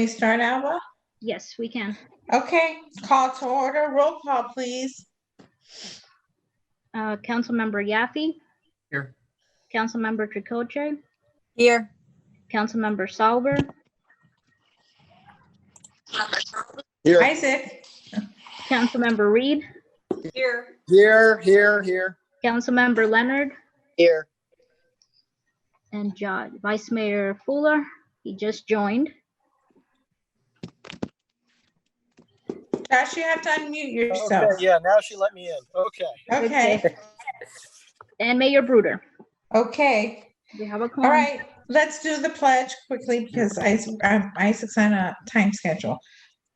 we start, Alba? Yes, we can. Okay, call to order. Roll call, please. Councilmember Yaffe. Here. Councilmember Tricoche. Here. Councilmember Salver. Here. Isaac. Councilmember Reed. Here. Here. Councilmember Leonard. Here. And Vice Mayor Fuller. He just joined. Josh, you have to unmute yourself. Okay, yeah, now she let me in. Okay. Okay, And Mayor Bruder. okay. We have a All quorum. right, let's do the pledge quickly because Isaac's on a time schedule.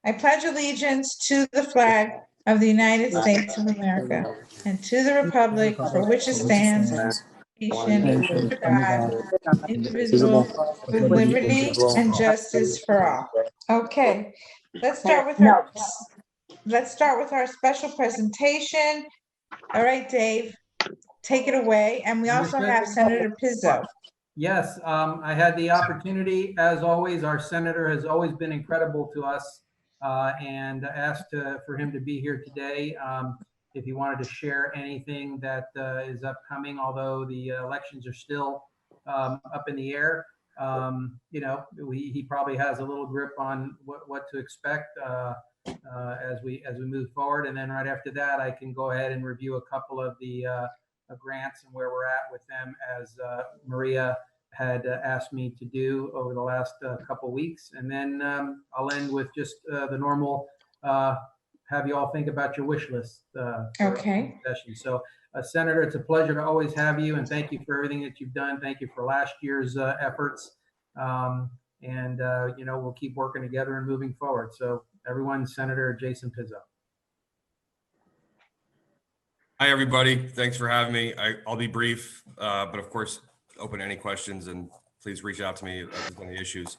I pledge allegiance to the flag of the United States of America and to the republic for which it stands, nation under God, indivisible, with liberty and justice for all. Okay, let's start with our special presentation. All right, Dave, take it away. And we also have Senator Pizzo. Yes, I had the opportunity, as always, our senator has always been incredible to us, and asked for him to be here today. If he wanted to share anything that is upcoming, although the elections are still up in the air. You know, he probably has a little grip on what to expect as we move forward. And then right after that, I can go ahead and review a couple of the grants and where we're at with them, as Maria had asked me to do over the last couple weeks. And then I'll end with just the normal have you all think about your wish list. Okay. Session. So Senator, it's a pleasure to always have you, and thank you for everything that you've done. Thank you for last year's efforts. And you know, we'll keep working together and moving forward. So everyone, Senator Jason Pizzo. Hi, everybody. Thanks for having me. I'll be brief, but of course, open to any questions, and please reach out to me if there's any issues.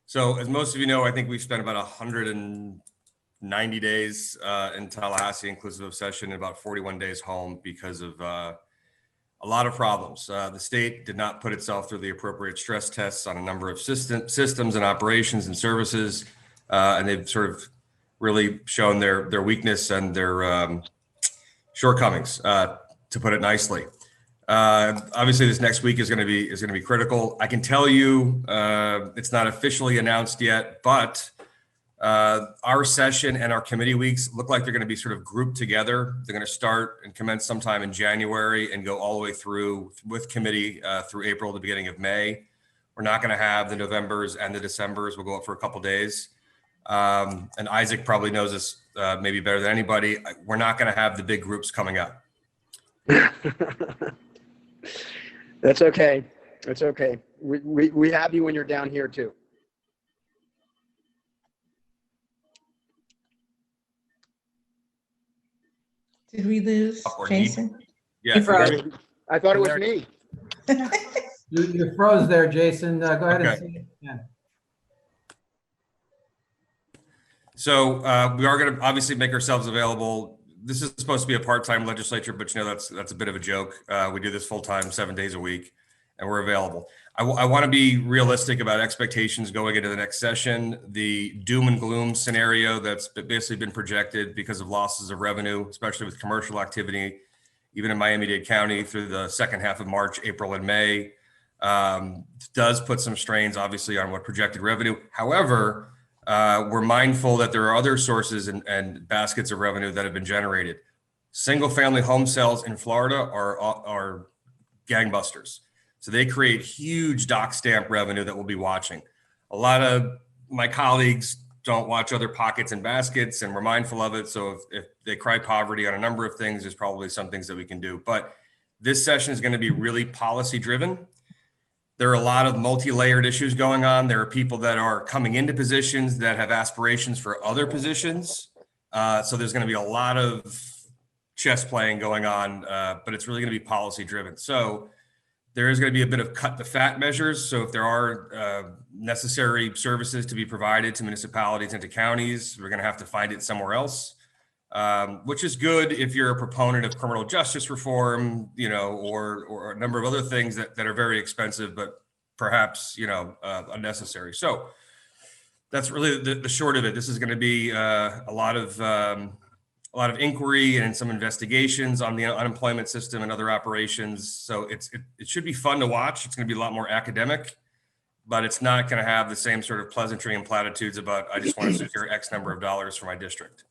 So as most of you know, I think we've spent about 190 days in Tallahassee, inclusive of session, and about 41 days home because of a lot of problems. The state did not put itself through the appropriate stress tests on a number of systems and operations and services, and they've sort of really shown their weakness and their shortcomings, to put it nicely. Obviously, this next week is going to be critical. I can tell you it's not officially announced yet, but our session and our committee weeks look like they're going to be sort of grouped together. They're going to start and commence sometime in January and go all the way through with committee through April, the beginning of May. We're not going to have the Novembers and the Decembers. We'll go up for a couple days. And Isaac probably knows this maybe better than anybody. We're not going to have the big groups coming up. That's okay. That's okay. We have you when you're down here too. Did we lose Jason? Yeah. I thought it was me. You froze there, Jason. Go ahead Okay. and see it again. So we are going to obviously make ourselves available. This is supposed to be a part-time legislature, but you know that's a bit of a joke. We do this full-time, 7 days a week, and we're available. I want to be realistic about expectations going into the next session. The doom and gloom scenario that's basically been projected because of losses of revenue, especially with commercial activity, even in Miami-Dade County through the second half of March, April, and May, does put some strains, obviously, on what projected revenue. However, we're mindful that there are other sources and baskets of revenue that have been generated. Single-family home sales in Florida are gangbusters. So they create huge dock stamp revenue that we'll be watching. A lot of my colleagues don't watch other pockets and baskets, and we're mindful of it. So if they cry poverty on a number of things, there's probably some things that we can do. But this session is going to be really policy-driven. There are a lot of multi-layered issues going on. There are people that are coming into positions that have aspirations for other positions. So there's going to be a lot of chess playing going on, but it's really going to be policy-driven. So there is going to be a bit of cut the fat measures. So if there are necessary services to be provided to municipalities and to counties, we're going to have to find it somewhere else, which is good if you're a proponent of criminal justice reform, you know, or a number of other things that are very expensive, but perhaps, you know, unnecessary. So that's really the short of it. This is going to be a lot of inquiry and some investigations on the unemployment system and other operations. So it should be fun to watch. It's going to be a lot more academic, but it's not going to have the same sort of pleasantry and platitudes about, I just want to secure X number of dollars for my district.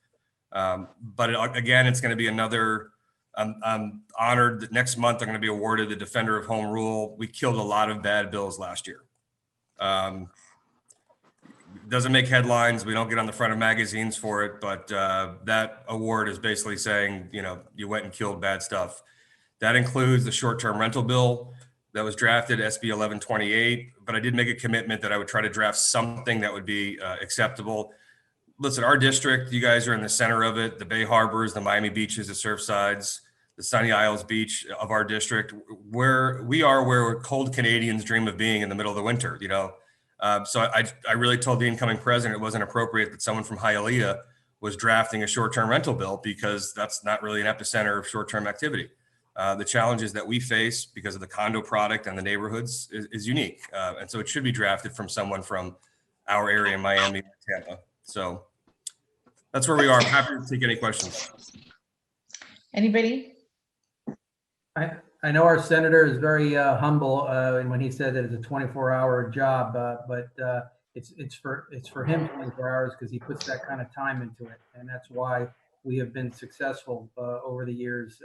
Again, it's going to be another, I'm honored that next month I'm going to be awarded the Defender of Home Rule. We killed a lot of bad bills last year. Doesn't make headlines. We don't get on the front of magazines for it, but that award is basically saying, you went and killed bad stuff. That includes the short-term rental bill that was drafted, SB 1128, but I did make a commitment that I would try to draft something that would be acceptable. Listen, our district, you guys are in the center of it, the Bay Harbors, the Miami beaches, the Surfsides, the Sunny Isles beach of our district, where we are, where cold Canadians dream of being in the middle of the winter, So I really told the incoming president it wasn't appropriate that someone from Hialeah was drafting a short-term rental bill, because that's not really an epicenter of short-term activity. The challenges that we face because of the condo product and the neighborhoods is unique. And so it should be drafted from someone from our area, Miami, Tampa. So that's where we are. I'm happy to take any questions. Anybody? I know our senator is very humble when he said that it's a 24-hour job, but it's for him 24 hours because he puts that kind of time into it, and that's why we have been successful over the years,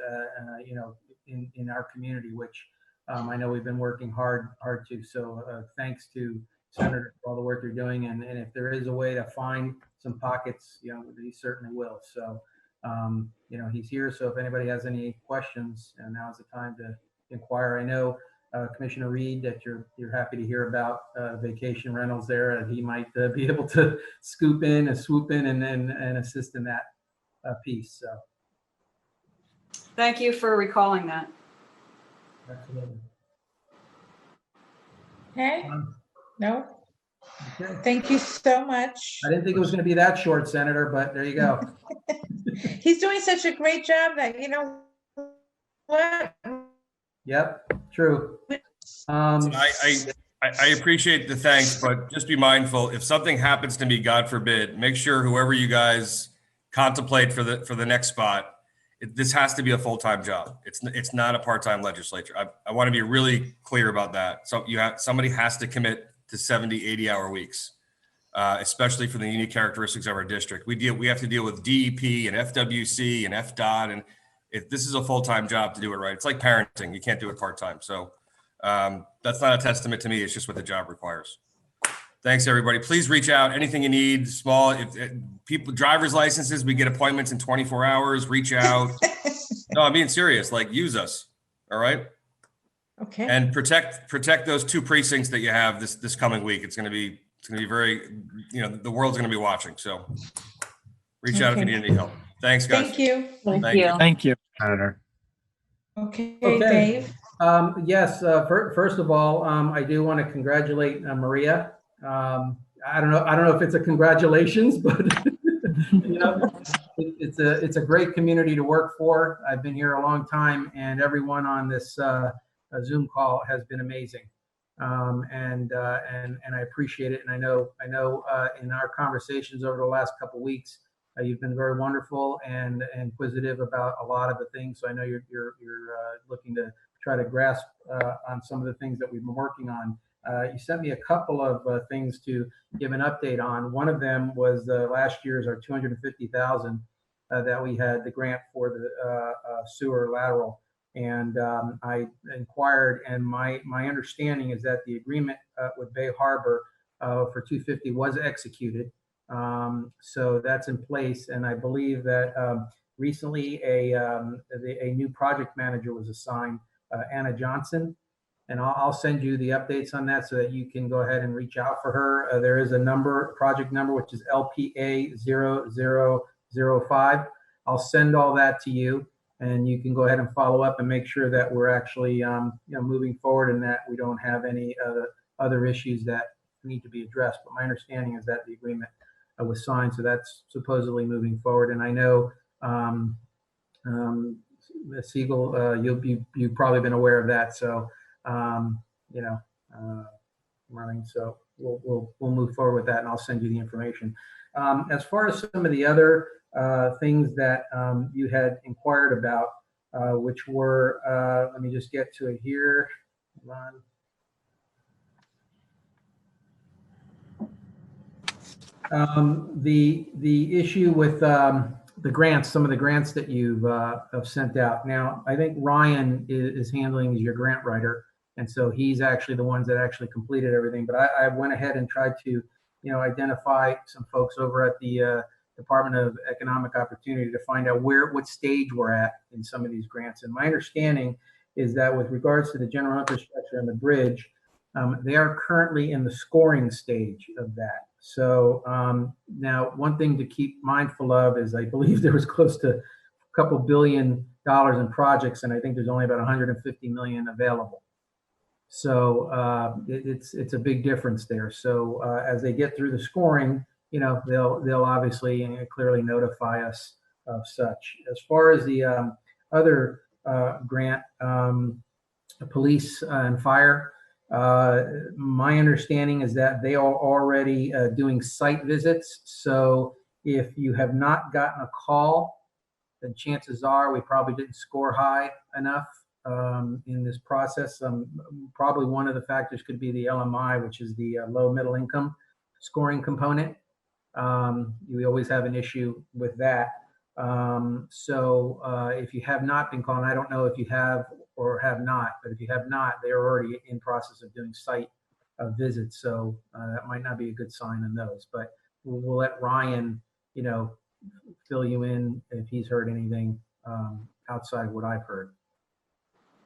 in our community, which I know we've been working hard to. So thanks to Senator for all the work you're doing, and if there is a way to find some pockets, he certainly will. So. He's here. So if anybody has any questions, and now's the time to inquire. I know Commissioner Reed that you're happy to hear about vacation rentals there, and he might be able to swoop in and assist in that piece. So Thank you for recalling that. absolutely. Okay, no, Okay. thank you so much. I didn't think it was going to be that short, Senator, but there you go. He's doing such a great job that, what? Yep, true. I appreciate the thanks, but just be mindful, if something happens to me, God forbid, make sure whoever you guys contemplate for the next spot, this has to be a full-time job. It's not a part-time legislature. I want to be really clear about that. So somebody has to commit to 70, 80-hour weeks, especially for the unique characteristics of our district. We have to deal with DEP and FWC and FDOT, and if this is a full-time job to do it right. It's like parenting. You can't do it part-time. So that's not a testament to me. It's just what the job requires. Thanks, everybody. Please reach out. Anything you need, small, if people, driver's licenses, we get appointments in 24 hours. Reach out. No, I'm being serious. Use us. All right. Okay. And protect those 2 precincts that you have this coming week. It's going to be very, the world's going to be watching. So reach out if you need any help. Thanks, guys. Thank you. Thank you, Senator. Okay, Okay. Dave. Yes. First of all, I do want to congratulate Maria. I don't know if it's a congratulations, but it's a great community to work for. I've been here a long time, and everyone on this Zoom call has been amazing, and I appreciate it. And I know in our conversations over the last couple of weeks, you've been very wonderful and inquisitive about a lot of the things. So I know you're looking to try to grasp on some of the things that we've been working on. You sent me a couple of things to give an update on. One of them was last year's our $250,000 that we had the grant for the sewer lateral. And I inquired, and my understanding is that the agreement with Bay Harbor for 250 was executed. So that's in place. And I believe that recently a new project manager was assigned, Anna Johnson. And I'll send you the updates on that so that you can go ahead and reach out for her. There is a project number, which is LPA 0005. I'll send all that to you, and you can go ahead and follow up and make sure that we're actually moving forward and that we don't have any other issues that need to be addressed. But my understanding is that the agreement was signed, so that's supposedly moving forward. And I know Siegel, you've probably been aware of that. So running. So we'll move forward with that, and I'll send you the information. As far as some of the other things that you had inquired about, which were, let me just get to it here. Hold on. The issue with the grants, some of the grants that you've have sent out. Now, I think Ryan is handling as your grant writer, and so he's actually the ones that actually completed everything. But I went ahead and tried to, identify some folks over at the Department of Economic Opportunity to find out what stage we're at in some of these grants. And my understanding is that with regards to the general infrastructure and the bridge, they are currently in the scoring stage of that. So now one thing to keep mindful of is I believe there was close to a couple $1 billion in projects, and I think there's only about 150 million available. So it's a big difference there. So as they get through the scoring, they'll obviously and clearly notify us of such. As far as the other grant, police and fire, my understanding is that they are already doing site visits. So if you have not gotten a call, then chances are we probably didn't score high enough in this process. Probably one of the factors could be the LMI, which is the low middle income scoring component. We always have an issue with that. So if you have not been called, I don't know if you have or have not, but if you have not, they are already in process of doing site visits. So that might not be a good sign on those, but we'll let Ryan, fill you in if he's heard anything outside of what I've heard.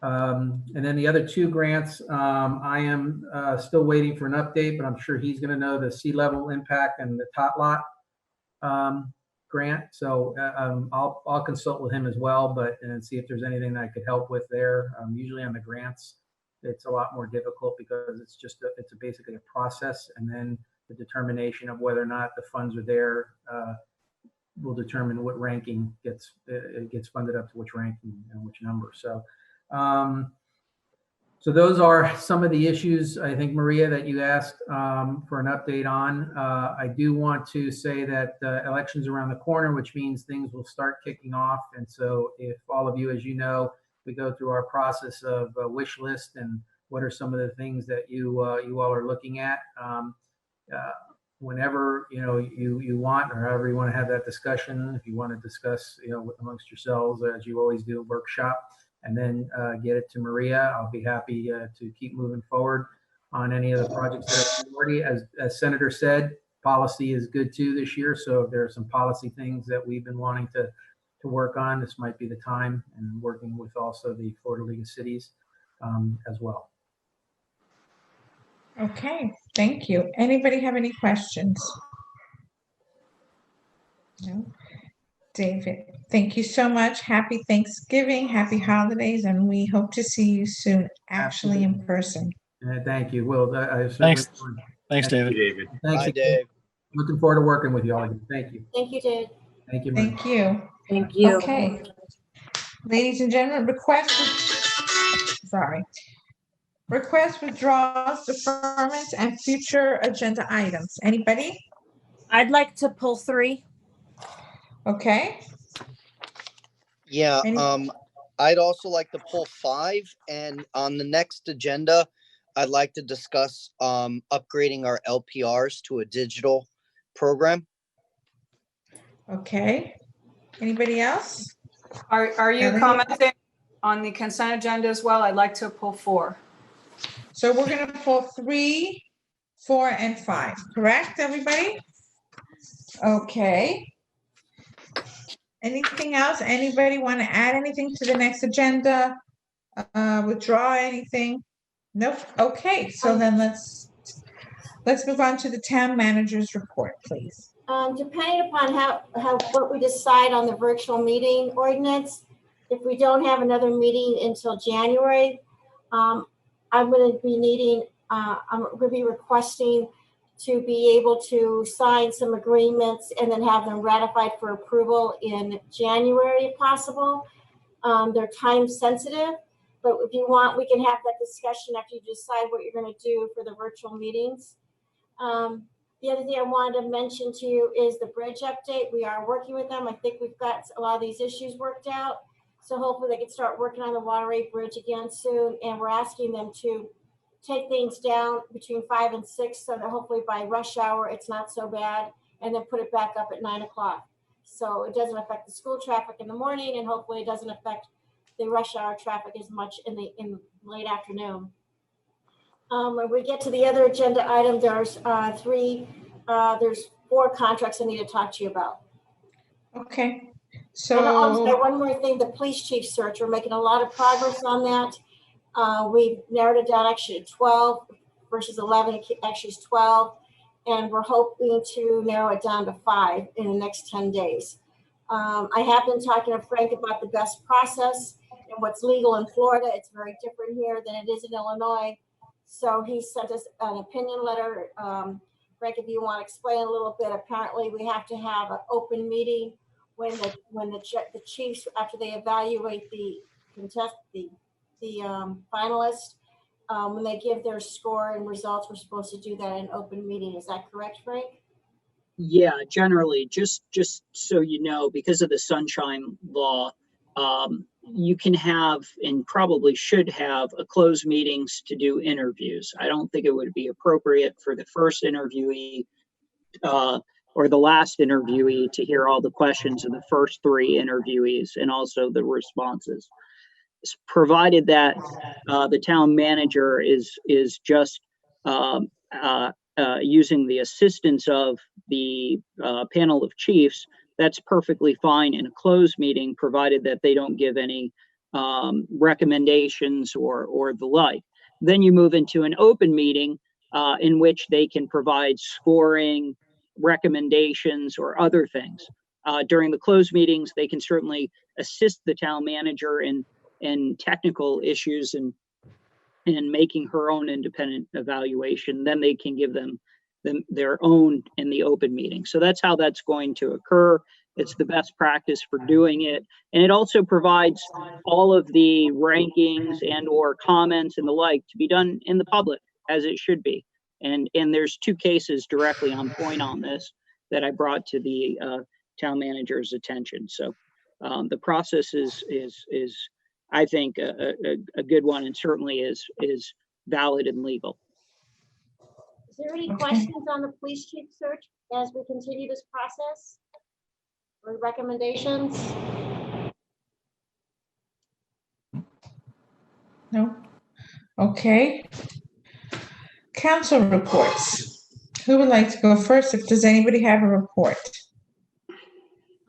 And then the other two grants, I am still waiting for an update, but I'm sure he's going to know the sea level impact and the tot lot grant. So I'll consult with him as well, and see if there's anything that I could help with there. Usually on the grants, it's a lot more difficult because it's basically a process, and then the determination of whether or not the funds are there will determine what ranking gets funded up to which ranking and which number. So so those are some of the issues, I think, Maria, that you asked for an update on. I do want to say that elections are around the corner, which means things will start kicking off. And so if all of you, as you know, we go through our process of wish list and what are some of the things that you all are looking at. Whenever you want, or however you want to have that discussion, if you want to discuss amongst yourselves, as you always do, a workshop, and then get it to Maria, I'll be happy to keep moving forward on any of the projects that are priority. As Senator said, policy is good too this year. So if there are some policy things that we've been wanting to work on, this might be the time, and working with also the Florida League of Cities as well. Okay, thank you. Anybody have any questions? No? David, thank you so much. Happy Thanksgiving, happy holidays, and we hope to see you soon, actually in person. Thank you. Will, Thanks. Thanks, David. Thanks, Bye, Dave. Looking forward to working with you all again. Thank you. Thank you, Dave. Thank you, Maria. Thank you. Thank you. Okay. Ladies and gentlemen, request withdrawals, deferments, and future agenda items. Anybody? I'd like to pull 3. Okay. Yeah, Any- I'd also like to pull 5, and on the next agenda, I'd like to discuss upgrading our LPRs to a digital program. Okay. Anybody else? Are you Ellie? commenting on the consent agenda as well? I'd like to pull 4. So we're going to pull 3, 4, and 5, correct, everybody? Okay. Anything else? Anybody want to add anything to the next agenda? Withdraw anything? Nope. Okay, so then let's move on to the town manager's report, please. Depending upon what we decide on the virtual meeting ordinance, if we don't have another meeting until January, I'm going to be requesting to be able to sign some agreements and then have them ratified for approval in January if possible. They're time sensitive, But if you want, we can have that discussion after you decide what you're gonna do for the virtual meetings. The other thing I wanted to mention to you is the bridge update. We are working with them. I think we've got a lot of these issues worked out. So hopefully they can start working on the Waterway Bridge again soon. And we're asking them to take things down between 5 and 6 so that hopefully by rush hour, it's not so bad. And then put it back up at 9 o'clock. So it doesn't affect the school traffic in the morning, and hopefully it doesn't affect the rush hour traffic as much in the late afternoon. When we get to the other agenda item, there's there's 4 contracts I need to talk to you about. Okay, And also, so, one more thing, the police chief search, we're making a lot of progress on that. We've narrowed it down actually to 12 versus 11, actually it's 12. And we're hoping to narrow it down to 5 in the next 10 days. I have been talking to Frank about the best process and what's legal in Florida. It's very different here than it is in Illinois. So he sent us an opinion letter. Frank, if you want to explain a little bit, apparently we have to have an open meeting when the chiefs, after they evaluate the finalists, when they give their score and results, we're supposed to do that in open meeting. Is that correct, Frank? Yeah, generally, just so you know, because of the sunshine law, you can have and probably should have a closed meetings to do interviews. I don't think it would be appropriate for the first interviewee or the last interviewee to hear all the questions of the first 3 interviewees and also the responses. Provided that the town manager is just using the assistance of the panel of chiefs, that's perfectly fine in a closed meeting, provided that they don't give any recommendations or the like. Then you move into an open meeting in which they can provide scoring, recommendations, or other things. During the closed meetings, they can certainly assist the town manager in technical issues and making her own independent evaluation. Then they can give them their own in the open meeting. So that's how that's going to occur. It's the best practice for doing it. And it also provides all of the rankings and or comments and the like to be done in the public as it should be. And there's 2 cases directly on point on this that I brought to the town manager's attention. So the process is I think a good one, and certainly is valid and legal. Is there any Okay. questions on the police chief search as we continue this process? Or recommendations? no, okay. Council reports. Who would like to go first? If does anybody have a report?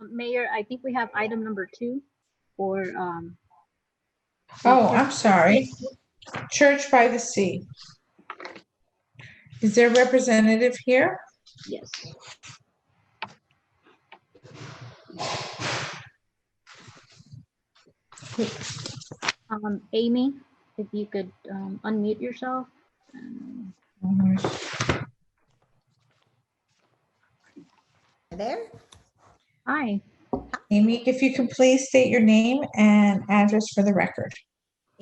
Mayor, I think we have item number 2 for, Oh, I'm sorry. Church by the Sea. Is there a representative here? yes. Amy, if you could unmute yourself. There. Hi. Amy, if you could please state your name and address for the record.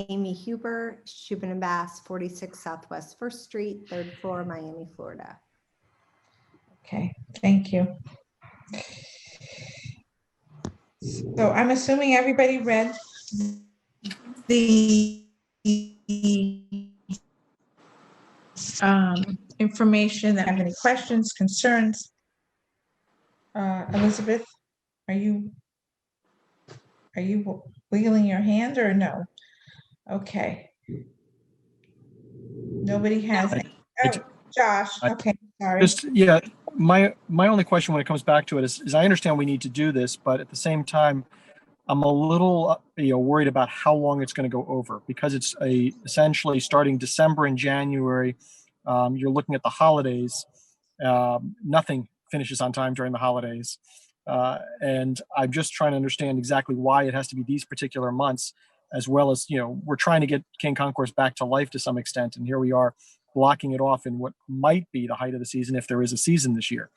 Amy Huber, Shubin and Bass, 46 Southwest 1st Street, 3rd floor, Miami, Florida. Okay, thank you. So I'm assuming everybody read the information. That have any questions, concerns? Elizabeth, are you wiggling your hand or no? Okay. Nobody has. Oh, Josh. Okay, sorry. Just, yeah, my only question when it comes back to it is I understand we need to do this, but at the same time, I'm a little worried about how long it's going to go over, because it's essentially starting December and January. You're looking at the holidays. Nothing finishes on time during the holidays. And I'm just trying to understand exactly why it has to be these particular months, as well as, we're trying to get King Concourse back to life to some extent. And here we are blocking it off in what might be the height of the season, if there is a season this year.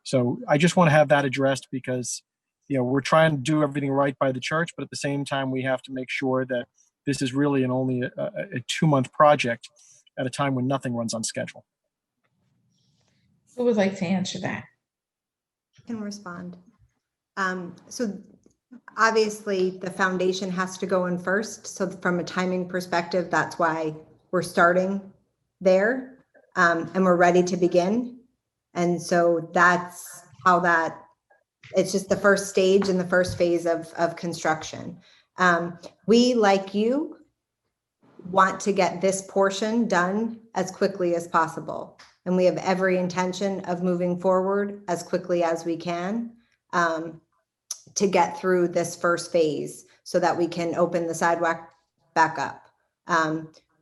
So I just want to have that addressed, because, we're trying to do everything right by the church, but at the same time, we have to make sure that this is really only a 2-month project at a time when nothing runs on schedule. Who would like to answer that? Can respond. So obviously the foundation has to go in first. So from a timing perspective, that's why we're starting there, and we're ready to begin. And so that's how it's just the first stage and the first phase of construction. We, like you, want to get this portion done as quickly as possible. And we have every intention of moving forward as quickly as we can to get through this first phase so that we can open the sidewalk back up.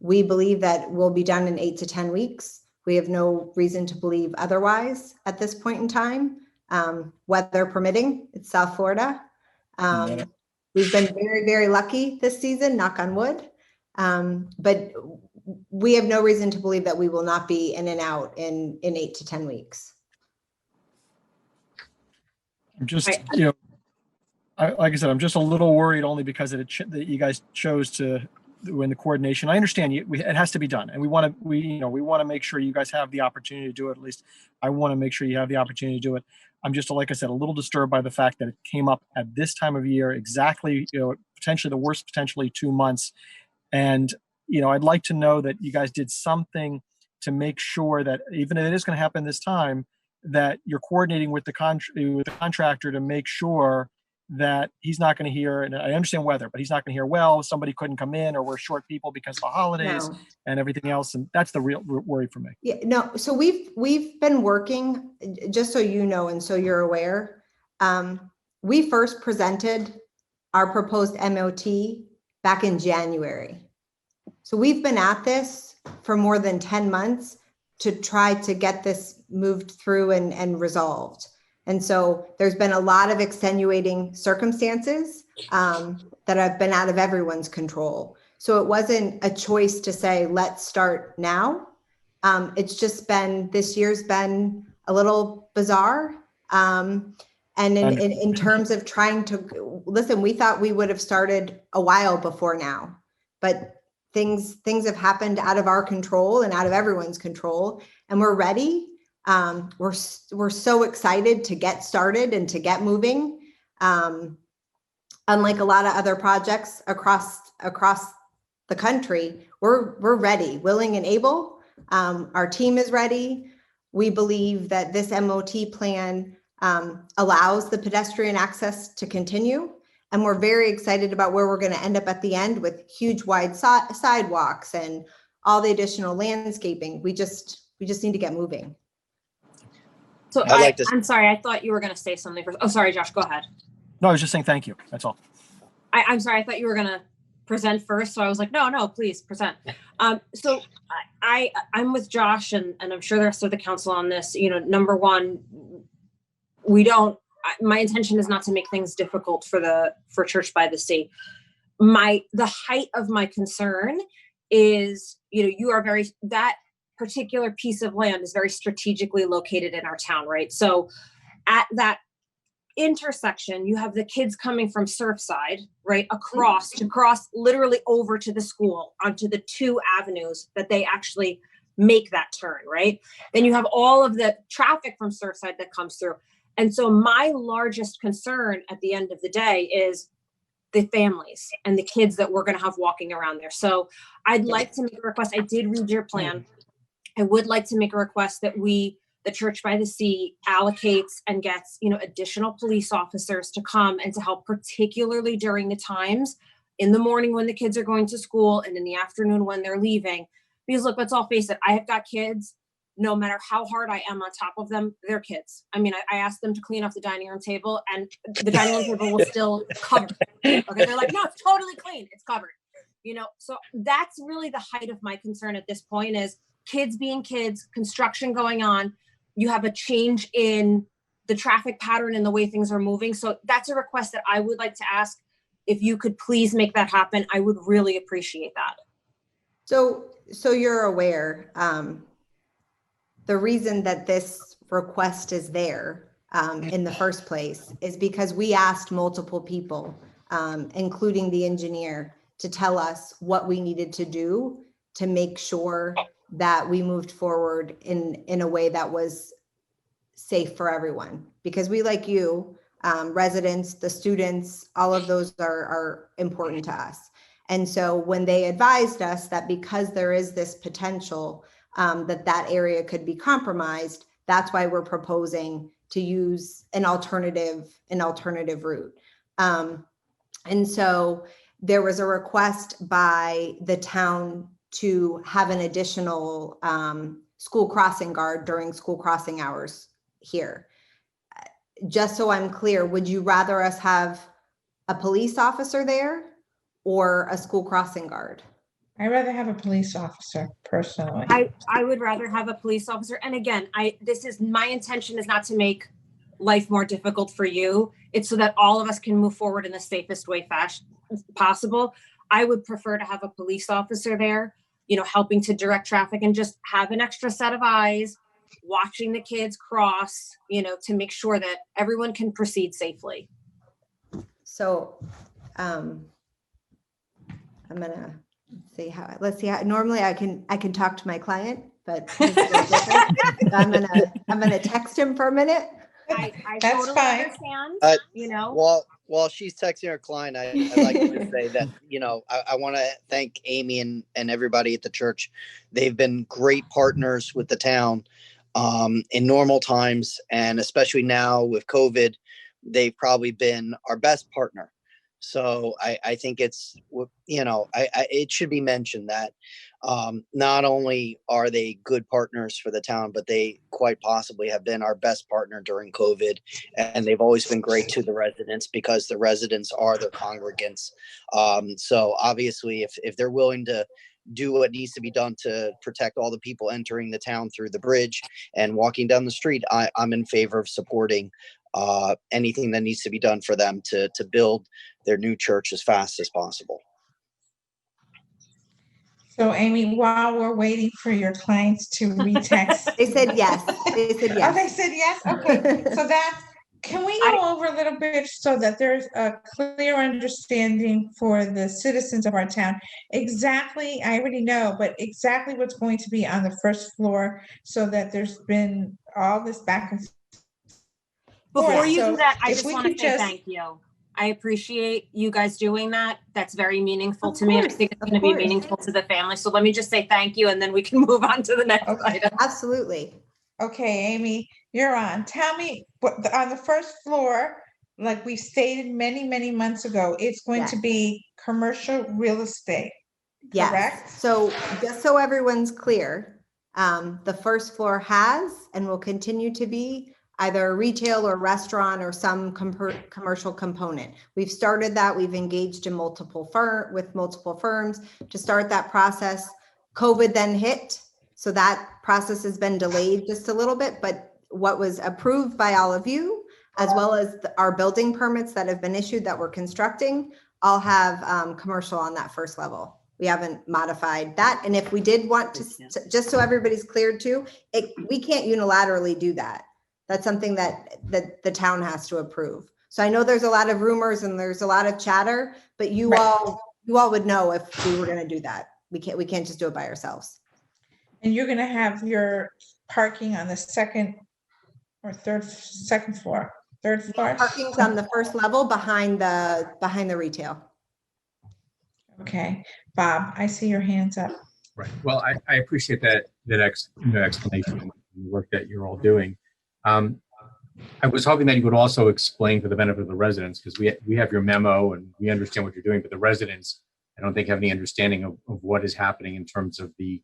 We believe that we'll be done in 8 to 10 weeks. We have no reason to believe otherwise at this point in time. Weather permitting, it's South Florida. We've been very, very lucky this season, knock on wood. But we have no reason to believe that we will not be in and out in 8 to 10 weeks. I'm just, like I said, I'm just a little worried only because that you guys chose to win the coordination. I understand it has to be done, and we want to make sure you guys have the opportunity to do it. At least I want to make sure you have the opportunity to do it. I'm just, like I said, a little disturbed by the fact that it came up at this time of year, exactly, potentially the worst, potentially 2 months. And, I'd like to know that you guys did something to make sure that even if it is going to happen this time, that you're coordinating with the contractor to make sure that he's not going to hear, and I understand weather, but he's not going to hear, well, somebody couldn't come in, or we're short people because of the holidays and everything else. And that's the real worry for me. Yeah, no. So we've been working, just so you know, and so you're aware. We first presented our proposed MOT back in January. So we've been at this for more than 10 months to try to get this moved through and resolved. And so there's been a lot of extenuating circumstances that have been out of everyone's control. So it wasn't a choice to say, let's start now. It's just been, this year's been a little bizarre. And in terms of trying to, listen, we thought we would have started a while before now, but things have happened out of our control and out of everyone's control, and we're ready. We're so excited to get started and to get moving. Unlike a lot of other projects across the country, we're ready, willing and able. Our team is ready. We believe that this MOT plan allows the pedestrian access to continue. And we're very excited about where we're going to end up at the end with huge wide sidewalks and all the additional landscaping. We just need to get moving. So I'm sorry, I thought you were going to say something first. Oh, sorry, Josh, go ahead. No, I was just saying thank you. That's all. I'm sorry, I thought you were going to present first. So I was like, no, please present. So I'm with Josh, and I'm sure the rest of the council on this. Number one, my intention is not to make things difficult for Church by the Sea. The height of my concern is, that particular piece of land is very strategically located in our town, right? So at that intersection, you have the kids coming from Surfside, right, across literally over to the school onto the 2 avenues that they actually make that turn, right? Then you have all of the traffic from Surfside that comes through. And so my largest concern at the end of the day is the families and the kids that we're going to have walking around there. So I'd like to make a request. I did read your plan. I would like to make a request that the Church by the Sea allocates and gets, additional police officers to come and to help, particularly during the times in the morning when the kids are going to school and in the afternoon when they're leaving. Because look, let's all face it. I have got kids. No matter how hard I am on top of them, they're kids. I mean, I asked them to clean off the dining room table, and the dining room table was still covered. Okay, they're like, no, it's totally clean. It's covered. So that's really the height of my concern at this point is kids being kids, construction going on. You have a change in the traffic pattern and the way things are moving. So that's a request that I would like to ask. If you could please make that happen, I would really appreciate that. So you're aware, the reason that this request is there in the first place is because we asked multiple people, including the engineer, to tell us what we needed to do to make sure that we moved forward in a way that was safe for everyone. Because we, like you, residents, the students, all of those are important to us. And so when they advised us that because there is this potential that area could be compromised, that's why we're proposing to use an alternative route. And so there was a request by the town to have an additional school crossing guard during school crossing hours here. Just so I'm clear, would you rather us have a police officer there or a school crossing guard? I'd rather have a police officer personally. I would rather have a police officer. And again, my intention is not to make life more difficult for you. It's so that all of us can move forward in the safest way possible. I would prefer to have a police officer there, helping to direct traffic and just have an extra set of eyes watching the kids cross, to make sure that everyone can proceed safely. So I'm gonna let's see how normally I can talk to my client, but this is a little different. I'm gonna text him for a minute. I That's totally fine. understand, While she's texting her client, I'd like to say that, I want to thank Amy and everybody at the church. They've been great partners with the town in normal times, and especially now with COVID, they've probably been our best partner. So I think it's, it should be mentioned that not only are they good partners for the town, but they quite possibly have been our best partner during COVID. And they've always been great to the residents because the residents are their congregants. So obviously, if they're willing to do what needs to be done to protect all the people entering the town through the bridge and walking down the street, I'm in favor of supporting anything that needs to be done for them to build their new church as fast as possible. So Amy, while we're waiting for your clients to retext. They said yes. They said yes. Oh, they said yes? Okay, so can we go over a little bit so that there's a clear understanding for the citizens of our town? Exactly, I already know, but exactly what's going to be on the first floor so that there's been all this back and forth. Before you So do that, I if just we want to could say thank you. I appreciate you guys doing that. That's very meaningful to me. I think it's going to be meaningful to the family. So let me just say thank you, and then we can move on to the next item. Absolutely. Okay, Amy, you're on. Tell me, on the first floor, like we stated many, many months ago, it's going to be commercial real estate, correct? Yes. So just so everyone's clear, the first floor has and will continue to be either a retail or restaurant or some commercial component. We've started that. We've engaged in multiple firms to start that process. COVID then hit, so that process has been delayed just a little bit, but what was approved by all of you, as well as our building permits that have been issued that we're constructing, all have commercial on that first level. We haven't modified that. And if we did want to, just so everybody's cleared too, we can't unilaterally do that. That's something that the town has to approve. So I know there's a lot of rumors and there's a lot of chatter, but you all would know if we were going to do that. We can't just do it by ourselves. And you're going to have your parking on the second floor. Parking's on the first level behind the retail. Okay, Bob, I see your hands up. Right. Well, I appreciate that explanation and the work that you're all doing. I was hoping that you would also explain for the benefit of the residents, because we have your memo and we understand what you're doing, but the residents, I don't think have any understanding of what is happening in terms of the,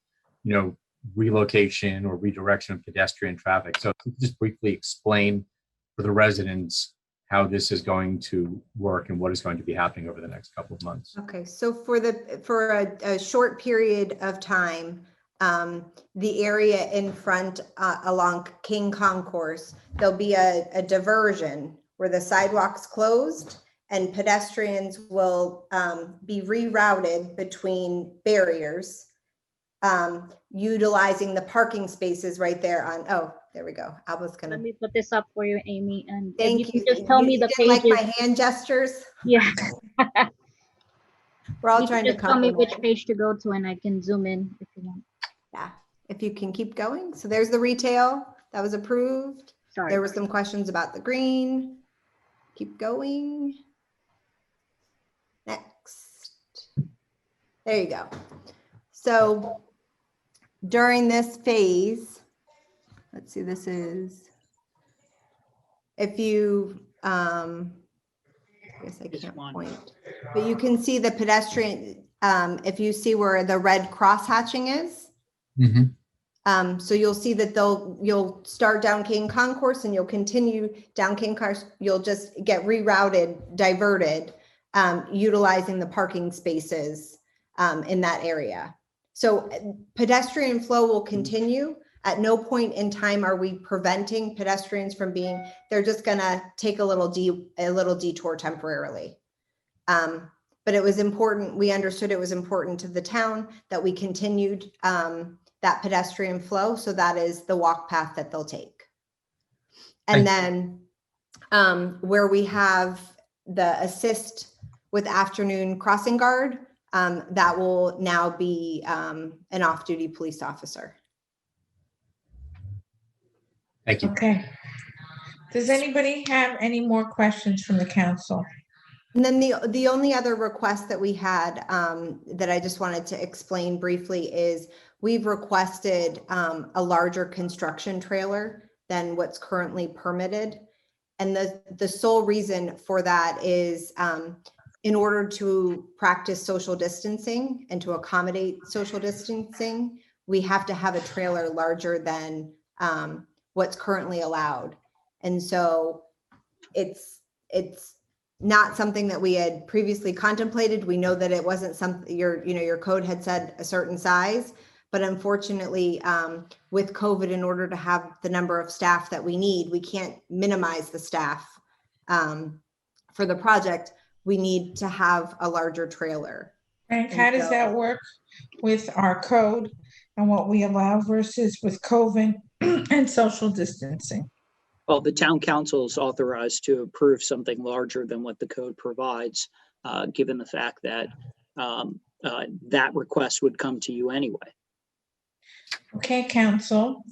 relocation or redirection of pedestrian traffic. So just briefly explain for the residents how this is going to work and what is going to be happening over the next couple of months. Okay, so for a short period of time, the area in front along King Concourse, there'll be a diversion where the sidewalk's closed and pedestrians will be rerouted between barriers, utilizing the parking spaces right there on, there we go. I was gonna. Let me put this up for you, Amy, and Thank you. Just tell me the pages. Like my hand gestures? Yeah. We're all You can trying to just tell me which compliment. page to go to and I can zoom in if you want. Yeah, if you can keep going. So there's the retail that was approved. Sorry. There were some questions about the green. Keep going. Next. There you go. So during this phase, let's see, this is, if you, I guess I This can't one. point, but you can see the pedestrian, if you see where the red cross hatching is. So you'll see that you'll start down King Concourse and you'll continue down King Concourse. You'll just get rerouted, diverted, utilizing the parking spaces in that area. So pedestrian flow will continue. At no point in time are we preventing pedestrians from being, they're just gonna take a little detour temporarily. But it was important, we understood it was important to the town that we continued that pedestrian flow. So that is the walk path that they'll take. And then where we have the assist with afternoon crossing guard, that will now be an off-duty police officer. Thank you. Okay. Does anybody have any more questions from the council? And then the only other request that we had that I just wanted to explain briefly is we've requested a larger construction trailer than what's currently permitted. And the sole reason for that is in order to practice social distancing and to accommodate social distancing, we have to have a trailer larger than what's currently allowed. And so it's not something that we had previously contemplated. We know that it wasn't something your code had said a certain size, but unfortunately with COVID, in order to have the number of staff that we need, we can't minimize the staff for the project. We need to have a larger trailer. And how does that work with our code and what we allow versus with COVID and social distancing? Well, the town council is authorized to approve something larger than what the code provides, given the fact that that request would come to you anyway. Okay, council.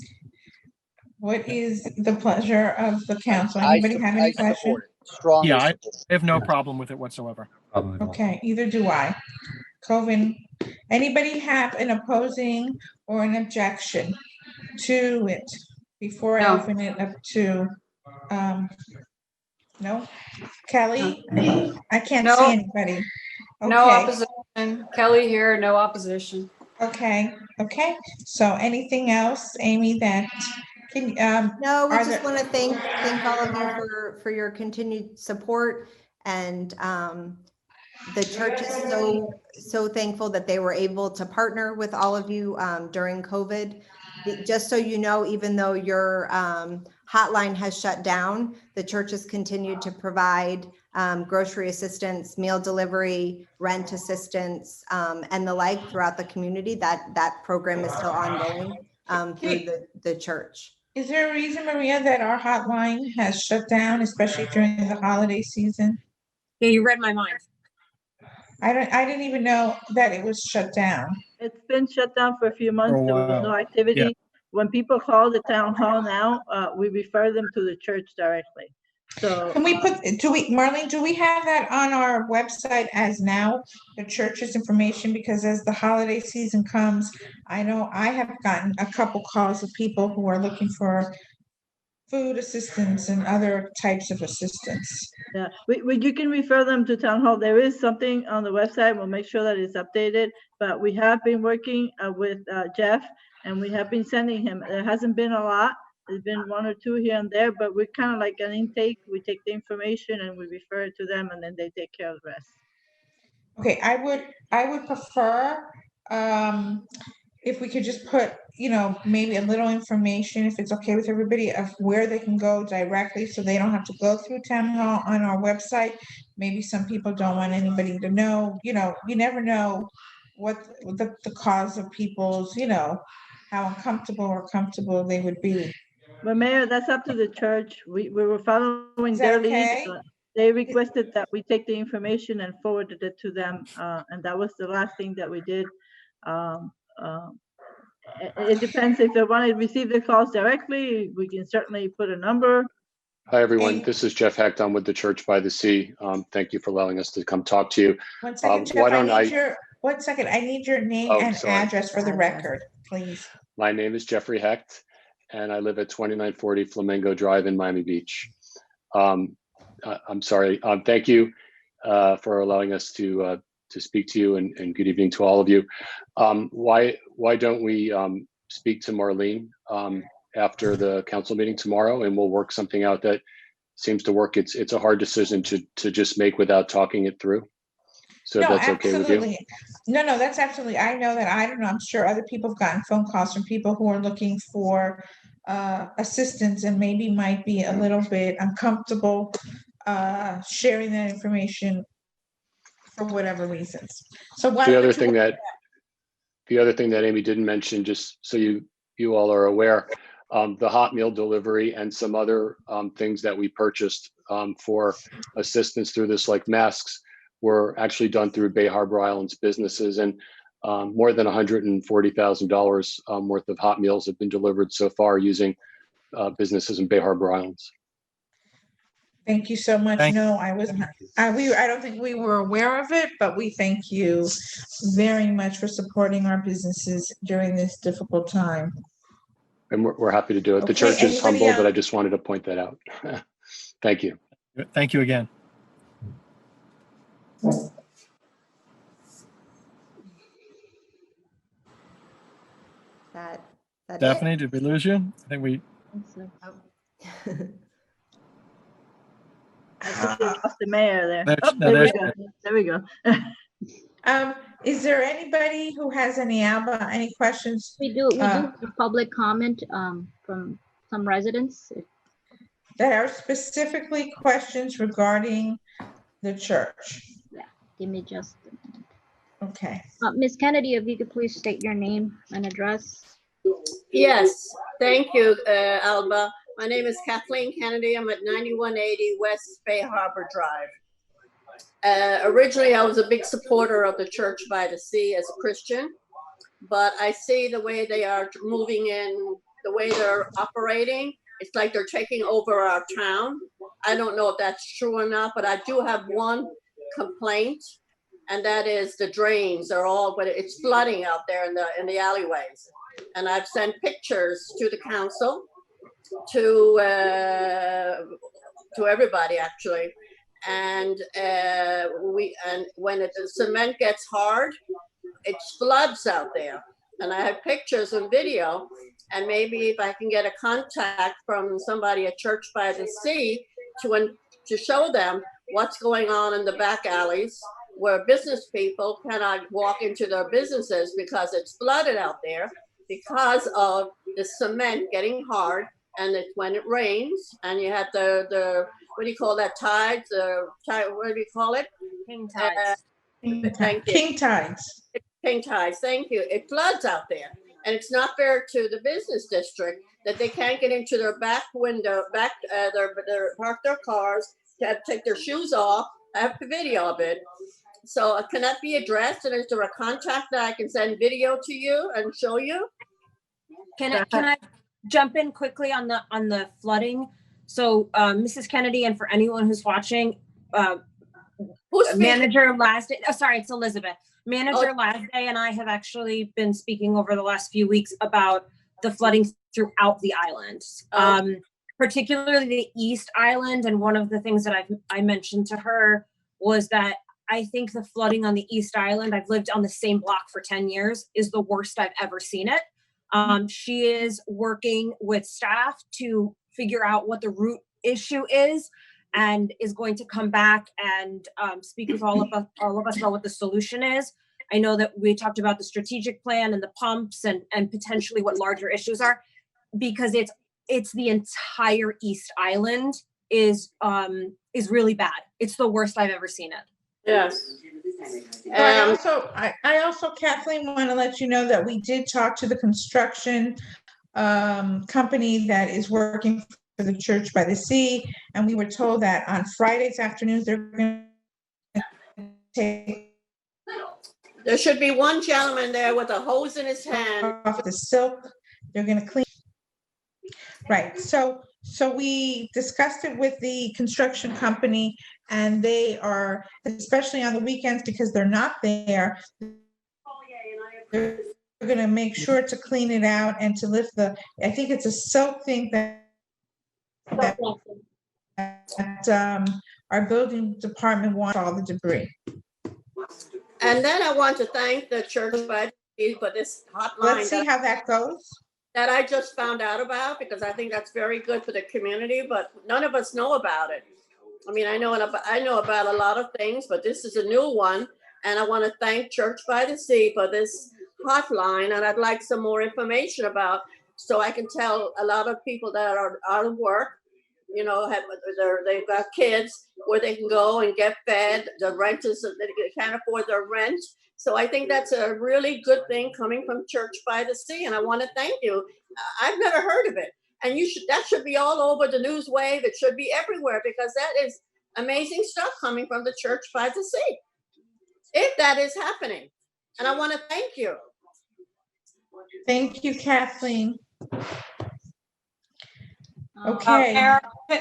What is the pleasure of the council? I Anybody have any questions? support it. Strongly Yeah, I support it. have no problem with it whatsoever. Okay, either do I. Coven, anybody have an opposing or an objection to it before I No. open it up to, no? Kelly? I can't No. see anybody. No Okay, opposition. Kelly here, no opposition. okay, okay. So anything else, Amy, that can, No, we Are just there- want to thank all of you for your continued support, and the church is so thankful that they were able to partner with all of you during COVID. Just so you know, even though your hotline has shut down, the church has continued to provide grocery assistance, meal delivery, rent assistance, and the like throughout the community. That program is still ongoing through the church. is there a reason, Maria, that our hotline has shut down, especially during the holiday season? Yeah, you read my mind. I didn't even know that it was shut down. It's been shut down for a few months. Oh, There was wow. no activity. When people call the town hall now, we refer them to the church directly. So Can we Marlene, do we have that on our website as now, the church's information? Because as the holiday season comes, I know I have gotten a couple calls of people who are looking for food assistance and other types of assistance. yeah, you can refer them to town hall. There is something on the website. We'll make sure that it's updated. But we have been working with Jeff, and we have been sending him. There hasn't been a lot. There's been one or two here and there, but we're kind of like an intake. We take the information and we refer it to them, and then they take care of the rest. Okay, I would prefer, if we could just put, maybe a little information, if it's okay with everybody, of where they can go directly, so they don't have to go through town hall on our website. Maybe some people don't want anybody to know, you never know what the cause of people's, how uncomfortable or comfortable they would be. But Mayor, that's up to the church. We were following Is their that lead. okay? they requested that we take the information and forwarded it to them, and that was the last thing that we did. It depends if they want to receive the calls directly, we can certainly put a number. Hi, everyone. This is Jeff Hecht. I'm with the Church by the Sea. Thank you for allowing us to come talk to you. 1 second, Jeff, why don't I? 1 second, I need your name Oh, and sorry. address for the record, please. My name is Jeffrey Hecht, and I live at 2940 Flamingo Drive in Miami Beach. I'm sorry. Thank you for allowing us to speak to you, and good evening to all of you. Why don't we speak to Marlene after the council meeting tomorrow, and we'll work something out that seems to work. It's a hard decision to just make without talking it through. So No, that's okay with you. absolutely. No, that's absolutely. I know that, I don't know, I'm sure other people have gotten phone calls from people who are looking for assistance and maybe might be a little bit uncomfortable sharing that information for whatever reasons. So why The don't other you- thing that Amy didn't mention, just so you all are aware, the hot meal delivery and some other things that we purchased for assistance through this, like masks, were actually done through Bay Harbor Islands businesses, and more than $140,000 worth of hot meals have been delivered so far using businesses in Bay Harbor Islands. Thank you so much. No, I was not, I don't think we were aware of it, but we thank you very much for supporting our businesses during this difficult time. And we're happy to do it. The Okay, church is anybody humble, but I else? just wanted to point that out. Thank you. Thank you again. That it? Daphne, did we lose you? I think we. I think we lost the mayor there. There's- Oh, no, there we there's- go. There we go. Is there anybody who has any questions? We do have public comment from some residents. That are specifically questions regarding the church. Yeah, give me just. Okay. Ms. Kennedy, if you could please state your name and address. Yes, thank you, Alba. My name is Kathleen Kennedy. I'm at 9180 West Bay Harbor Drive. Originally, I was a big supporter of the Church by the Sea as a Christian, but I see the way they are moving in, the way they're operating. It's like they're taking over our town. I don't know if that's true or not, but I do have one complaint, and that is the drains are all, but it's flooding out there in the alleyways. And I've sent pictures to the council, to everybody actually. And when the cement gets hard, it floods out there. And I have pictures and video, and maybe if I can get a contact from somebody at Church by the Sea to show them what's going on in the back alleys where business people cannot walk into their businesses because it's flooded out there because of the cement getting hard. And when it rains and you have the what do you call that, tides, what do you call it? King tides. Thank you. King tides. King tides, thank you. It floods out there. And it's not fair to the business district that they can't get into their back window, park their cars, to have to take their shoes off. I have the video of it. So can that be addressed? And is there a contact that I can send video to you and show you? Can I jump in quickly on the flooding? So Mrs. Kennedy, and for anyone who's watching, Manager Lasday, sorry, it's Elizabeth. Manager Lasday and I have actually been speaking over the last few weeks about the flooding throughout the island, particularly the East Island. And one of the things that I mentioned to her was that I think the flooding on the East Island, I've lived on the same block for 10 years, is the worst I've ever seen it. She is working with staff to figure out what the root issue is, and is going to come back and speak with all of us about what the solution is. I know that we talked about the strategic plan and the pumps and potentially what larger issues are, because it's the entire East Island is really bad. It's the worst I've ever seen it. Yes. I also, Kathleen, want to let you know that we did talk to the construction company that is working for the Church by the Sea. And we were told that on Fridays afternoons, they're going to take There should be one gentleman there with a hose in his hand. off the silk. They're going to clean. Right. So we discussed it with the construction company, and they are, especially on the weekends, because they're not there, they're going to make sure to clean it out and to lift I think it's a silk thing that our building department wants all the debris. And then I want to thank the Church by the Sea for this hotline. Let's see how that goes. That I just found out about, because I think that's very good for the community, but none of us know about it. I mean, I know about a lot of things, but this is a new one. And I want to thank Church by the Sea for this hotline. And I'd like some more information about, so I can tell a lot of people that are out of work, you know, they've got kids where they can go and get fed. The renters, they can't afford their rent. So I think that's a really good thing coming from Church by the Sea, and I want to thank you. I've never heard of it, and that should be all over the news wave. It should be everywhere, because that is amazing stuff coming from the Church by the Sea, if that is happening. And I want to thank you. Thank you, Kathleen. Okay. Mayor,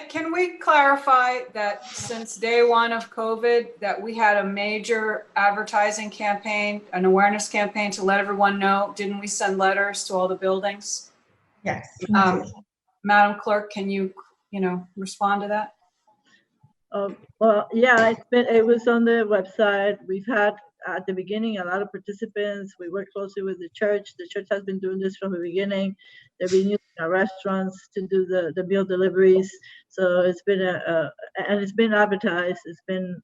can we clarify that since day one of COVID, that we had a major advertising campaign, an awareness campaign to let everyone know? Didn't we send letters to all the buildings? Yes. Madam Clerk, can you respond to that? Well, yeah, it was on the website. We've had at the beginning a lot of participants. We work closely with the church. The church has been doing this from the beginning. They've been using our restaurants to do the meal deliveries. So it's been and it's been advertised. It's been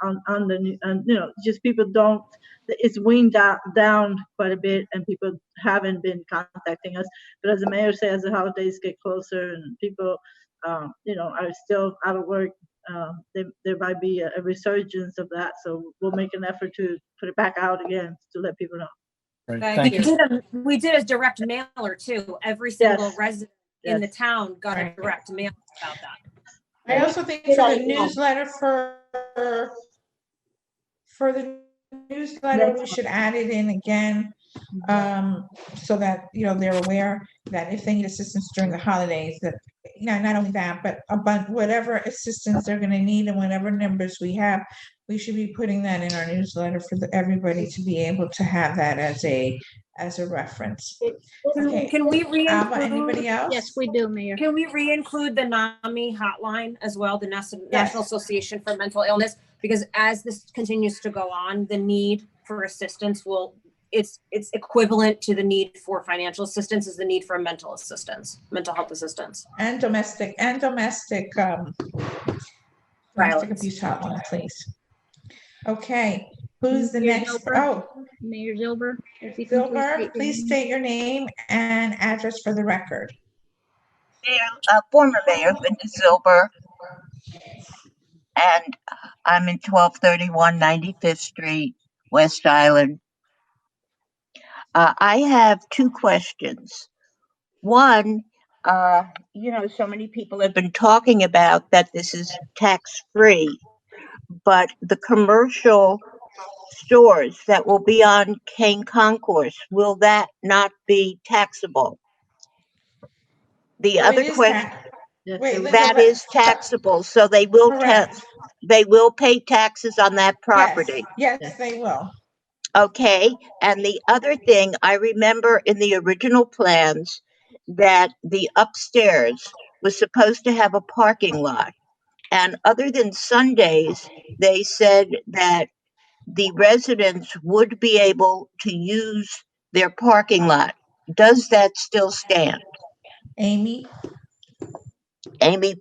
on the just people don't. It's weaned down quite a bit, and people haven't been contacting us. But as the mayor said, as the holidays get closer and people, are still out of work, there might be a resurgence of that. So we'll make an effort to put it back out again to let people know. Right. Thank you. We did a direct mailer too. Every single resident in the town got a direct mail about that. I also think for the newsletter, we should add it in again, so that they're aware that if they need assistance during the holidays, that not only that, but whatever assistance they're going to need and whatever numbers we have, we should be putting that in our newsletter for everybody to be able to have that as a reference. Okay. Can we re-include? Anybody else? Yes, we do, Mayor. Can we re-include the NAMI hotline as well, the National Association for Mental Illness? Because as this continues to go on, the need for assistance it's equivalent to the need for financial assistance is the need for mental health assistance. And domestic abuse hotline, please. Okay, who's the next? Mayor Zilber. Zilber, please state your name and address for the record. Former Mayor Linda Zilber, and I'm in 1231 95th Street, West Island. I have two questions. One, so many people have been talking about that this is tax-free, but the commercial stores that will be on Kane Concourse, will that not be taxable? The other question, that is taxable, so they will pay taxes on that property. Yes, they will. Okay, and the other thing, I remember in the original plans that the upstairs was supposed to have a parking lot. And other than Sundays, they said that the residents would be able to use their parking lot. Does that still stand? Amy,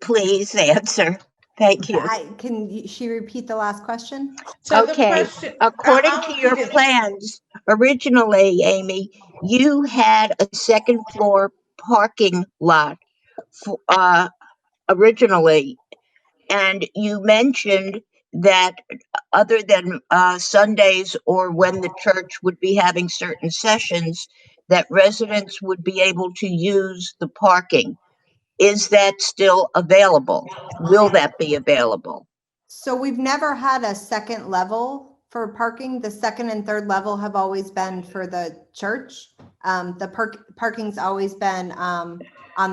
please answer. Thank you. Can she repeat the last question? Okay. According to your plans, originally, Amy, you had a second floor parking lot originally, and you mentioned that other than Sundays or when the church would be having certain sessions, that residents would be able to use the parking. is that still available? Will that be available? So we've never had a second level for parking. The second and third level have always been for the church. Parking's always been on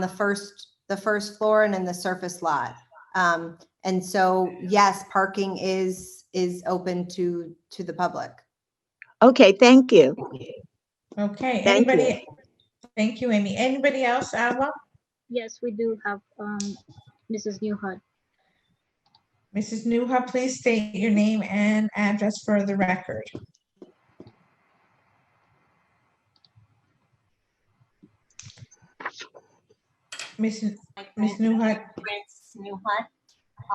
the first floor and in the surface lot. And so, yes, parking is open to the public. Okay, thank you. Okay, Thank anybody? Thank you, Amy. Anybody else, Alba? Yes, we do have Mrs. Newhart. Mrs. Newhart, please state your name and address for the record. Miss Newhart. Prince Newhart.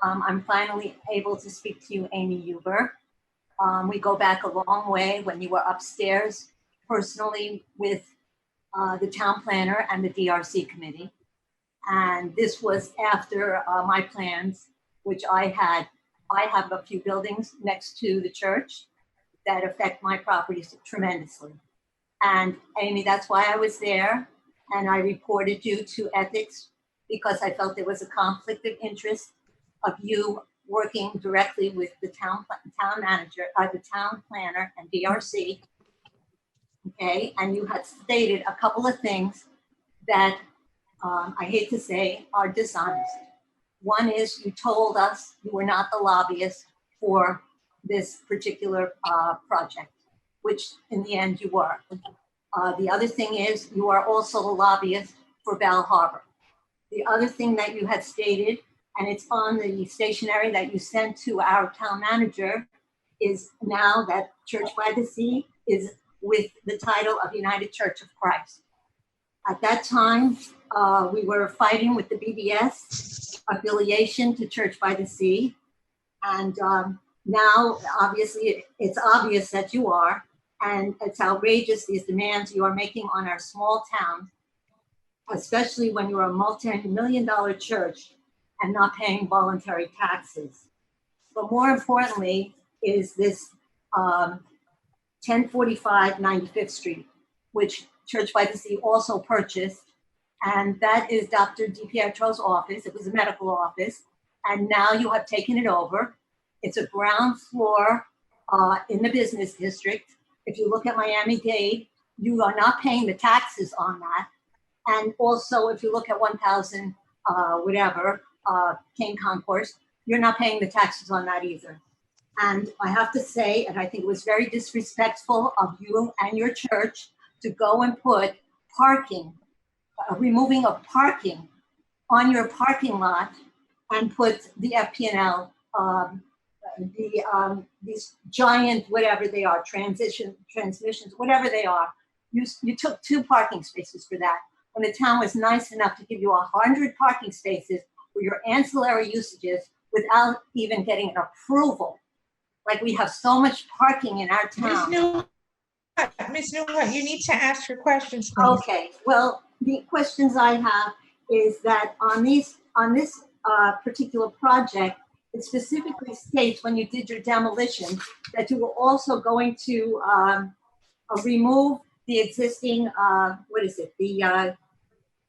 I'm finally able to speak to you, Amy Huber. We go back a long way when you were upstairs personally with the town planner and the DRC committee. And this was after my plans, which I have a few buildings next to the church that affect my properties tremendously. And Amy, that's why I was there. And I reported you to ethics because I felt there was a conflict of interest of you working directly with the town manager, the town planner and DRC. Okay, and you had stated a couple of things that I hate to say are dishonest. One is you told us you were not the lobbyist for this particular project, which in the end you were. The other thing is you are also a lobbyist for Bal Harbour. The other thing that you had stated, and it's on the stationery that you sent to our town manager, is now that Church by the Sea is with the title of United Church of Christ. At that time, we were fighting with the BBS affiliation to Church by the Sea. And now, obviously, it's obvious that you are. And it's outrageous, these demands you are making on our small town, especially when you're a multi-million-dollar church and not paying voluntary taxes. But more importantly is this 1045 95th Street, which Church by the Sea also purchased. And that is Dr. DiPietro's office. It was a medical office. And now you have taken it over. It's a ground floor in the business district. If you look at Miami-Dade, you are not paying the taxes on that. And also, if you look at 1000, King Concourse, you're not paying the taxes on that either. And I have to say, and I think it was very disrespectful of you and your church to go and put parking, removing of parking on your parking lot and put the FP&L, these giant, whatever they are, transmissions, whatever they are. You took 2 parking spaces for that when the town was nice enough to give you 100 parking spaces for your ancillary usages without even getting an approval. Like we have so much parking in our town. Ms. Newhart, you need to ask your questions, please. Okay, well, the questions I have is that on this particular project, it specifically states when you did your demolition that you were also going to remove the existing,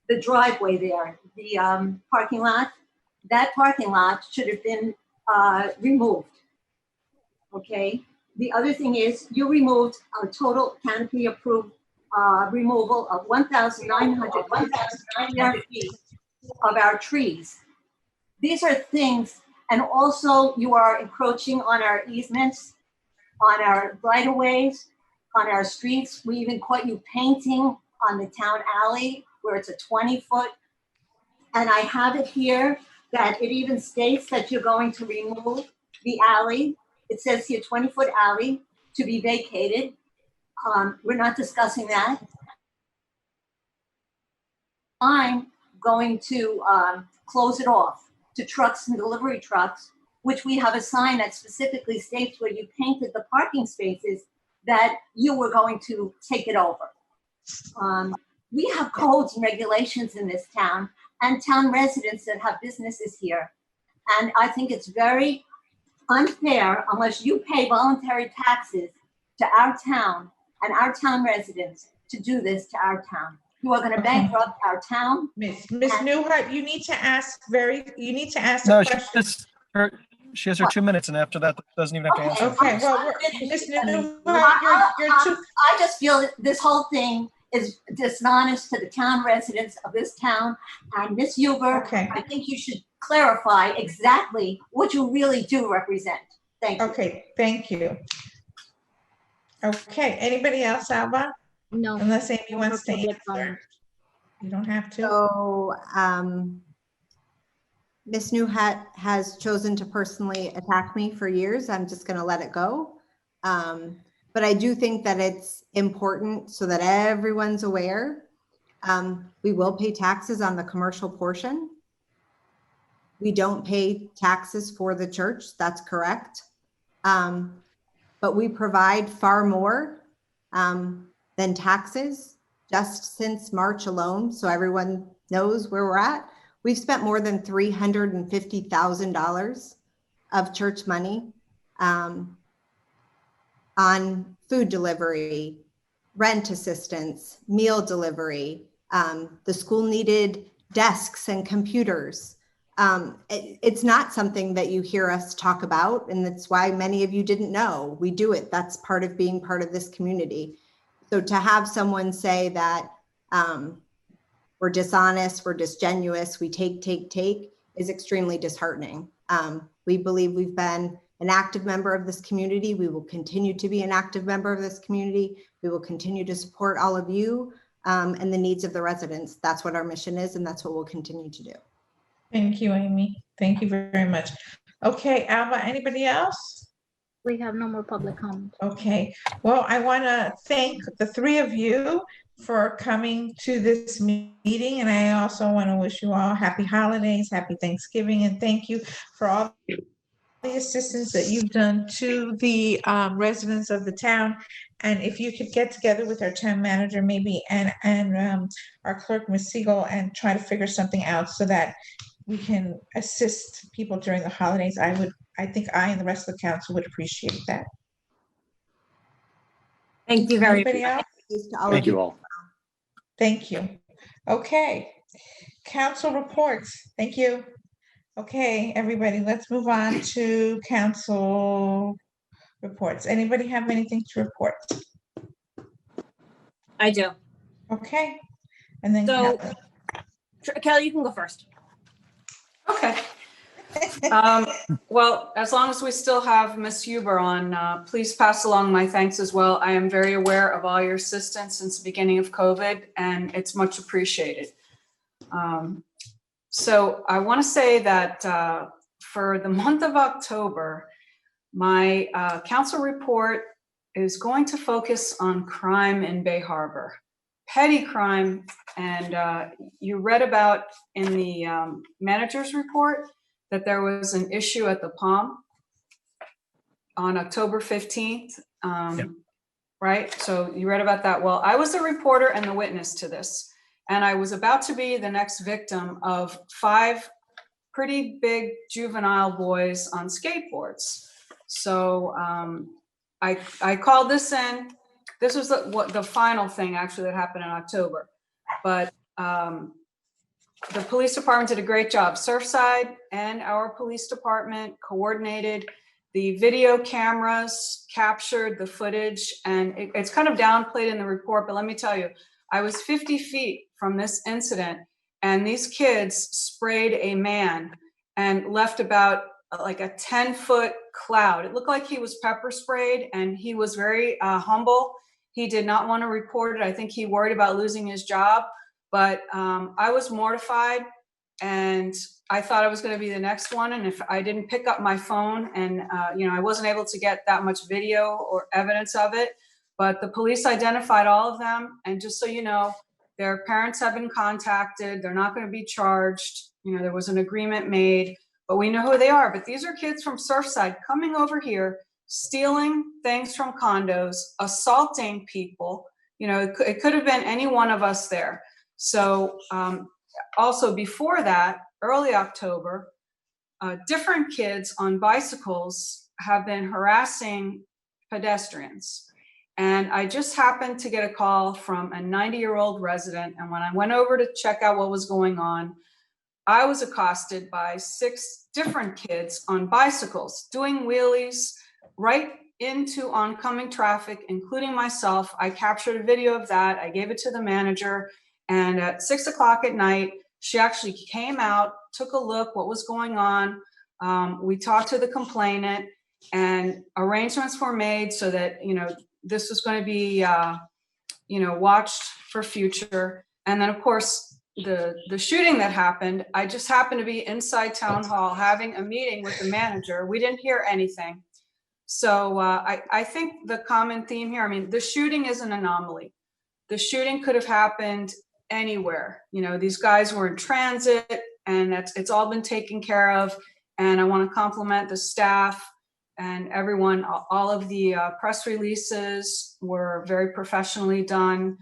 the driveway there, the parking lot. That parking lot should have been removed. Okay. The other thing is you removed a total canopy approved removal of 1,900 feet of our trees. These are things, and also you are encroaching on our easements, on our right-of-ways, on our streets. We even caught you painting on the town alley where it's a 20-foot. And I have it here that it even states that you're going to remove the alley. It says here 20-foot alley to be vacated. We're not discussing that. I'm going to close it off to trucks and delivery trucks, which we have a sign that specifically states where you painted the parking spaces that you were going to take it over. We have codes and regulations in this town and town residents that have businesses here. And I think it's very unfair unless you pay voluntary taxes to our town and our town residents to do this to our town. You are going to Okay. bankrupt our town. Miss Newhart, you need to ask No, a she question. she has her 2 minutes, and after that, doesn't even have to answer. Okay, well, Miss Newhart, you're too. I just feel that this whole thing is dishonest to the town residents of this town. And Miss Huber, I think you should clarify exactly what you really do represent. Thank you. Okay, thank you. Okay, anybody else, Alba? No. Unless Amy No wants to public answer. comment. You don't have to. So, Ms. Newhat has chosen to personally attack me for years. I'm just going to let it go. But I do think that it's important so that everyone's aware. We will pay taxes on the commercial portion. We don't pay taxes for the church. That's correct. But we provide far more than taxes just since March alone. So everyone knows where we're at. We've spent more than $350,000 of church money on food delivery, rent assistance, meal delivery. The school needed desks and computers. It's not something that you hear us talk about, and that's why many of you didn't know. We do it. That's part of being part of this community. So to have someone say that we're dishonest, we're disingenuous, we take is extremely disheartening. We believe we've been an active member of this community. We will continue to be an active member of this community. We will continue to support all of you and the needs of the residents. That's what our mission is, and that's what we'll continue to do. Thank you, Amy. Thank you very much. Okay, Alba, anybody else? We have no more public comment. Okay, well, I want to thank the three of you for coming to this meeting, and I also want to wish you all happy holidays, happy Thanksgiving, and thank you for all the assistance that you've done to the residents of the town. And if you could get together with our town manager maybe and our clerk, Ms. Siegel, and try to figure something out so that we can assist people during the holidays, I think I and the rest of the council would appreciate that. Thank you very Anybody much. else? Thank you all. Thank you. Okay, council reports. Thank you. Okay, everybody, let's move on to council reports. Anybody have anything to report? I do. Okay, and then So, Kelly. Kelly, you can go first. Okay. Well, as long as we still have Ms. Huber on, please pass along my thanks as well. I am very aware of all your assistance since the beginning of COVID, and it's much appreciated. So I want to say that for the month of October, my council report is going to focus on crime in Bay Harbor, petty crime. And you read about in the manager's report that there was an issue at the Palm on October 15th, right? So you read about that. Well, I was the reporter and the witness to this. And I was about to be the next victim of 5 pretty big juvenile boys on skateboards. So I called this in. This was the final thing actually that happened in October. But the police department did a great job. Surfside and our police department coordinated. The video cameras captured the footage, and it's kind of downplayed in the report, but let me tell you, I was 50 feet from this incident, and these kids sprayed a man and left about like a 10-foot cloud. It looked like he was pepper sprayed, and he was very humble. He did not want to report it. I think he worried about losing his job, but I was mortified, and I thought I was going to be the next one. And if I didn't pick up my phone, and I wasn't able to get that much video or evidence of it, but the police identified all of them. And just so you know, their parents have been contacted. They're not going to be charged. There was an agreement made, but we know who they are. But these are kids from Surfside coming over here, stealing things from condos, assaulting people. It could have been any one of us there. So also before that, early October, different kids on bicycles have been harassing pedestrians. And I just happened to get a call from a 90-year-old resident. And when I went over to check out what was going on, I was accosted by 6 different kids on bicycles doing wheelies right into oncoming traffic, including myself. I captured a video of that. I gave it to the manager. And at 6 o'clock at night, she actually came out, took a look what was going on. We talked to the complainant, and arrangements were made so that, you know, this was going to be, you know, watched for future. And then, of course, the shooting that happened, I just happened to be inside town hall having a meeting with the manager. We didn't hear anything. So I think the common theme here, I mean, the shooting is an anomaly. The shooting could have happened anywhere. You know, these guys were in transit, and it's all been taken care of. And I want to compliment the staff and everyone. All of the press releases were very professionally done.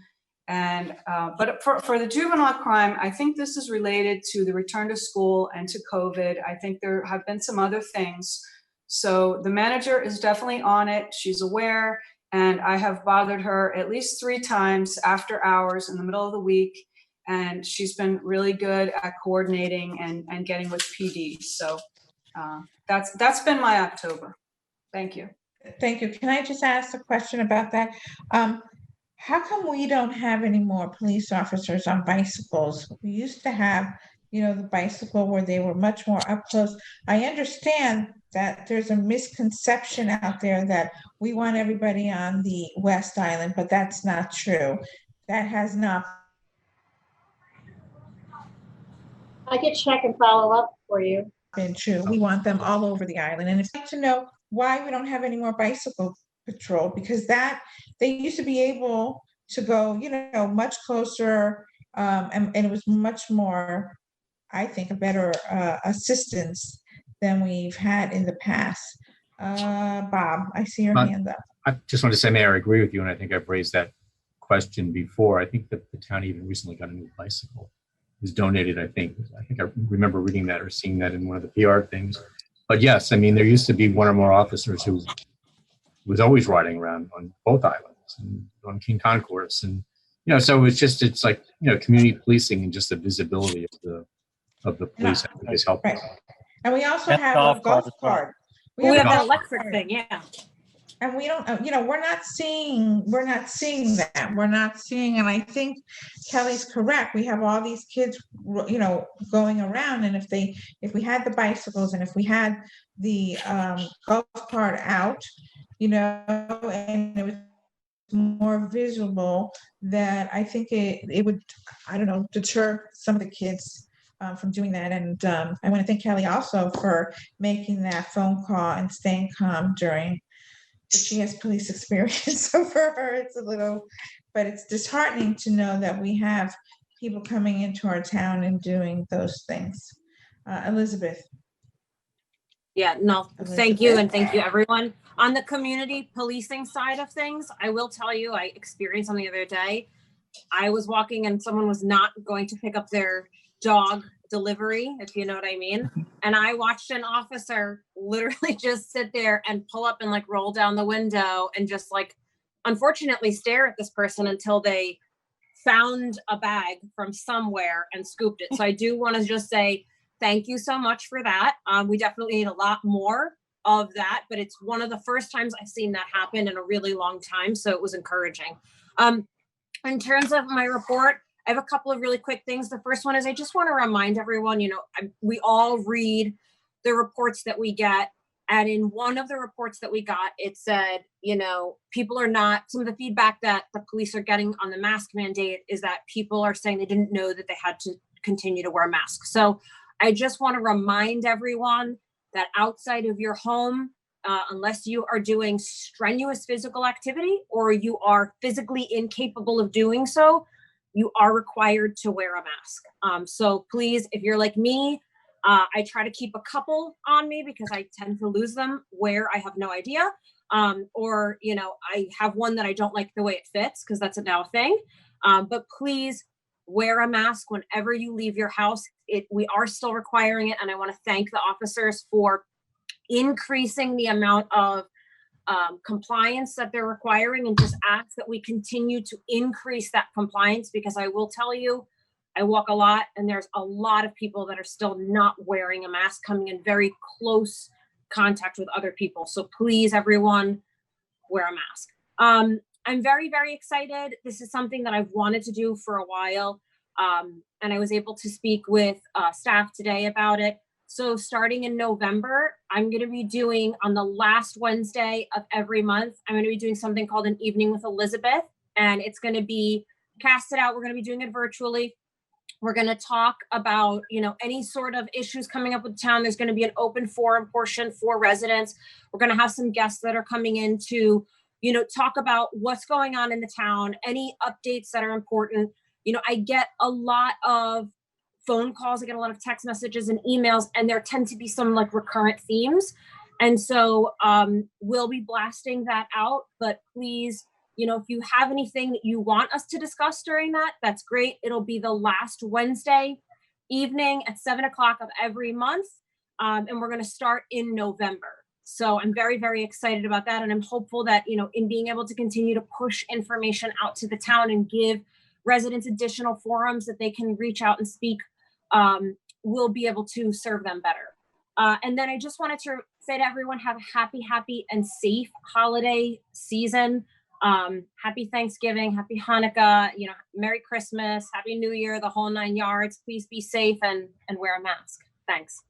And but for the juvenile crime, I think this is related to the return to school and to COVID. I think there have been some other things. So the manager is definitely on it. She's aware. And I have bothered her at least 3 times after hours in the middle of the week. And she's been really good at coordinating and getting with PD. So that's been my October. Thank you. Thank you. Can I just ask a question about that? How come we don't have any more police officers on bicycles? We used to have, you know, the bicycle where they were much more up close. I understand that there's a misconception out there that we want everybody on the West Island, but that's not true. That has not. I could check and follow up for you. Been true. We want them all over the island. And it's like to know why we don't have any more bicycle patrol, because that they used to be able to go, you know, much closer, and it was much more, I think, a better assistance than we've had in the past. Bob, I see your hand up. I just want to say, Mayor, I agree with you, and I think I've raised that question before. I think that the town even recently got a new bicycle. It was donated, I think I remember reading that or seeing that in one of the PR things. But yes, I mean, there used to be one or more officers who was always riding around on both islands and on King Concourse. And, you know, so it's like, you know, community policing and just the visibility of the police, I think, is helpful. Right. And we also have a golf cart. We have an electric thing, yeah. And we don't, you know, we're not seeing that. We're not seeing, and I think Kelly's correct. We have all these kids, you know, going around, and if we had the bicycles and if we had the golf cart out, you know, and it was more visible, that I think it would, I don't know, deter some of the kids from doing that. And I want to thank Kelly also for making that phone call and staying calm during. She has police experience, so for her it's a little, but it's disheartening to know that we have people coming into our town and doing those things. Elizabeth. Yeah, no, thank you. And thank you, everyone. On the community policing side of things, I will tell you, I experienced something the other day. I was walking and someone was not going to pick up their dog delivery, if you know what I mean. And I watched an officer literally just sit there and pull up and like roll down the window and just like, unfortunately, stare at this person until they found a bag from somewhere and scooped it. So I do want to just say thank you so much for that. We definitely need a lot more of that, but it's one of the first times I've seen that happen in a really long time. So it was encouraging. In terms of my report, I have a couple of really quick things. The first one is I just want to remind everyone, you know, we all read the reports that we get. And in one of the reports that we got, it said, you know, people are not, some of the feedback that the police are getting on the mask mandate is that people are saying they didn't know that they had to continue to wear masks. So I just want to remind everyone that outside of your home, unless you are doing strenuous physical activity or you are physically incapable of doing so, you are required to wear a mask. So please, if you're like me, I try to keep a couple on me because I tend to lose them where I have no idea. Or, you know, I have one that I don't like the way it fits because that's now a thing. But please wear a mask whenever you leave your house. We are still requiring it. And I want to thank the officers for increasing the amount of compliance that they're requiring, and just ask that we continue to increase that compliance, because I will tell you, I walk a lot and there's a lot of people that are still not wearing a mask, coming in very close contact with other people. So please, everyone, wear a mask. I'm very, very excited. This is something that I've wanted to do for a while. And I was able to speak with staff today about it. So starting in November, I'm going to be doing, on the last Wednesday of every month, I'm going to be doing something called an Evening with Elizabeth. And it's going to be casted out. We're going to be doing it virtually. We're going to talk about, any sort of issues coming up with the town. There's going to be an open forum portion for residents. We're going to have some guests that are coming in to, talk about what's going on in the town, any updates that are important. I get a lot of phone calls, I get a lot of text messages and emails, and there tend to be some like recurrent themes. And so we'll be blasting that out, but please, if you have anything that you want us to discuss during that, that's great. It'll be the last Wednesday evening at 7:00 of every month. And we're going to start in November. So I'm very, very excited about that. And I'm hopeful that, in being able to continue to push information out to the town and give residents additional forums that they can reach out and speak, we'll be able to serve them better. And then I just wanted to say to everyone, have a happy and safe holiday season. Happy Thanksgiving, happy Hanukkah, Merry Christmas, Happy New Year, the whole 9 yards. Please be safe and wear a mask. Thanks.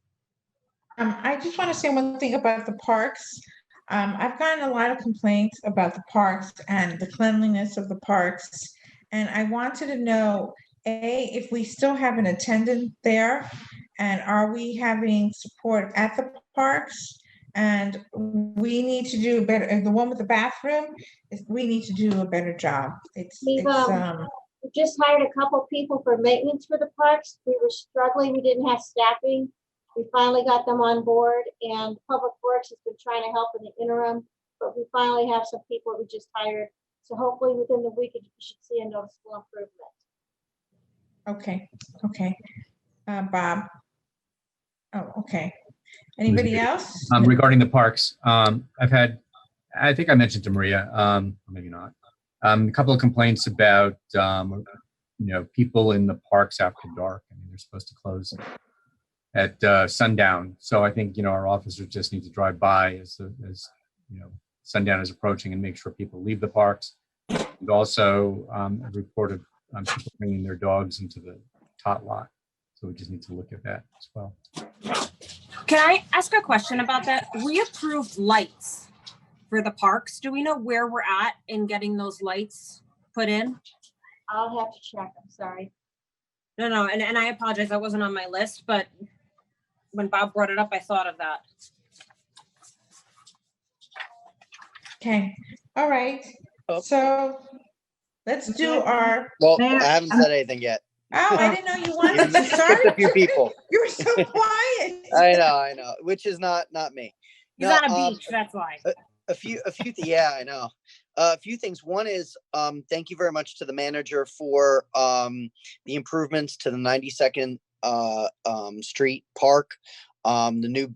I just want to say one thing about the parks. I've gotten a lot of complaints about the parks and the cleanliness of the parks. And I wanted to know, A, if we still have an attendant there, and are we having support at the parks? And we need to do better. And the one with the bathroom, we need to do a better job. We just hired a couple people for maintenance for the parks. We were struggling. We didn't have staffing. We finally got them on board, and Public Works has been trying to help in the interim, but we finally have some people we just hired. So hopefully within the week, you should see a noticeable improvement. Okay. Bob. Oh, okay. Anybody else? Regarding the parks, I think I mentioned to Maria, or maybe not, a couple of complaints about, people in the parks after dark. I mean, they're supposed to close at sundown. So I think, our officers just need to drive by as sundown is approaching and make sure people leave the parks. And also a report of people bringing their dogs into the tot lot. So we just need to look at that as well. Can I ask a question about that? We approved lights for the parks. Do we know where we're at in getting those lights put in? I'll have to check. I'm sorry. No. And I apologize. That wasn't on my list, but when Bob brought it up, I thought of that. Okay. All right. So let's do our. Well, I haven't said anything yet. Oh, I didn't know you wanted to start. Just a few people. You were so quiet. I know, which is not me. He's on a beach, that's why. Yeah, I know. A few things. One is, thank you very much to the manager for the improvements to the 92nd Street Park. The new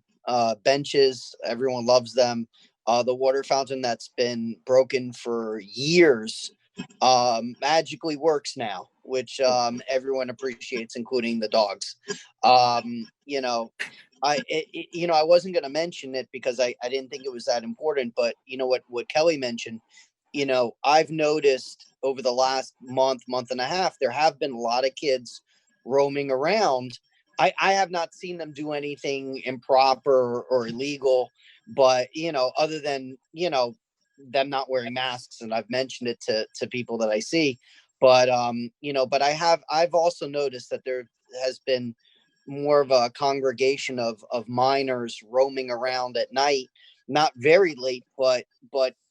benches, everyone loves them. The water fountain that's been broken for years magically works now, which everyone appreciates, including the dogs. I wasn't going to mention it because I didn't think it was that important, but what Kelly mentioned, I've noticed over the last month and a half, there have been a lot of kids roaming around. I have not seen them do anything improper or illegal, but other than them not wearing masks, and I've mentioned it to people that I see, but I've also noticed that there has been more of a congregation of minors roaming around at night, not very late, but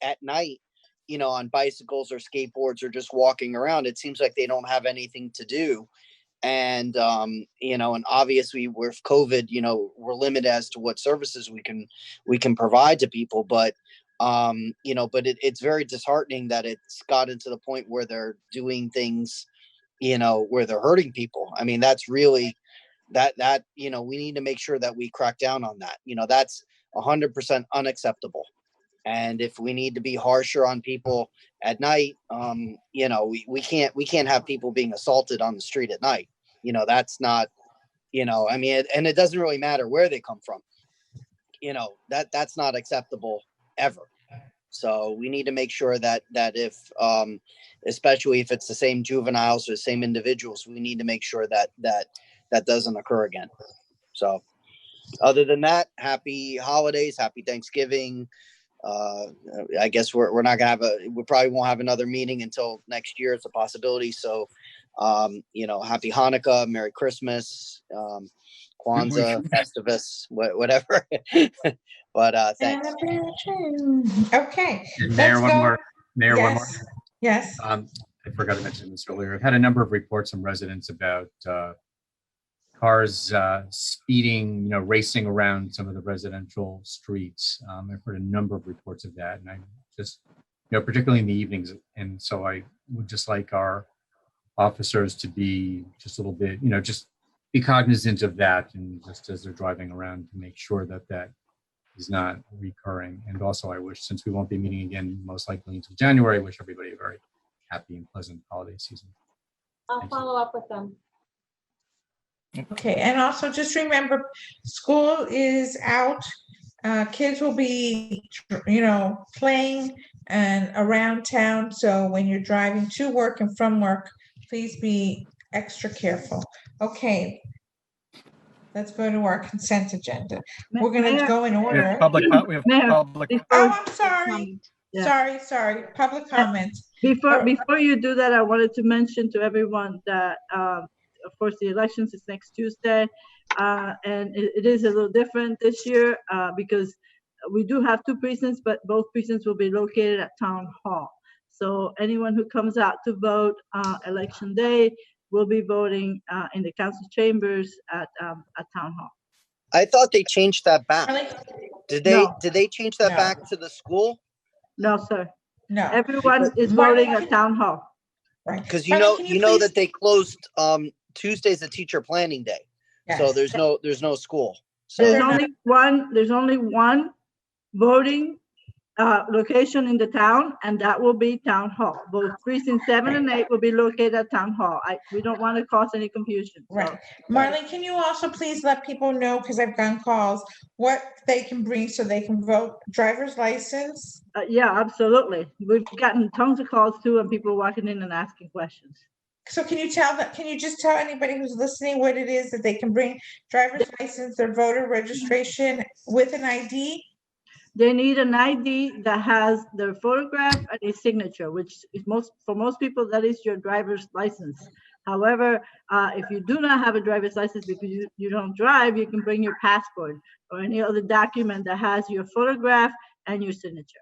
at night, on bicycles or skateboards or just walking around. It seems like they don't have anything to do. And, and obviously with COVID, we're limited as to what services we can provide to people, but it's very disheartening that it's gotten to the point where they're doing things, where they're hurting people. I mean, that's really that we need to make sure that we crack down on that. That's 100% unacceptable. And if we need to be harsher on people at night, you know, we can't have people being assaulted on the street at night. You know, that's not, you know, I mean, and it doesn't really matter where they come from. You know, that's not acceptable ever. So we need to make sure that if, especially if it's the same juveniles or the same individuals, we need to make sure that doesn't occur again. So other than that, happy holidays, happy Thanksgiving. I guess we're not gonna we probably won't have another meeting until next year. It's a possibility. So, you know, happy Hanukkah, Merry Christmas, Kwanzaa, Festivus, whatever. But thanks. Okay. And Mayor, let's one go. more. Mayor, one more. Yes. I forgot to mention this earlier. I've had a number of reports from residents about cars speeding, you know, racing around some of the residential streets. I've heard a number of reports of that, and I just, you know, particularly in the evenings. And so I would just like our officers to be just a little bit, you know, just be cognizant of that, and just as they're driving around to make sure that that is not recurring. And also, I wish, since we won't be meeting again most likely until January, I wish everybody a very happy and pleasant holiday season. I'll follow up with them. Okay, and also just remember, school is out. Kids will be, you know, playing and around town. So when you're driving to work and from work, please be extra careful. Okay. Let's go to our consent agenda. We're going to go in We order. have public, Oh, I'm sorry. Yeah. Sorry. Public comment. Before you do that, I wanted to mention to everyone that, of course, the elections is next Tuesday, and it is a little different this year because we do have 2 precincts, but both precincts will be located at Town Hall. So anyone who comes out to vote election day will be voting in the council chambers at Town Hall. I thought they changed that back. Did they? No. Did they change that back to the school? No, sir. No. Everyone is voting at Town Hall. Because you know that they closed Tuesday's a teacher planning day, so there's no school. So There's only one voting location in the town, and that will be Town Hall. Both precincts 7 and 8 will be located at Town Hall. We don't want to cause any confusion. So. Right. Marlene, can you also please let people know, because I've gotten calls, what they can bring so they can vote? Driver's license? Yeah, absolutely. We've gotten tons of calls too, and people walking in and asking questions. So can you just tell anybody who's listening what it is that they can bring? Driver's license, their voter registration with an ID? They need an ID that has their photograph and a signature, which is for most people, that is your driver's license. However, if you do not have a driver's license because you don't drive, you can bring your passport or any other document that has your photograph and your signature.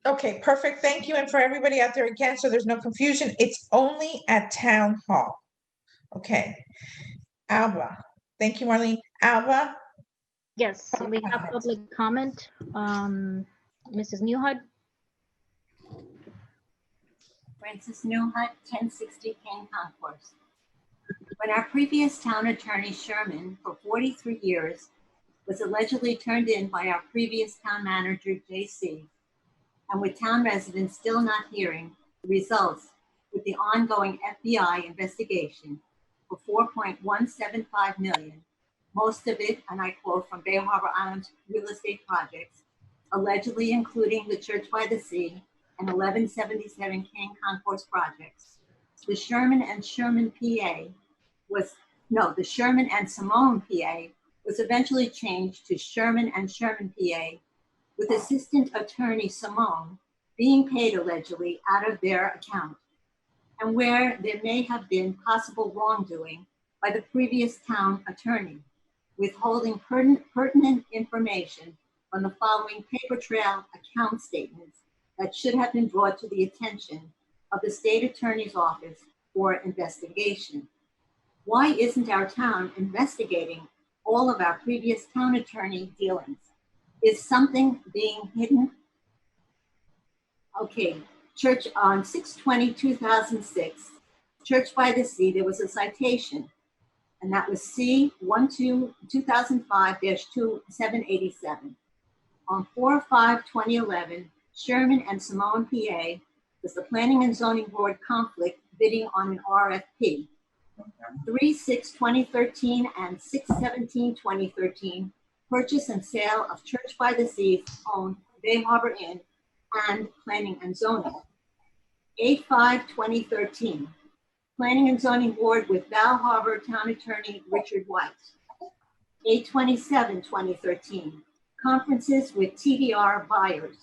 Okay, perfect. Thank you. And for everybody out there again, so there's no confusion, it's only at Town Hall. Okay. Alba. Thank you, Marlene. Alba? Yes, we have public comment. Mrs. Newhut? Francis Newhut, 1060 Kane Concourse. When our previous town attorney Sherman, for 43 years, was allegedly turned in by our previous town manager JC, and with town residents still not hearing the results with the ongoing FBI investigation for $4.175 million, most of it, and I quote, from Bay Harbor Island real estate projects, allegedly including the Church by the Sea and 1177 King Concourse projects. The Sherman and Simone PA was eventually changed to Sherman and Sherman PA, with Assistant Attorney Simone being paid allegedly out of their account, and where there may have been possible wrongdoing by the previous town attorney, withholding pertinent information on the following paper trail account statements that should have been brought to the attention of the state attorney's office for investigation. Why isn't our town investigating all of our previous town attorney dealings? Is something being hidden? Okay, Church on 6/20/2006, Church by the Sea, there was a citation, and that was C12-2005-2787. on 4/5/2011, Sherman and Simone, PA, was the Planning and Zoning Board conflict bidding on an RFP. 3/6/2013 and 6/17/2013, purchase and sale of Church by the Sea owned Bay Harbor Inn and Planning and Zoning. 8/5/2013, Planning and Zoning Board with Val Harbor Town Attorney Richard White. 8/27/2013, conferences with TDR buyers.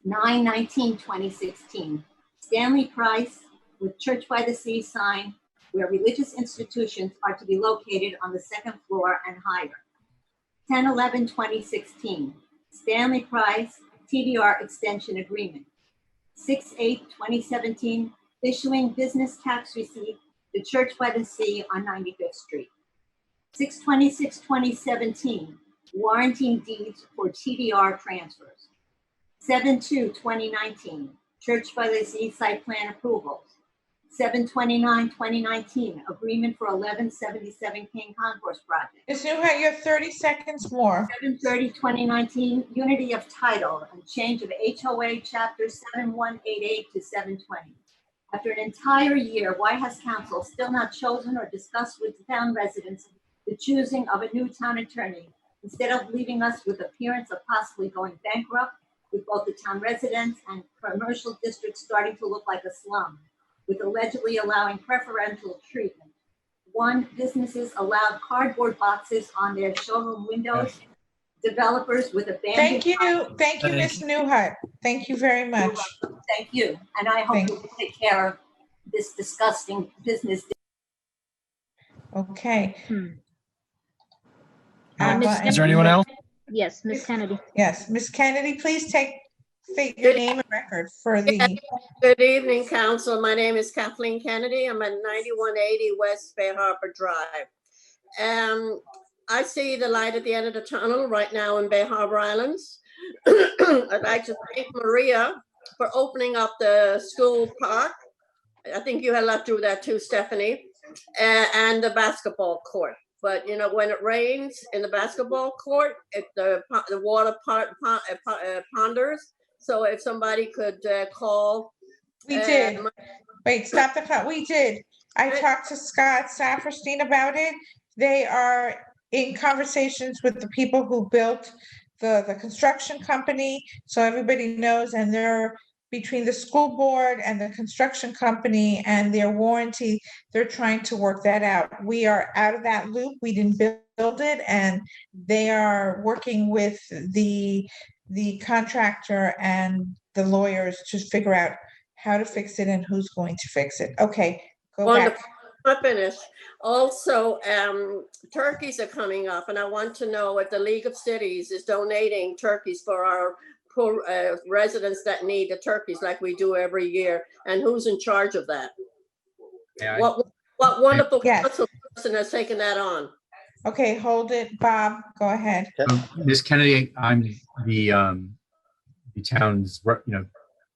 9/19/2016, Stanley Price with Church by the Sea sign where religious institutions are to be located on the second floor and higher. 10/11/2016, Stanley Price TDR extension agreement. 6/8/2017, issuing business tax receipt to Church by the Sea on 95th Street. 6/26/2017, warranting deeds for TDR transfers. 7/2/2019, Church by the Sea site plan approvals. 7/29/2019, agreement for 1177 King Concourse project. Ms. Newhart, you have 30 seconds more. 7/30/2019, unity of title and change of HOA chapter 7188 to 720. After an entire year, why has council still not chosen or discussed with the town residents the choosing of a new town attorney, instead of leaving us with appearance of possibly going bankrupt, with both the town residents and commercial districts starting to look like a slum, with allegedly allowing preferential treatment? One, businesses allowed cardboard boxes on their showroom windows. Developers with abandoned. Thank you, Ms. Newhart. Thank you very much. Thank you, and I hope you will take care of this disgusting business. Okay. Is there anyone else? Yes, Ms. Kennedy. Yes, Ms. Kennedy, please state your name and record for the. Good evening, council. My name is Kathleen Kennedy. I'm at 9180 West Bay Harbor Drive. I see the light at the end of the tunnel right now in Bay Harbor Islands. I'd like to thank Maria for opening up the school park. I think you had left through that too, Stephanie, and the basketball court. But you know, when it rains in the basketball court, the water ponders. So if somebody could call. We did. Wait, stop the clock. We did. I talked to Scott Saperstein about it. They are in conversations with the people who built the construction company. So everybody knows, and they're between the school board and the construction company and their warranty, they're trying to work that out. We are out of that loop. We didn't build it, and they are working with the contractor and the lawyers to figure out how to fix it and who's going to fix it. Okay, go Wonderful. back. I'm finished. Also, turkeys are coming up, and I want to know if the League of Cities is donating turkeys for our poor residents that need the turkeys like we do every year, and who's in charge of that? What wonderful council person has taken that on? Okay, hold it, Bob, go ahead. Ms. Kennedy, I'm the town's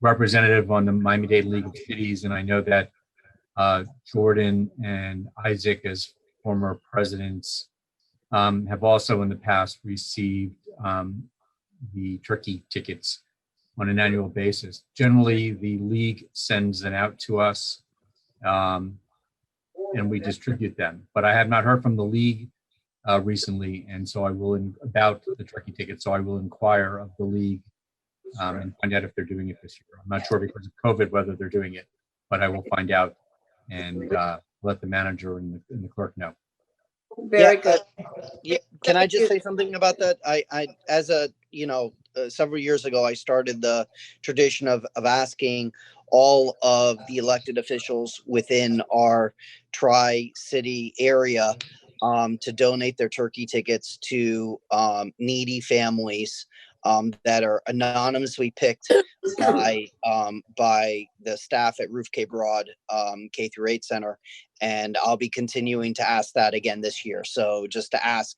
representative on the Miami-Dade League of Cities, and I know that Jordan and Isaac, as former presidents, have also in the past received the turkey tickets on an annual basis. Generally, the league sends them out to us, and we distribute them. But I have not heard from the league recently, and so I will about the turkey tickets. So I will inquire of the league and find out if they're doing it this year. I'm not sure because of COVID whether they're doing it, but I will find out and let the manager and the clerk know. Very good. Can I just say something about that? I as a several years ago, I started the tradition of asking all of the elected officials within our Tri-City area to donate their turkey tickets to needy families that are anonymously picked by the staff at Roof Cape Broad K-8 Center, and I'll be continuing to ask that again this year. So just to ask,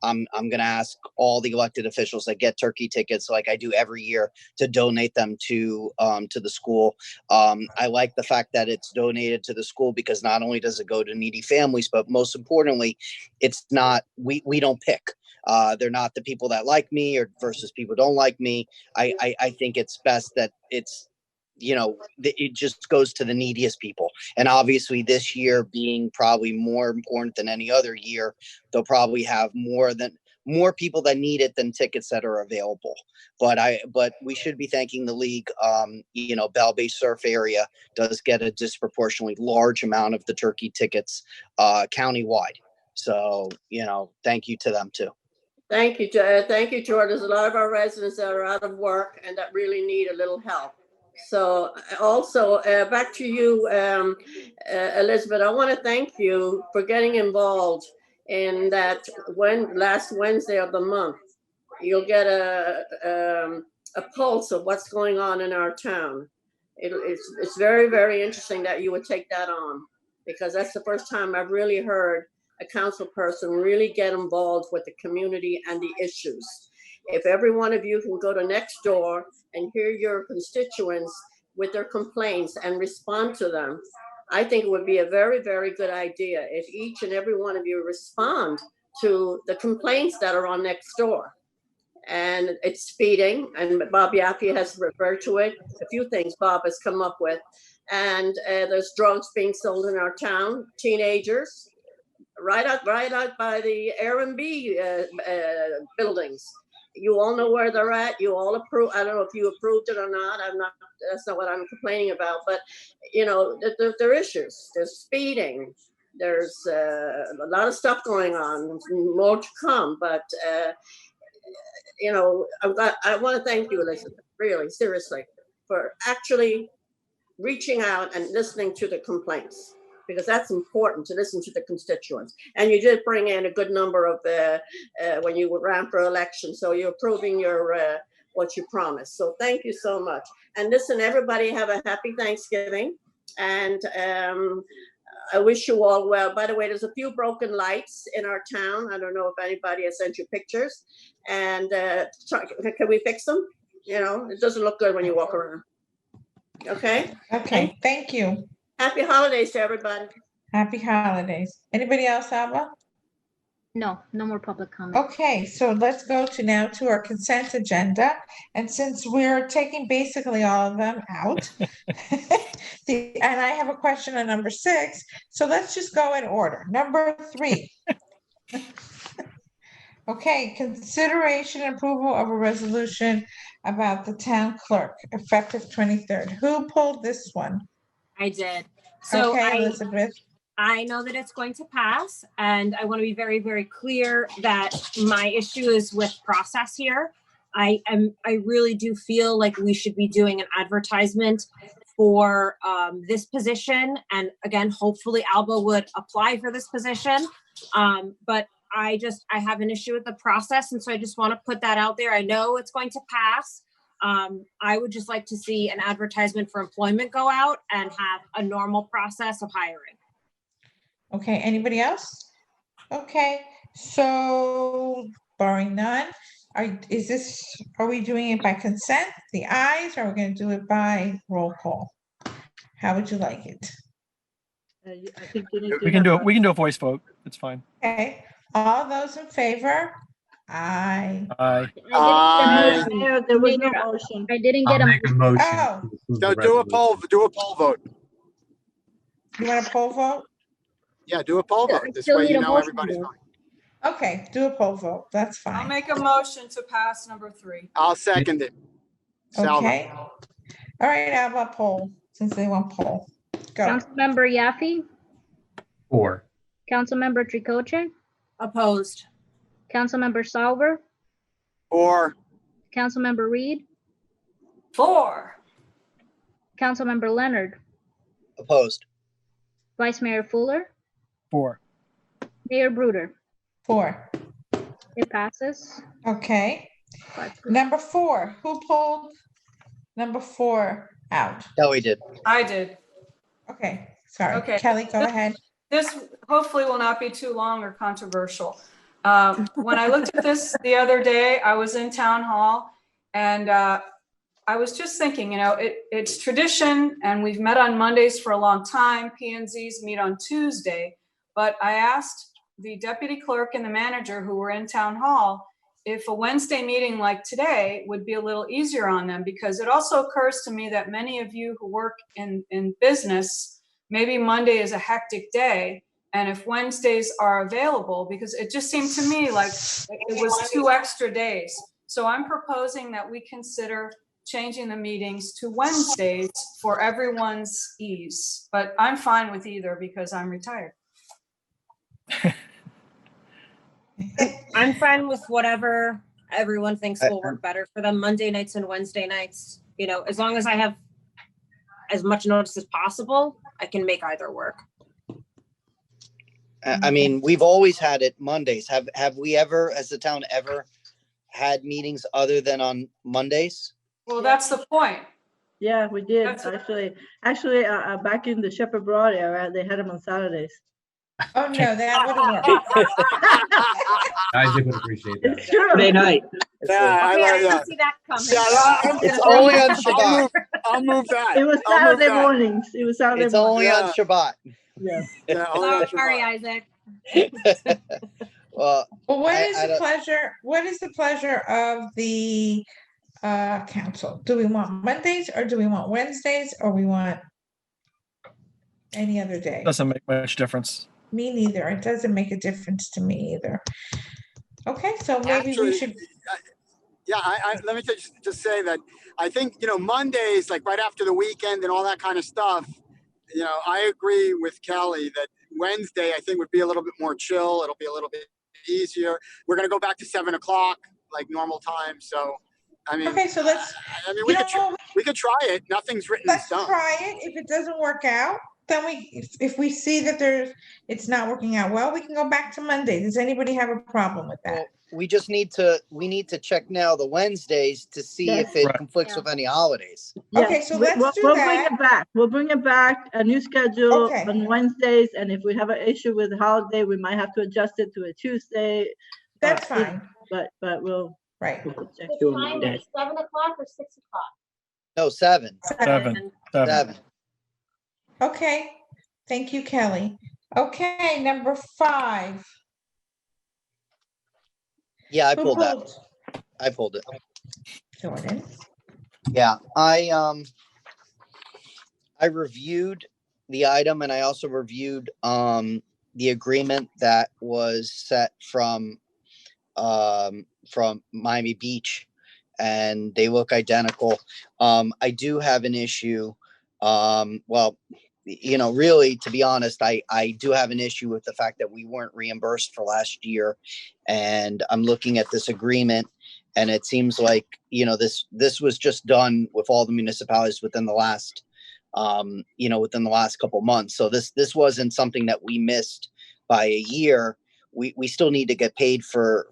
I'm going to ask all the elected officials that get turkey tickets, like I do every year, to donate them to the school. I like the fact that it's donated to the school because not only does it go to needy families, but most importantly, it's not we don't pick. They're not the people that like me or versus people who don't like me. I think it's best that it's, it just goes to the neediest people. And obviously this year being probably more important than any other year, they'll probably have more people that need it than tickets that are available. But we should be thanking the league. Bell Bay Surf area does get a disproportionately large amount of the turkey tickets countywide. So, thank you to them too. Thank you, thank you, George. There's a lot of our residents that are out of work and that really need a little help. So also back to you, Elizabeth, I want to thank you for getting involved in that last Wednesday of the month. You'll get a pulse of what's going on in our town. It's very, very interesting that you would take that on, because that's the first time I've really heard a council person really get involved with the community and the issues. If every one of you can go to Nextdoor and hear your constituents with their complaints and respond to them, I think it would be a very, very good idea if each and every one of you respond to the complaints that are on Nextdoor. And it's speeding, and Bob Yaffe has referred to it. A few things Bob has come up with. And there's drugs being sold in our town, teenagers, right out by the Airbnb buildings. You all know where they're at. You all approve. I don't know if you approved it or not. That's not what I'm complaining about. But there are issues. There's speeding. There's a lot of stuff going on. There's more to come. But I want to thank you, Elizabeth, really seriously, for actually reaching out and listening to the complaints, because that's important, to listen to the constituents. And you did bring in a good number of when you ran for election, so you're proving your what you promised. So thank you so much. And listen, everybody, have a happy Thanksgiving, and I wish you all well. By the way, there's a few broken lights in our town. I don't know if anybody has sent you pictures, and can we fix them? It doesn't look good when you walk around. Okay, thank you. Happy holidays to everybody. Happy holidays. Anybody else, Alba? No more public comment. Okay, so let's go now to our consent agenda. And since we're taking basically all of them out, and I have a question on number 6, so let's just go in order. Number 3. Okay, consideration and approval of a resolution about the town clerk, effective 23rd. Who pulled this one? I did. So okay, Elizabeth. I know that it's going to pass, and I want to be very, very clear that my issue is with process here. I really do feel like we should be doing an advertisement for this position. And again, hopefully Alba would apply for this position. But I have an issue with the process. And so I just want to put that out there. I know it's going to pass. I would just like to see an advertisement for employment go out and have a normal process of hiring. Okay, anybody else? Okay, so barring none, are we doing it by consent, the ayes, or are we going to do it by roll call? How would you like it? I think you We can do a voice vote. It's fine. Okay, all those in favor? Aye. Aye. There was no motion. I didn't I'll get make a motion. Oh. So do a poll vote. You want a poll vote? Yeah, do a poll vote. This still way need you a know motion, everybody's though. voting. Okay, do a poll vote. That's I'll fine. make a motion to pass number 3. I'll second it. Salvo. Okay. All right, how about poll, since they want poll? Go. Councilmember Yaffe, 4. Councilmember Tricoche, Opposed. Councilmember Salver, 4. Councilmember Reed, 4. Councilmember Leonard, Opposed. Vice Mayor Fuller, 4. Mayor Bruder. 4. It passes. Okay. Number 4, who pulled number 4 out? Kelly did. I did. Okay, sorry. Okay. Kelly, go ahead. This hopefully will not be too long or controversial. When I looked at this the other day, I was in town hall, and I was just thinking, it's tradition, and we've met on Mondays for a long time. P&Zs meet on Tuesday, but I asked the deputy clerk and the manager who were in town hall if a Wednesday meeting like today would be a little easier on them, because it also occurs to me that many of you who work in business, maybe Monday is a hectic day. And if Wednesdays are available, because it just seemed to me like it was 2 extra days. So I'm proposing that we consider changing the meetings to Wednesdays for everyone's ease. But I'm fine with either because I'm retired. I'm fine with whatever everyone thinks will work better for them. Monday nights and Wednesday nights, you know, as long as I have as much notice as possible, I can make either work. I mean, we've always had it Mondays. Have we ever, as the town, ever had meetings other than on Mondays? Well, that's the point. Yeah, we did actually. Back in the Shepherd Broad area, they had them on Saturdays. Oh, no, that wouldn't work. Isaac would appreciate that. It's true. Monday night. Okay, I didn't see that coming. It's only on Shabbat. I'll move that. It was I'll move Saturday that. mornings. It was Saturday It's only on mornings. Shabbat. Yeah. Yeah, only on Sorry, Shabbat. Isaac. Well, What I- is I the don't- pleasure? What is the pleasure of the council? Do we want Mondays or do we want Wednesdays or we want any other day? Doesn't make much difference. Me neither. It doesn't make a difference to me either. Okay, so maybe we Actually, should. Yeah, let me just say that I think, Mondays, like right after the weekend and all that kind of stuff, I agree with Kelly that Wednesday, I think, would be a little bit more chill. It'll be a little bit easier. We're going to go back to 7:00, like normal time. So, I mean, Okay, so let's. we could try it. Nothing's written in Let's stone. try it. If it doesn't work out, then if we see that it's not working out well, we can go back to Monday. Does anybody have a problem with that? we just need to check now the Wednesdays to see if it conflicts with any holidays. Okay, so let's do we'll that. bring it back. We'll bring it back, a new schedule Okay. on Wednesdays, and if we have an issue with the holiday, we might have to adjust it to a Tuesday. That's fine. But we'll. Right. We'll check. The time is 7:00 or 6:00? No, 7. 7. Okay, thank you, Kelly. Okay, number 5. Yeah, I Who pulled that. pulled? I pulled it. Jordan. Yeah, I reviewed the item and I also reviewed the agreement that was set from Miami Beach, and they look identical. I do have an issue. Well, really, to be honest, I do have an issue with the fact that we weren't reimbursed for last year, and I'm looking at this agreement, and it seems like this was just done with all the municipalities within the last couple months. So this wasn't something that we missed by a year. We still need to get paid for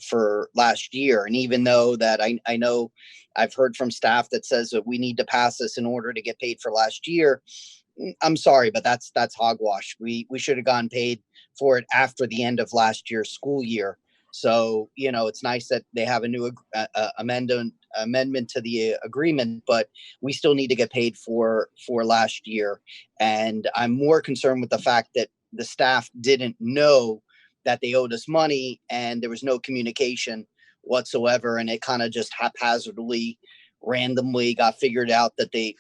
last year, and even though that I know I've heard from staff that says that we need to pass this in order to get paid for last year. I'm sorry, but that's hogwash. We should have gotten paid for it after the end of last year's school year. So, it's nice that they have a new amendment to the agreement, but we still need to get paid for last year. And I'm more concerned with the fact that the staff didn't know that they owed us money and there was no communication whatsoever. And it kind of just haphazardly, randomly got figured out that they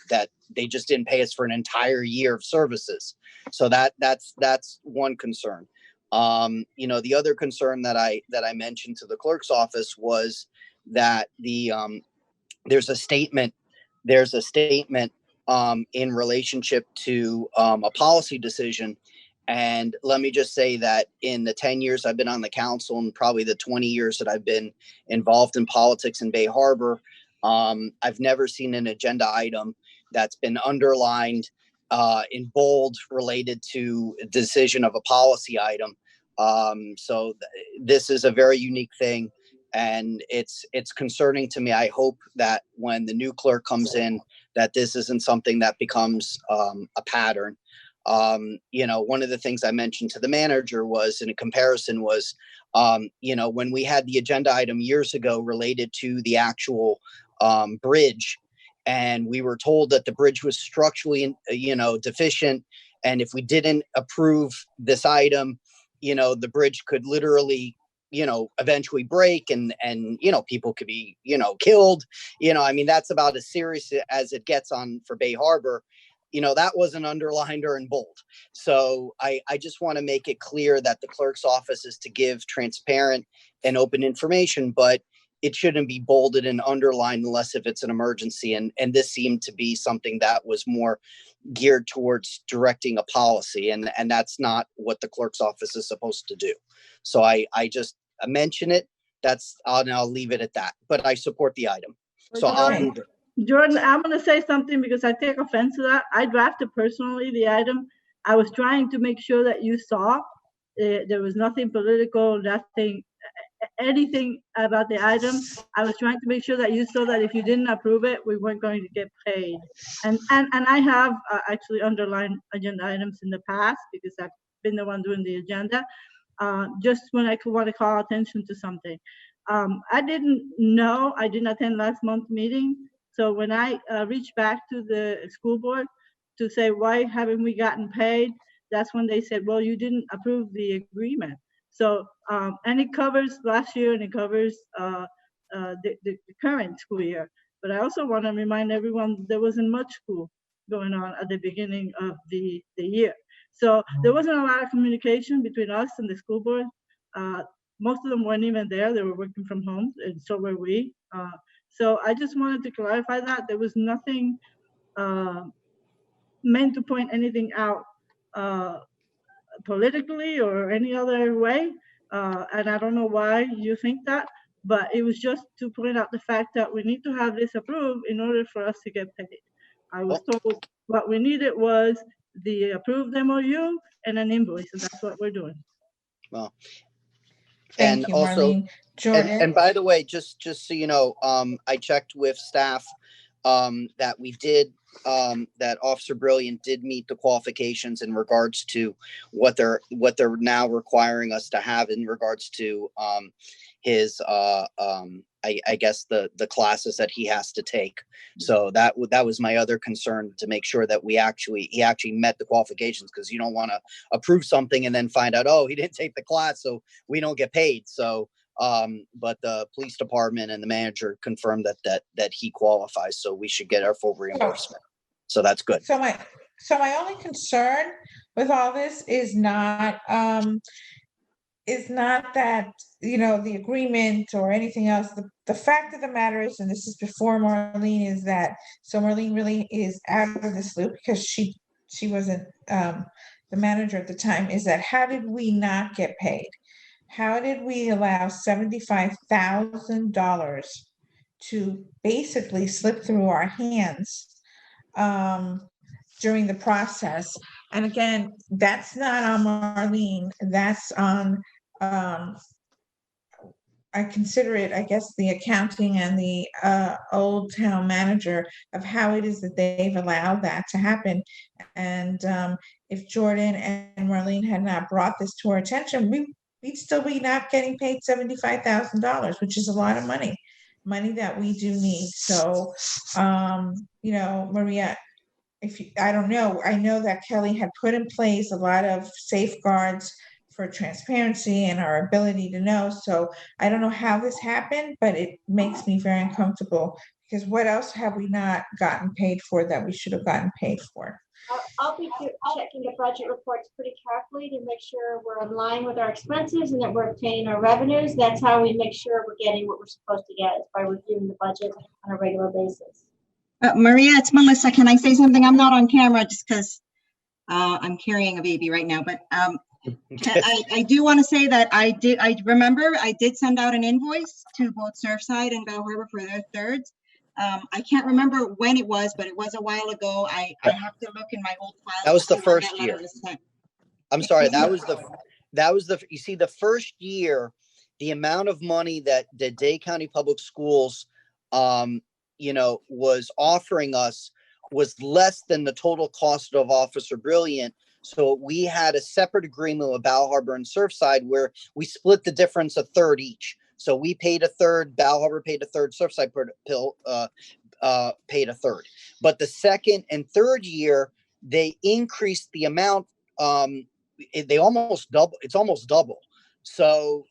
just didn't pay us for an entire year of services. So that's one concern. The other concern that I mentioned to the clerk's office was that there's a statement in relationship to a policy decision. And let me just say that in the 10 years I've been on the council and probably the 20 years that I've been involved in politics in Bay Harbor, I've never seen an agenda item that's been underlined in bold related to a decision of a policy item. So this is a very unique thing, and it's concerning to me. I hope that when the new clerk comes in, that this isn't something that becomes a pattern. One of the things I mentioned to the manager was, in a comparison, was, when we had the agenda item years ago related to the actual bridge, and we were told that the bridge was structurally, deficient, and if we didn't approve this item, the bridge could literally, eventually break and, people could be, killed. I mean, that's about as serious as it gets for Bay Harbor. That wasn't underlined or in bold. So I just want to make it clear that the clerk's office is to give transparent and open information, but it shouldn't be bolded and underlined unless if it's an emergency. And this seemed to be something that was more geared towards directing a policy. And that's not what the clerk's office is supposed to do. So I just mention it. I'll leave it at that, but I support the item. So I'll move it. Jordan, I'm going to say something because I take offense to that. I drafted personally the item. I was trying to make sure that you saw there was nothing political, anything about the item. I was trying to make sure that you saw that if you didn't approve it, we weren't going to get paid. And I have actually underlined agenda items in the past because I've been the one doing the agenda. Just when I want to call attention to something. I didn't know, I didn't attend last month's meeting. So when I reached back to the school board to say, why haven't we gotten paid? That's when they said, well, you didn't approve the agreement. So, and it covers last year and it covers the current school year. But I also want to remind everyone there wasn't much school going on at the beginning of the year. So there wasn't a lot of communication between us and the school board. Most of them weren't even there. They were working from home, and so were we. So I just wanted to clarify that there was nothing meant to point anything out politically or any other way. And I don't know why you think that, but it was just to point out the fact that we need to have this approved in order for us to get paid. I was told what we needed was the approved MOU and an invoice, and that's what we're doing. Well, Thank you, also, Marlene. Jordan? and by the way, just so you know, I checked with staff that we did, that Officer Brilliant did meet the qualifications in regards to what they're now requiring us to have in regards to his I guess the classes that he has to take. So that was my other concern, to make sure that he actually met the qualifications, because you don't want to approve something and then find out, oh, he didn't take the class, so we don't get paid. So but the police department and the manager confirmed that he qualifies, so we should get our full reimbursement. So that's good. So my only concern with all this is not that, the agreement or anything else. The fact of the matter is, and this is before Marlene, is that, so Marlene really is out of this loop because she wasn't the manager at the time, is that how did we not get paid? How did we allow $75,000 to basically slip through our hands during the process? And again, that's not on Marlene, that's on, I consider it, I guess, the accounting and the old town manager of how it is that they've allowed that to happen. And if Jordan and Marlene had not brought this to our attention, we'd still be not getting paid $75,000, which is a lot of money that we do need. So, Maria, I don't know, I know that Kelly had put in place a lot of safeguards for transparency and our ability to know. So I don't know how this happened, but it makes me very uncomfortable, because what else have we not gotten paid for that we should have gotten paid for? I'll be checking the budget reports pretty carefully to make sure we're in line with our expenses and that we're obtaining our revenues. That's how we make sure we're getting what we're supposed to get, is by reviewing the budget on a regular basis. Maria, it's Melissa. Can I say something? I'm not on camera just because I'm carrying a baby right now, but I do want to say that I did send out an invoice to both Surfside and Bell Harbor for their thirds. I can't remember when it was, but it was a while ago. I have to look in my old files. That was the first year. I'm sorry. That was the, you see, the first year, the amount of money that the Dade County Public Schools, was offering us was less than the total cost of Officer Brilliant. So we had a separate agreement with Bal Harbor and Surfside where we split the difference a third each. So we paid a third, Bal Harbor paid a third, Surfside paid a third. But the second and third year, they increased the amount they almost double. It's almost double. So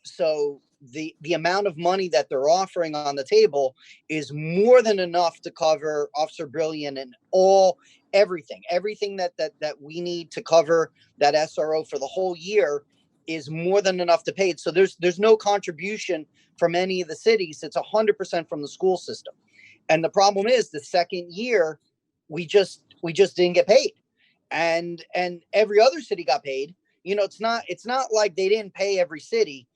the amount of money that they're offering on the table is more than enough to cover Officer Brilliant and everything that we need to cover that SRO for the whole year is more than enough to pay it. So there's no contribution from any of the cities. It's 100% from the school system. And the problem is the second year, we just didn't get paid. And every other city got paid. You know, it's not like they didn't pay every city.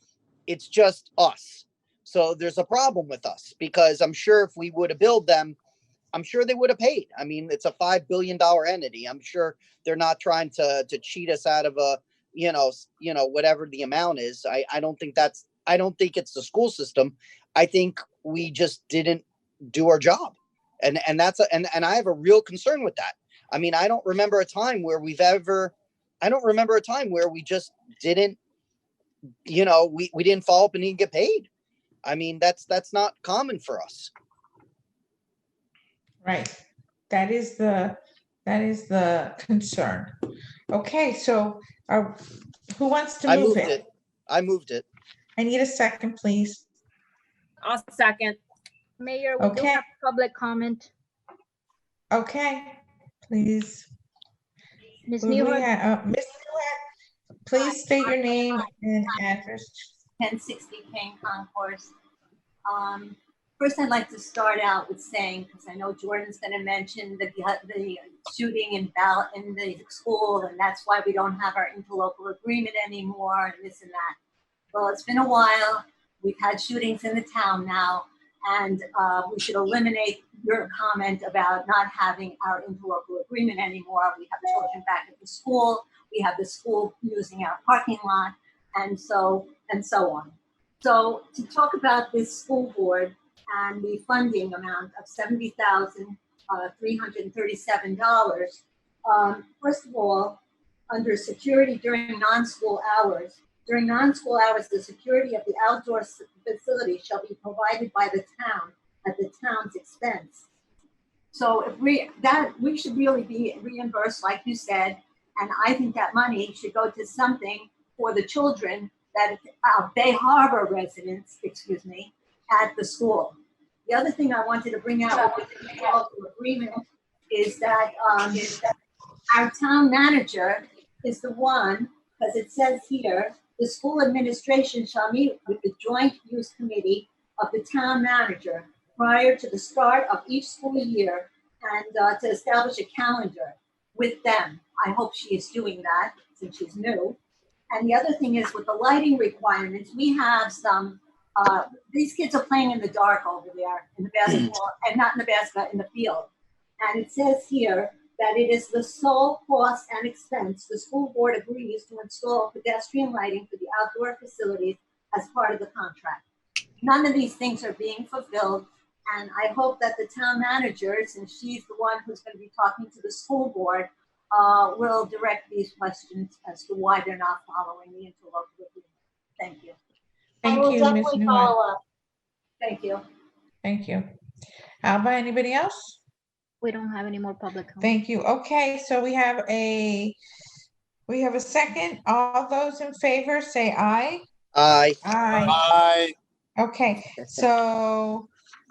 It's just us. So there's a problem with us, because I'm sure if we would have billed them, I'm sure they would have paid. I mean, it's a $5 billion entity. I'm sure they're not trying to cheat us out of a, whatever the amount is. I don't think it's the school system. I think we just didn't do our job. And I have a real concern with that. I mean, I don't remember a time where we just didn't, we didn't follow up and didn't get paid. I mean, that's not common for us. Right. That is the concern. Okay, so who wants to move it? I moved it. I need a second, please. I'll second. Mayor, we do have public comment. Okay, please. Ms. Who do we Newhart. have? Ms. Newhart, please state your name and address. 1060 Kane Concourse. First, I'd like to start out with saying, because I know Jordan's going to mention the shooting in the school, and that's why we don't have our interlocal agreement anymore, and this and that. Well, it's been a while. We've had shootings in the town now, and we should eliminate your comment about not having our interlocal agreement anymore. We have children back at the school. We have the school using our parking lot, and so on. So to talk about this school board and the funding amount of $70,337, first of all, under security during non-school hours, the security of the outdoor facility shall be provided by the town at the town's expense. So if we should really be reimbursed, like you said, and I think that money should go to something for the children that Bay Harbor residents, at the school. The other thing I wanted to bring out with the interlocal agreement is that our town manager is the one, because it says here, the school administration shall meet with the joint use committee of the town manager prior to the start of each school year and to establish a calendar with them. I hope she is doing that since she's new. And the other thing is with the lighting requirements, we have some, these kids are playing in the dark over there in the basketball, and not in the basketball, in the field. And it says here that it is the sole cost and expense the school board agrees to install pedestrian lighting for the outdoor facilities as part of the contract. None of these things are being fulfilled. And I hope that the town manager, since she's the one who's going to be talking to the school board, will direct these questions as to why they're not following the interlocal agreement. Thank you. Thank you, Ms. Newhart. Thank you. Thank you. Alba, anybody else? We don't have any more public comment. Thank you. Okay, so we have a second. All those in favor say aye. Aye. Aye. Aye. Okay, so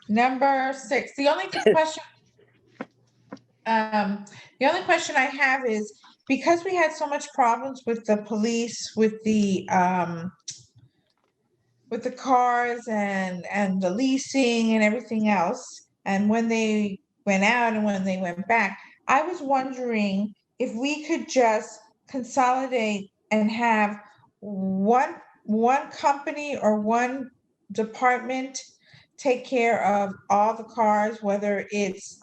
number 6, the only question I have is, because we had so much problems with the police, with the cars and the leasing and everything else, and when they went out and when they went back, I was wondering if we could just consolidate and have one company or one department take care of all the cars, whether it's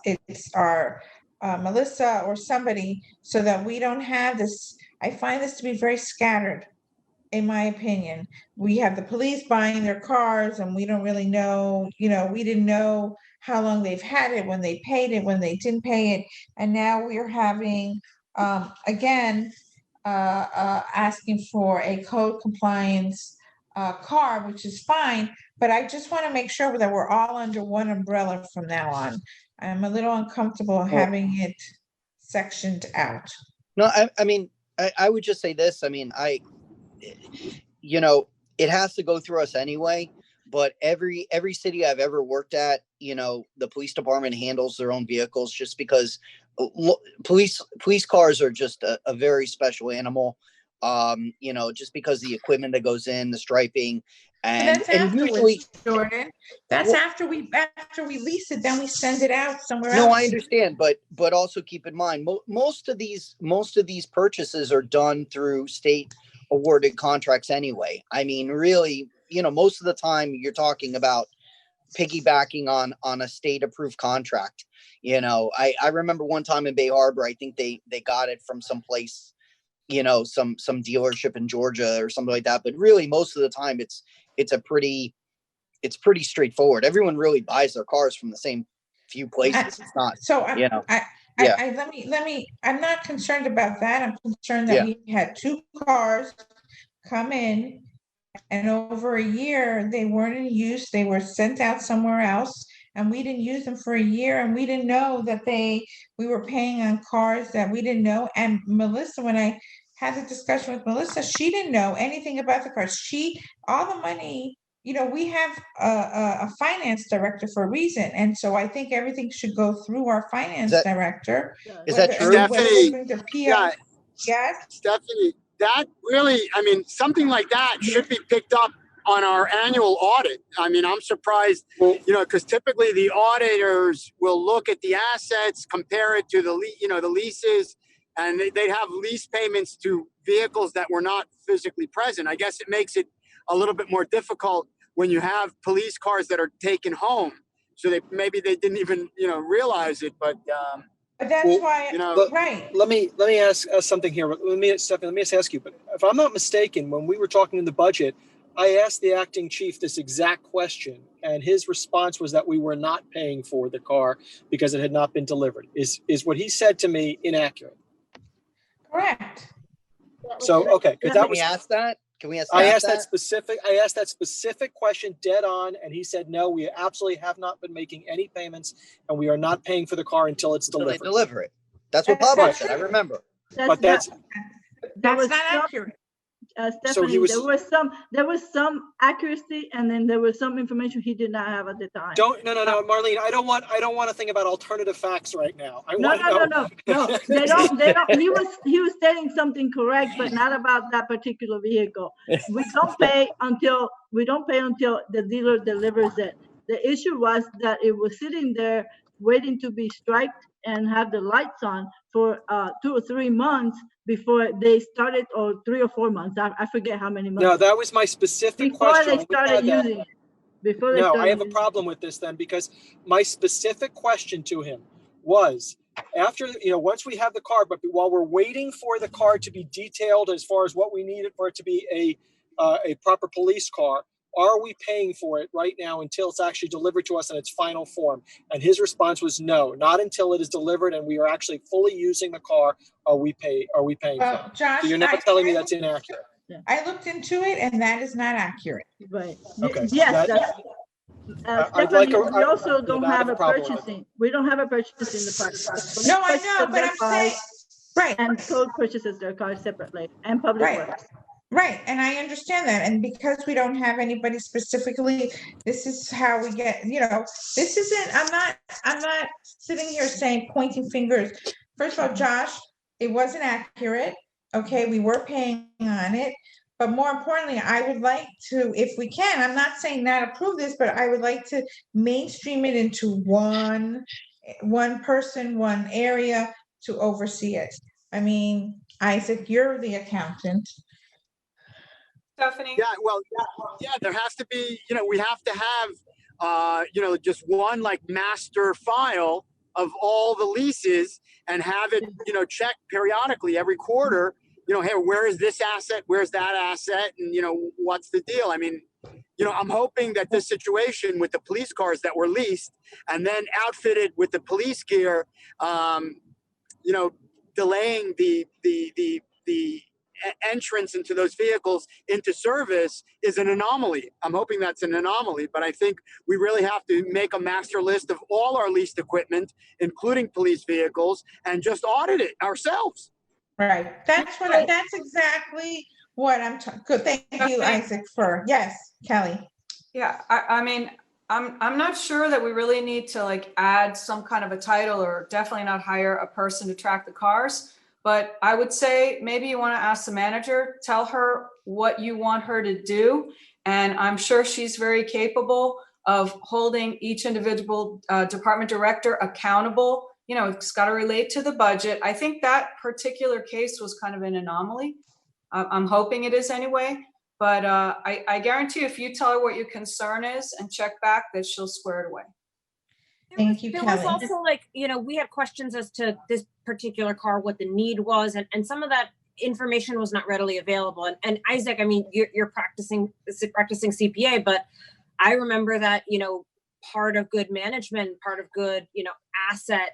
our Melissa or somebody, so that we don't have this. I find this to be very scattered, in my opinion. We have the police buying their cars and we don't really know, we didn't know how long they've had it, when they paid it, when they didn't pay it. And now we're having, asking for a code compliance car, which is fine, but I just want to make sure that we're all under one umbrella from now on. I'm a little uncomfortable having it sectioned out. No, I mean, I would just say this. I mean, you know, it has to go through us anyway, but every city I've ever worked at, you know, the police department handles their own vehicles just because police cars are just a very special animal. You know, just because the equipment that goes in, the striping, and That's afterwards, usually, Jordan. That's well, after we lease it, then we send it out somewhere no, else. I understand, but also keep in mind most of these purchases are done through state awarded contracts anyway. I mean, really, you know, most of the time you're talking about piggybacking on a state approved contract. You know, I remember one time in Bay Harbor, I think they got it from someplace, you know, some dealership in Georgia or something like that. But really, most of the time it's pretty straightforward. Everyone really buys their cars from the same few places. It's not, So you know. let me, I'm not concerned about that. I'm concerned that we had 2 cars come in and over a year, they weren't in use. They were sent out somewhere else and we didn't use them for a year and we didn't know that we were paying on cars that we didn't know. And Melissa, when I had the discussion with Melissa, she didn't know anything about the cars. All the money, you know, we have a finance director for a reason. And so I think everything should go through our finance director. Is that true? Stephanie, Yes. Stephanie, that really, I mean, something like that should be picked up on our annual audit. I mean, I'm surprised, you know, because typically the auditors will look at the assets, compare it to the leases, and they'd have lease payments to vehicles that were not physically present. I guess it makes it a little bit more difficult when you have police cars that are taken home. So maybe they didn't even, you know, realize it, but that's why, you know, right. Let me ask something here. Stephanie, let me just ask you, but if I'm not mistaken, when we were talking in the budget, I asked the acting chief this exact question, and his response was that we were not paying for the car because it had not been delivered. Is what he said to me inaccurate? Correct. So, okay. Can we ask that? Can we ask I asked that specific question dead on, and he said, no, we absolutely have not been making any payments, and we are not paying for the car until it's delivered. They deliver it. That's what Pablo said. I remember. But that's not accurate. Stephanie, So he was- there was some accuracy, and then there was some information he did not have at the time. No, Marlene. I don't want to think about alternative facts right now. No. They don't. He was stating something correct, but not about that particular vehicle. We don't pay until the dealer delivers it. The issue was that it was sitting there waiting to be striped and have the lights on for 2 or 3 months before they started, or 3 or 4 months. I forget how many months. No, that was my specific question. Before they started using it. No, I have a problem with this then, because my specific question to him was, after, you know, once we have the car, but while we're waiting for the car to be detailed as far as what we needed for it to be a proper police car, are we paying for it right now until it's actually delivered to us in its final form? And his response was no, not until it is delivered and we are actually fully using the car are we paying for it. Josh, So you're now telling me that's inaccurate. I looked into it and that is not accurate. Right. Okay. Yes. Stephanie, we also don't have a problem with purchasing. We don't have a purchasing department. No, I know, but I'm saying, right. And code purchases their cars separately, and public works. Right, and I understand that, and because we don't have anybody specifically, this is how we get, you know, this isn't, I'm not sitting here saying, pointing fingers. First of all, Josh, it wasn't accurate, okay, we were paying on it, but more importantly, I would like to, if we can, I'm not saying not approve this, but I would like to mainstream it into one person, one area to oversee it. I mean, Isaac, you're the accountant. Stephanie? Yeah, there has to be, you know, we have to have, you know, just one like master file of all the leases and have it, you know, checked periodically every quarter, you know, hey, where is this asset? Where's that asset? And, you know, what's the deal? I mean, you know, I'm hoping that this situation with the police cars that were leased and then outfitted with the police gear, you know, delaying the entrance into those vehicles into service is an anomaly. I'm hoping that's an anomaly, but I think we really have to make a master list of all our leased equipment, including police vehicles, and just audit it ourselves. Right. That's exactly what I'm talking. Good. Thank you, Isaac, yes, Kelly. Yeah, I mean, I'm not sure that we really need to like add some kind of a title, or definitely not hire a person to track the cars. But I would say maybe you want to ask the manager, tell her what you want her to do. And I'm sure she's very capable of holding each individual department director accountable. You know, it's got to relate to the budget. I think that particular case was kind of an anomaly. I'm hoping it is anyway. But I guarantee if you tell her what your concern is and check back, that she'll square it away. Thank you, There Kelly. was also like, we had questions as to this particular car, what the need was, and some of that information was not readily available. And Isaac, I mean, you're practicing CPA, but I remember that, part of good management, part of good, asset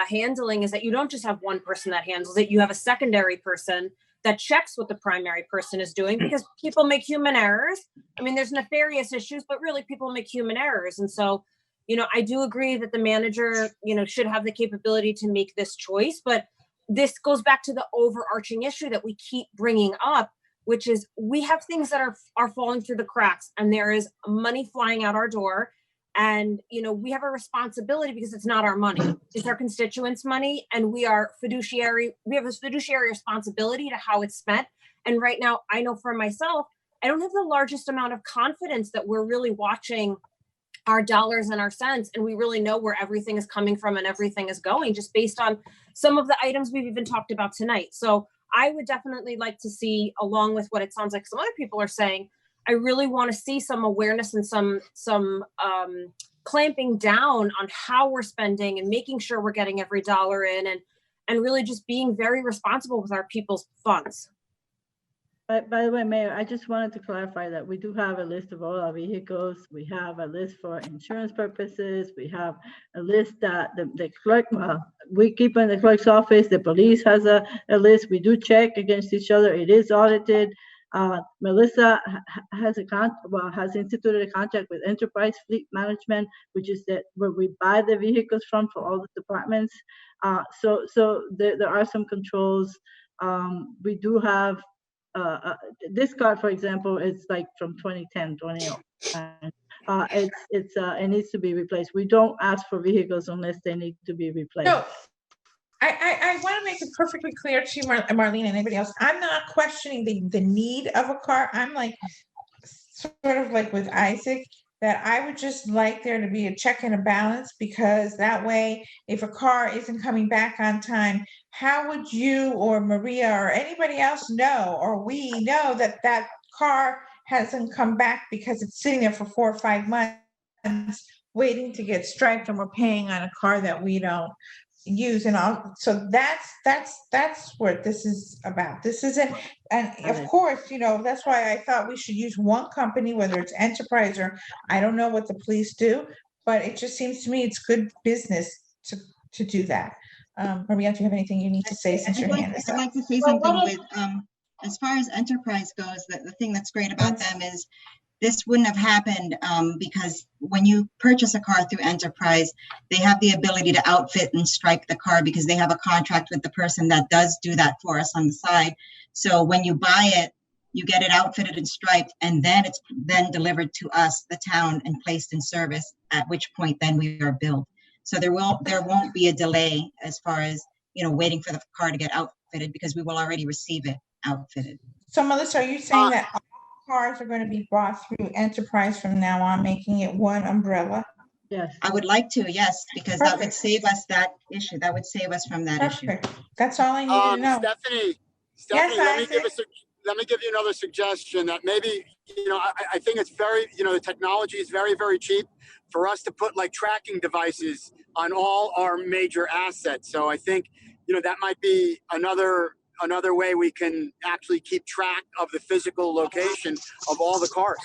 handling is that you don't just have one person that handles it. You have a secondary person that checks what the primary person is doing, because people make human errors. I mean, there's nefarious issues, but really people make human errors. And so, I do agree that the manager, should have the capability to make this choice, but this goes back to the overarching issue that we keep bringing up, which is we have things that are falling through the cracks, and there is money flying out our door. And, we have a responsibility, because it's not our money. It's our constituents' money. And we have a fiduciary responsibility to how it's spent. And right now, I know for myself, I don't have the largest amount of confidence that we're really watching our dollars and our cents, and we really know where everything is coming from and everything is going, just based on some of the items we've even talked about tonight. So I would definitely like to see, along with what it sounds like some other people are saying, I really want to see some awareness and some clamping down on how we're spending and making sure we're getting every dollar in, and really just being very responsible with our people's funds. By the way, Mayor, I just wanted to clarify that we do have a list of all our vehicles. We have a list for insurance purposes. We have a list that the clerk, we keep in the clerk's office. The police has a list. We do check against each other. It is audited. Melissa has instituted a contract with Enterprise Fleet Management, which is where we buy the vehicles from for all the departments. So there are some controls. We do have this car, for example, is like from 2010, 2011. It needs to be replaced. We don't ask for vehicles unless they need to be replaced. No, I want to make it perfectly clear to you, Marlene, and anybody else. I'm not questioning the need of a car. I'm like, sort of like with Isaac, that I would just like there to be a check and a balance, because that way, if a car isn't coming back on time, how would you or Maria or anybody else know, or we know that that car hasn't come back because it's sitting there for 4 or 5 months waiting to get striped, and we're paying on a car that we don't use and all. So that's what this is about. This isn't, and of course, that's why I thought we should use one company, whether it's Enterprise or I don't know what the police do, but it just seems to me it's good business to do that. Maria, do you have anything you need to say since your hand is up? I'd like to say something with, as far as Enterprise goes, the thing that's great about them is this wouldn't have happened because when you purchase a car through Enterprise, they have the ability to outfit and stripe the car because they have a contract with the person that does do that for us on the side. So when you buy it, you get it outfitted and striped, and then it's then delivered to us, the town, and placed in service, at which point then we are billed. So there won't be a delay as far as, waiting for the car to get outfitted, because we will already receive it outfitted. So Melissa, are you saying that all cars are going to be bought through Enterprise from now on, making it one umbrella? Yes. I would like to, yes, because that would save us that issue. That would save us from that issue. That's all I need to know. Stephanie, Yes, let me give you another suggestion that maybe, I think it's very, the technology is very, very cheap for us to put like tracking devices on all our major assets. So I think, that might be another way we can actually keep track of the physical location of all the cars,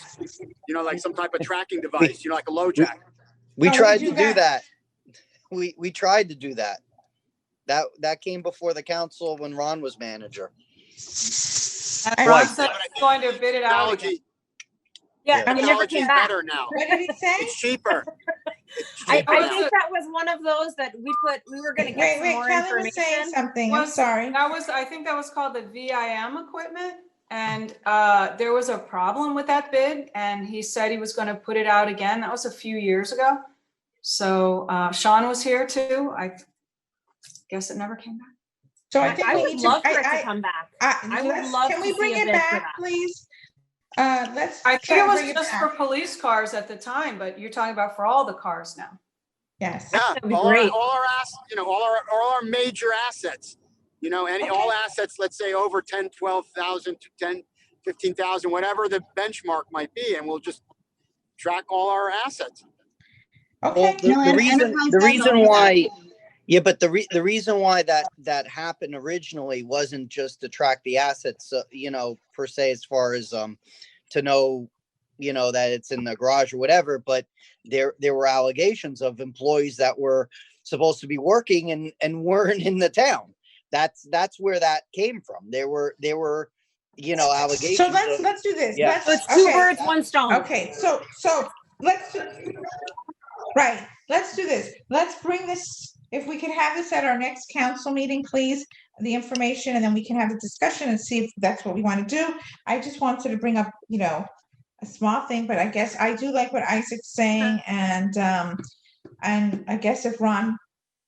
like some type of tracking device, like a LoJack. We tried to do that. We tried to do that. That came before the council when Ron was manager. Ron said he's going to bid it out again. Yeah, it never Technology came is back. better now. What did he say? It's cheaper. I cheaper now. think that was one of those that we were going to get some more Kelly was saying information. something. I'm sorry. I think that was called the VIM equipment. And there was a problem with that bid, and he said he was going to put it out again. That was a few years ago. So Sean was here too. I guess it never came back. So I think I we would need love to, for it to come back. I would love Can to we see bring a it bid for back, that. please? Let's I try think it to was bring it just back. for police cars at the time, but you're talking about for all the cars now. Yes. Yeah, That'd be all great. all our major assets, all assets, let's say over 10, 12,000 to 10, 15,000, whatever the benchmark might be, and we'll just track all our assets. Okay. The reason why, yeah, but the reason why that happened originally wasn't just to track the assets, per se, as far as to know, that it's in the garage or whatever. But there were allegations of employees that were supposed to be working and weren't in the town. That's where that came from. There were allegations. So let's do this. Yeah. It's two birds, one stone. Okay. So let's do this. Let's bring this. If we can have this at our next council meeting, please, the information, and then we can have a discussion and see if that's what we want to do. I just wanted to bring up, a small thing, but I guess I do like what Isaac's saying, and I guess if Ron,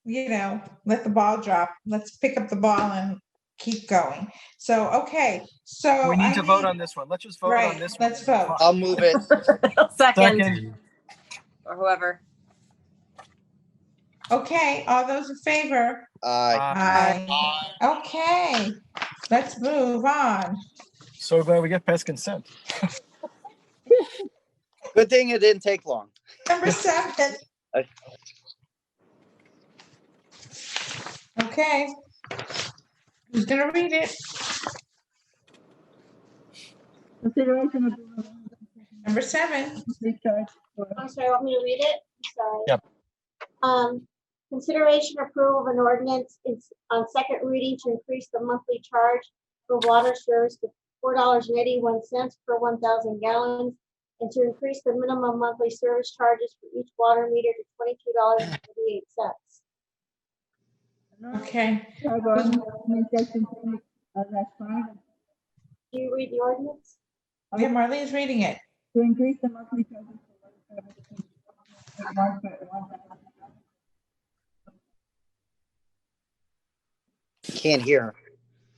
let the ball drop, let's pick up the ball and keep going. So, okay, so We need to vote on this one. Let's just vote on this one. Let's vote. I'll move it. Second. Or whoever. Okay, all those in favor? Aye. Okay, let's move on. So glad we get past consent. Good thing it didn't take long. Number 7. Okay. Who's gonna read it? Consideration of. Number 7. I'm sorry, want me to read it? Sorry. Yep. Consideration approval of an ordinance is on second reading to increase the monthly charge for water service to $4.81 per 1,000 gallons, and to increase the minimum monthly service charges for each water meter to $22.88. Okay. Do you read the ordinance? Yeah, Marlene's reading it. To increase the monthly charges for Can't hear.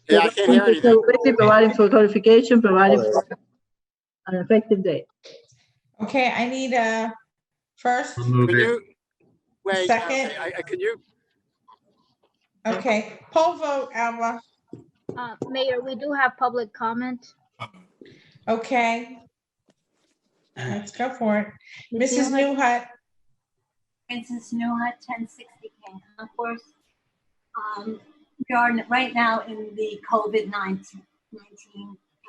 Yeah, I can't hear anything. So basically providing for codification, providing for an effective date. Okay, I need a first. Can you wait? Second. Can you? Okay, poll vote, Alba. Mayor, we do have public comment. Okay. Let's go for it. Mrs. Newhut. Francis Newhut, 1060 King Concourse. We are right now in the COVID-19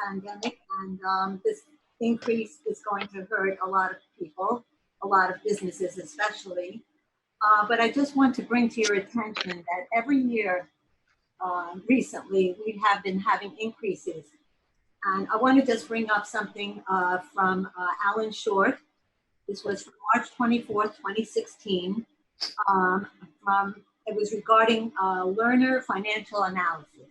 pandemic, and this increase is going to hurt a lot of people, a lot of businesses especially. But I just want to bring to your attention that every year recently we have been having increases. And I want to just bring up something from Alan Short. This was from March 24th, 2016. It was regarding learner financial analysis.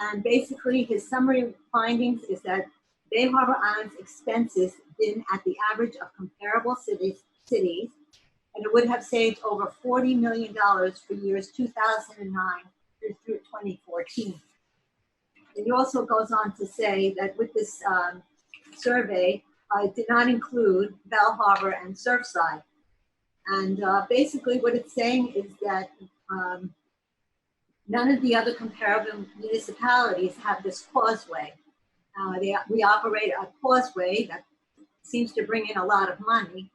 And basically his summary findings is that Bay Harbor Island's expenses been at the average of comparable cities, and it would have saved over $40 million for years 2009 through 2014. And he also goes on to say that with this survey, it did not include Bell Harbor and Surfside. And basically what it's saying is that none of the other comparable municipalities have this causeway. We operate a causeway that seems to bring in a lot of money.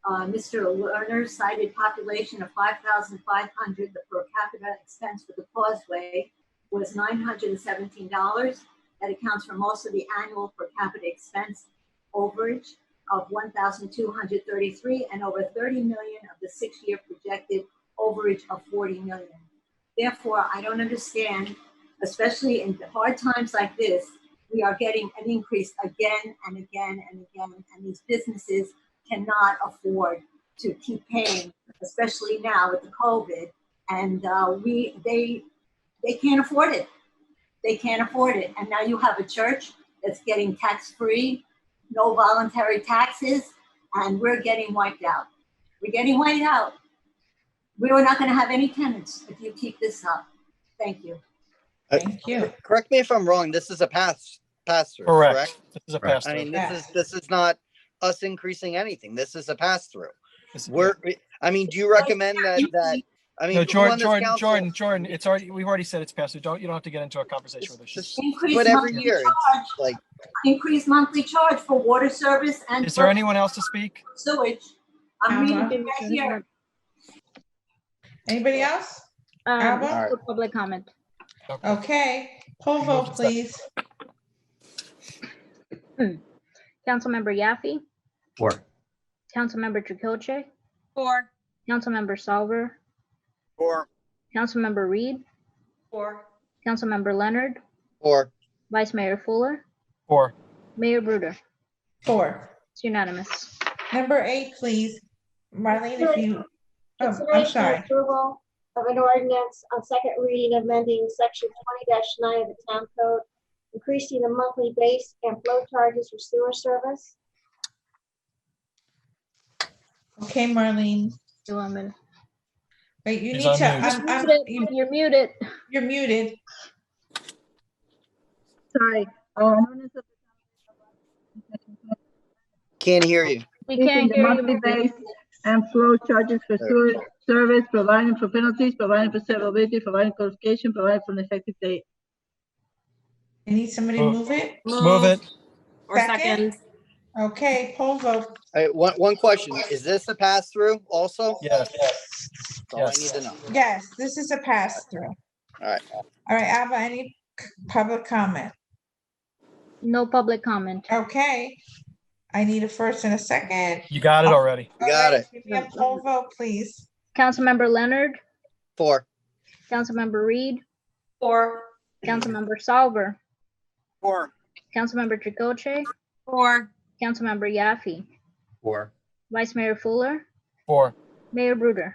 Mr. Lerner cited population of 5,500. The per capita expense for the causeway was $917. That accounts for most of the annual per capita expense overage of 1,233 and over 30 million of the 6-year projected overage of 40 million. Therefore, I don't understand, especially in hard times like this, we are getting an increase again and again and again, and these businesses cannot afford to keep paying, especially now with the COVID. And they can't afford it. They can't afford it. And now you have a church that's getting tax-free, no voluntary taxes, and we're getting wiped out. We're getting wiped out. We're not going to have any tenants if you keep this up. Thank you. Thank you. Correct me if I'm wrong. This is a pass-through. Correct. This is a pass-through. I mean, this is not us increasing anything. This is a pass-through. I mean, do you recommend that? I mean, No, who on this council- Jordan, it's already, we've already said it's passed. You don't have to get into a conversation with us. Just- Increase every monthly year, charge. like, Increase monthly charge for water service and Is there anyone else to speak? sewage. I'm reading it right here. Anybody else? Alba? For public comment. Okay, poll vote, please. Councilmember Yaffe, 4. Councilmember Tricocce, 4. Councilmember Salver, 4. Councilmember Reed, 4. Councilmember Leonard, 4. Vice Mayor Fuller, 4. Mayor Bruder. 4. It's unanimous. Number 8, please. Marlene, if you, oh, I'm Consideration sorry. and approval of an ordinance on second reading amending section 20-9 of the town code, increasing the monthly base and flow charges for sewer service. Okay, Marlene. You want me to? Wait, you He's need on to, mute. You're muted. You're muted. Sorry. can't hear you. We can't the hear monthly you. base and flow charges for sewer service, providing for penalties, providing for severability, providing codification, providing for an effective date. I need somebody to move it. Move it. Or second. Okay, poll vote. One question. Is this a pass through also? Yes. That's all I need to know. Yes, this is a pass through. All right. All right, Alba, any public comment? No public comment. Okay. I need a first and a second. You got it already. You got it. Give me a poll vote, please. Councilmember Leonard, 4. Councilmember Reed, 4. Councilmember Salver, 4. Councilmember Tricocce, 4. Councilmember Yaffe, 4. Vice Mayor Fuller, 4. Mayor Bruder.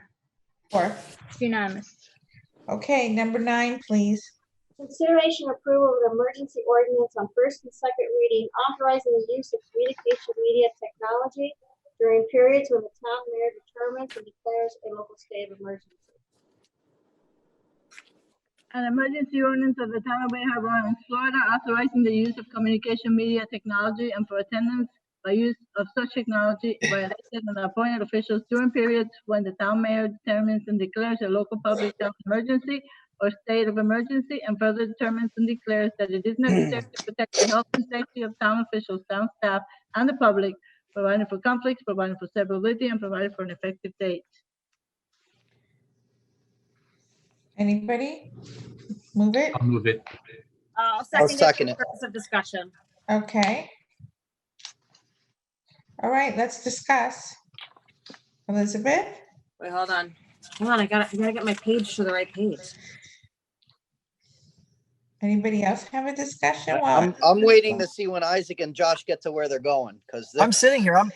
4. It's unanimous. Okay, number 9, please. Consideration approval of the emergency ordinance on first and second reading, authorizing the use of communication media technology during periods when the town mayor determines and declares a local state of emergency. An emergency ordinance of the town of Bayharbor Island, Florida, authorizing the use of communication media technology and for attendance by use of such technology by elected and appointed officials during periods when the town mayor determines and declares a local public health emergency or state of emergency, and further determines and declares that it is necessary to protect the health and safety of town officials, town staff, and the public, providing for conflicts, providing for severability, and providing for an effective date. Anybody? Move it? I'll move it. I'll I'll second second it it. for purpose of discussion. Okay. All right, let's discuss. Elizabeth? Wait, hold on. Hold on, I gotta get my page to the right page. Anybody else have a discussion? Well, I'm waiting to see when Isaac and Josh get to where they're going because I'm sitting here. I'm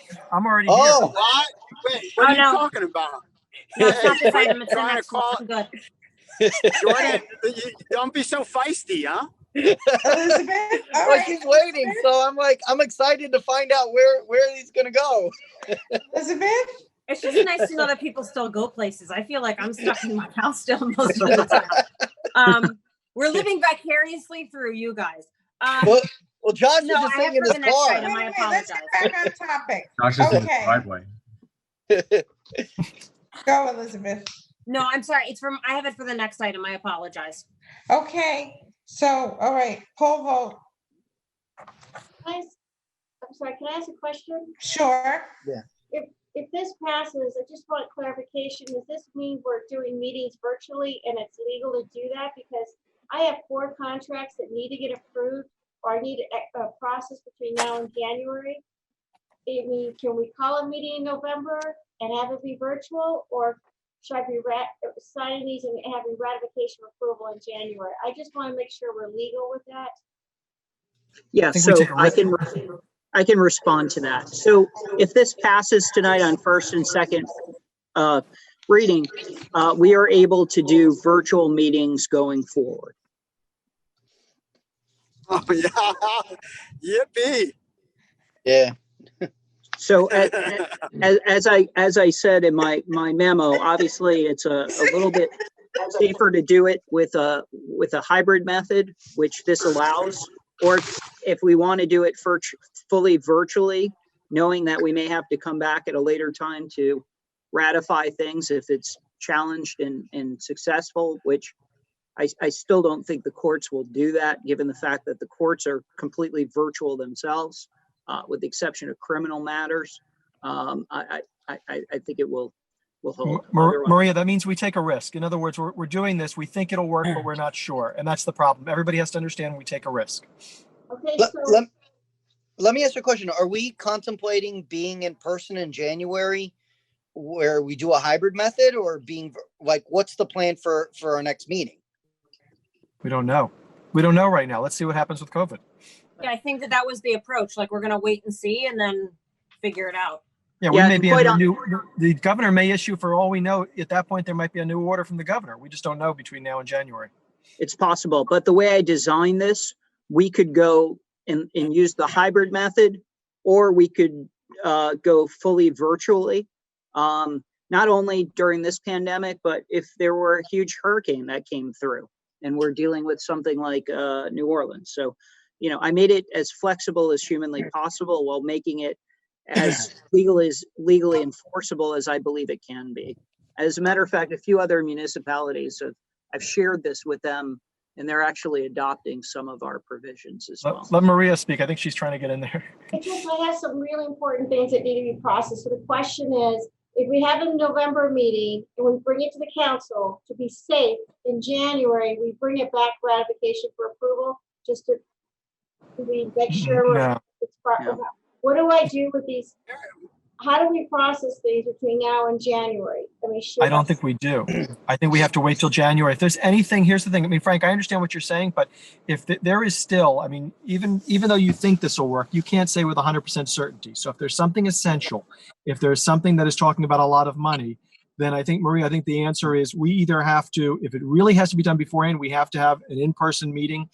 already Oh, What? Wait, what are you no. talking about? No, it's not this item, it's the Trying to next one. call- I'm good. Jordan, don't be so feisty, huh? Elizabeth? All Well, right. she's waiting, so I'm excited to find out where he's gonna go. Elizabeth? It's just nice to know that people still go places. I feel like I'm stuck in my house still most of the time. We're living vicariously through you guys. Well, Josh is No, just I have sitting in for his the next car. item. I Wait, let's apologize. get back on topic. Josh is in the Okay. driveway. Go, Elizabeth. No, I'm sorry. It's from, I have it for the next item. I apologize. Okay, so, all right, poll vote. I'm sorry, can I ask a question? Sure. If this passes, I just want clarification. Does this mean we're doing meetings virtually and it's legal to do that? Because I have 4 contracts that need to get approved, or I need a process between now and January. I mean, can we call a meeting in November and have it be virtual, or should I be signing these and having ratification approval in January? I just want to make sure we're legal with that. Yeah, think we so take a I can respond to that. So if this passes tonight on first and second reading, we are able to do virtual meetings going forward. Oh, yeah. Yippee. Yeah. So as I said in my memo, obviously it's a little bit safer to do it with a hybrid method, which this allows, or if we want to do it fully virtually, knowing that we may have to come back at a later time to ratify things if it's challenged and successful, which I still don't think the courts will do that, given the fact that the courts are completely virtual themselves, with the exception of criminal matters. I think it will hold. Maria, that means we take a risk. In other words, we're doing this, we think it'll work, but we're not sure. And that's the problem. Everybody has to understand we take a risk. Okay, Let me ask you a question. Are we contemplating being in person in January where we do a hybrid method, or being like, what's the plan for our next meeting? We don't know. We don't know right now. Let's see what happens with COVID. Yeah, I think that was the approach. Like, we're going to wait and see and then figure it out. Yeah, we may be the governor may issue, for all we know, at that point, there might be a new order from the governor. We just don't know between now and January. It's possible, but the way I designed this, we could go and use the hybrid method, or we could go fully virtually. Not only during this pandemic, but if there were a huge hurricane that came through and we're dealing with something like New Orleans. So, you know, I made it as flexible as humanly possible while making it as legally enforceable as I believe it can be. As a matter of fact, a few other municipalities, I've shared this with them, and they're actually adopting some of our provisions as well. Let Maria speak. I think she's trying to get in there. I have some really important things that need to be processed. So the question is, if we have a November meeting and we bring it to the council to be safe, in January, we bring it back for ratification for approval, just to we make sure it's proper. What do I do with these? How do we process things between now and January? I don't think we do. I think we have to wait till January. If there's anything, here's the thing. I mean, Frank, I understand what you're saying, but if there is still, I mean, even though you think this will work, you can't say with 100% certainty. So if there's something essential, if there's something that is talking about a lot of money, then I think, Maria, I think the answer is we either have to, if it really has to be done beforehand, we have to have an in-person meeting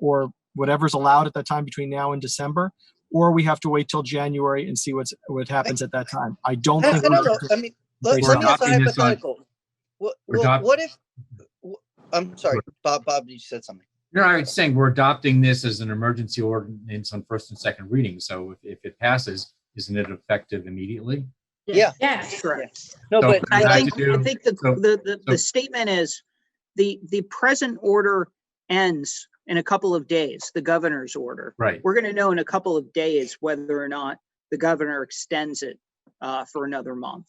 or whatever's allowed at that time between now and December, or we have to wait till January and see what happens at that time. I don't think. I mean, let me ask a hypothetical. What if? I'm sorry, Bob. You said something. No, I was saying we're adopting this as an emergency ordinance on first and second reading. So if it passes, isn't it effective immediately? Yeah. Yes, correct. No, but so I think the statement is the present order ends in a couple of days, the governor's order. Right. We're going to know in a couple of days whether or not the governor extends it for another month.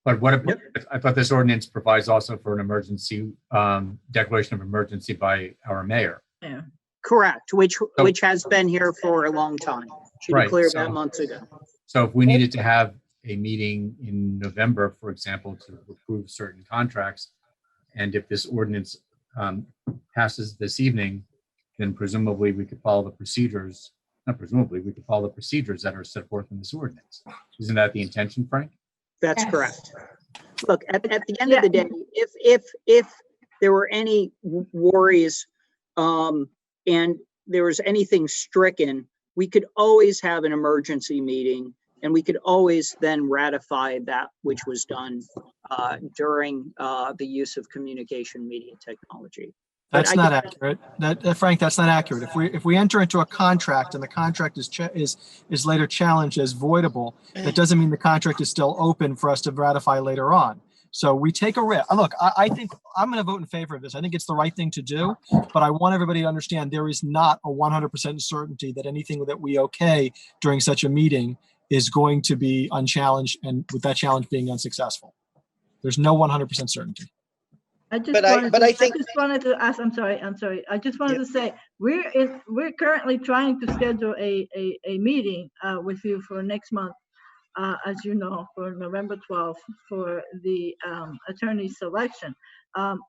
But what if, I thought this ordinance provides also for an emergency declaration of emergency by our mayor. Yeah. Correct, which has been here for a long time. Should be clear that months ago. So if we needed to have a meeting in November, for example, to approve certain contracts, and if this ordinance passes this evening, then presumably we could follow the procedures, not presumably, we could follow the procedures that are set forth in this ordinance. Isn't that the intention, Frank? That's correct. Look, at the end of the day, if there were any worries and there was anything stricken, we could always have an emergency meeting and we could always then ratify that which was done during the use of communication media technology. That's not accurate. Frank, that's not accurate. If we enter into a contract and the contract is later challenged as voidable, that doesn't mean the contract is still open for us to ratify later on. So we take a risk. Look, I think I'm going to vote in favor of this. I think it's the right thing to do, but I want everybody to understand there is not a 100% certainty that anything that we okay during such a meeting is going to be unchallenged, and with that challenge being unsuccessful. There's no 100% certainty. I just wanted to ask. I'm sorry. I just wanted to say we're currently trying to schedule a meeting with you for next month, as you know, for November 12th for the attorney selection.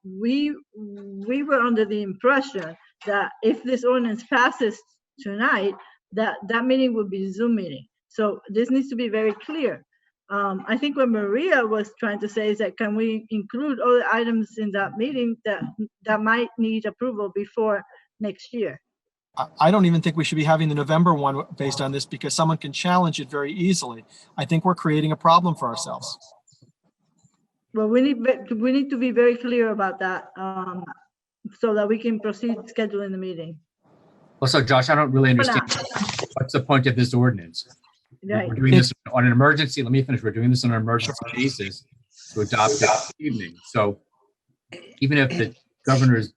We were under the impression that if this ordinance passes tonight, that meeting would be a Zoom meeting. So this needs to be very clear. I think what Maria was trying to say is that can we include all the items in that meeting that might need approval before next year? I don't even think we should be having the November one based on this because someone can challenge it very easily. I think we're creating a problem for ourselves. Well, we need to be very clear about that so that we can proceed scheduling the meeting. Also, Josh, I don't really understand what's the point of this ordinance. Right. We're doing this on an emergency. Let me finish. We're doing this on an emergency basis to adopt it this evening. So even if the governor's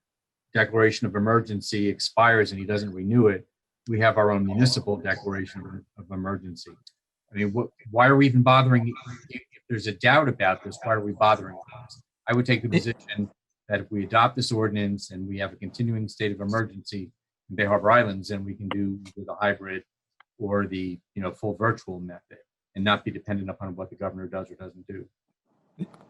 declaration of emergency expires and he doesn't renew it, we have our own municipal declaration of emergency. I mean, why are we even bothering? If there's a doubt about this, why are we bothering this? I would take the position that if we adopt this ordinance and we have a continuing state of emergency in Bay Harbor Islands, then we can do the hybrid or the full virtual method and not be dependent upon what the governor does or doesn't do.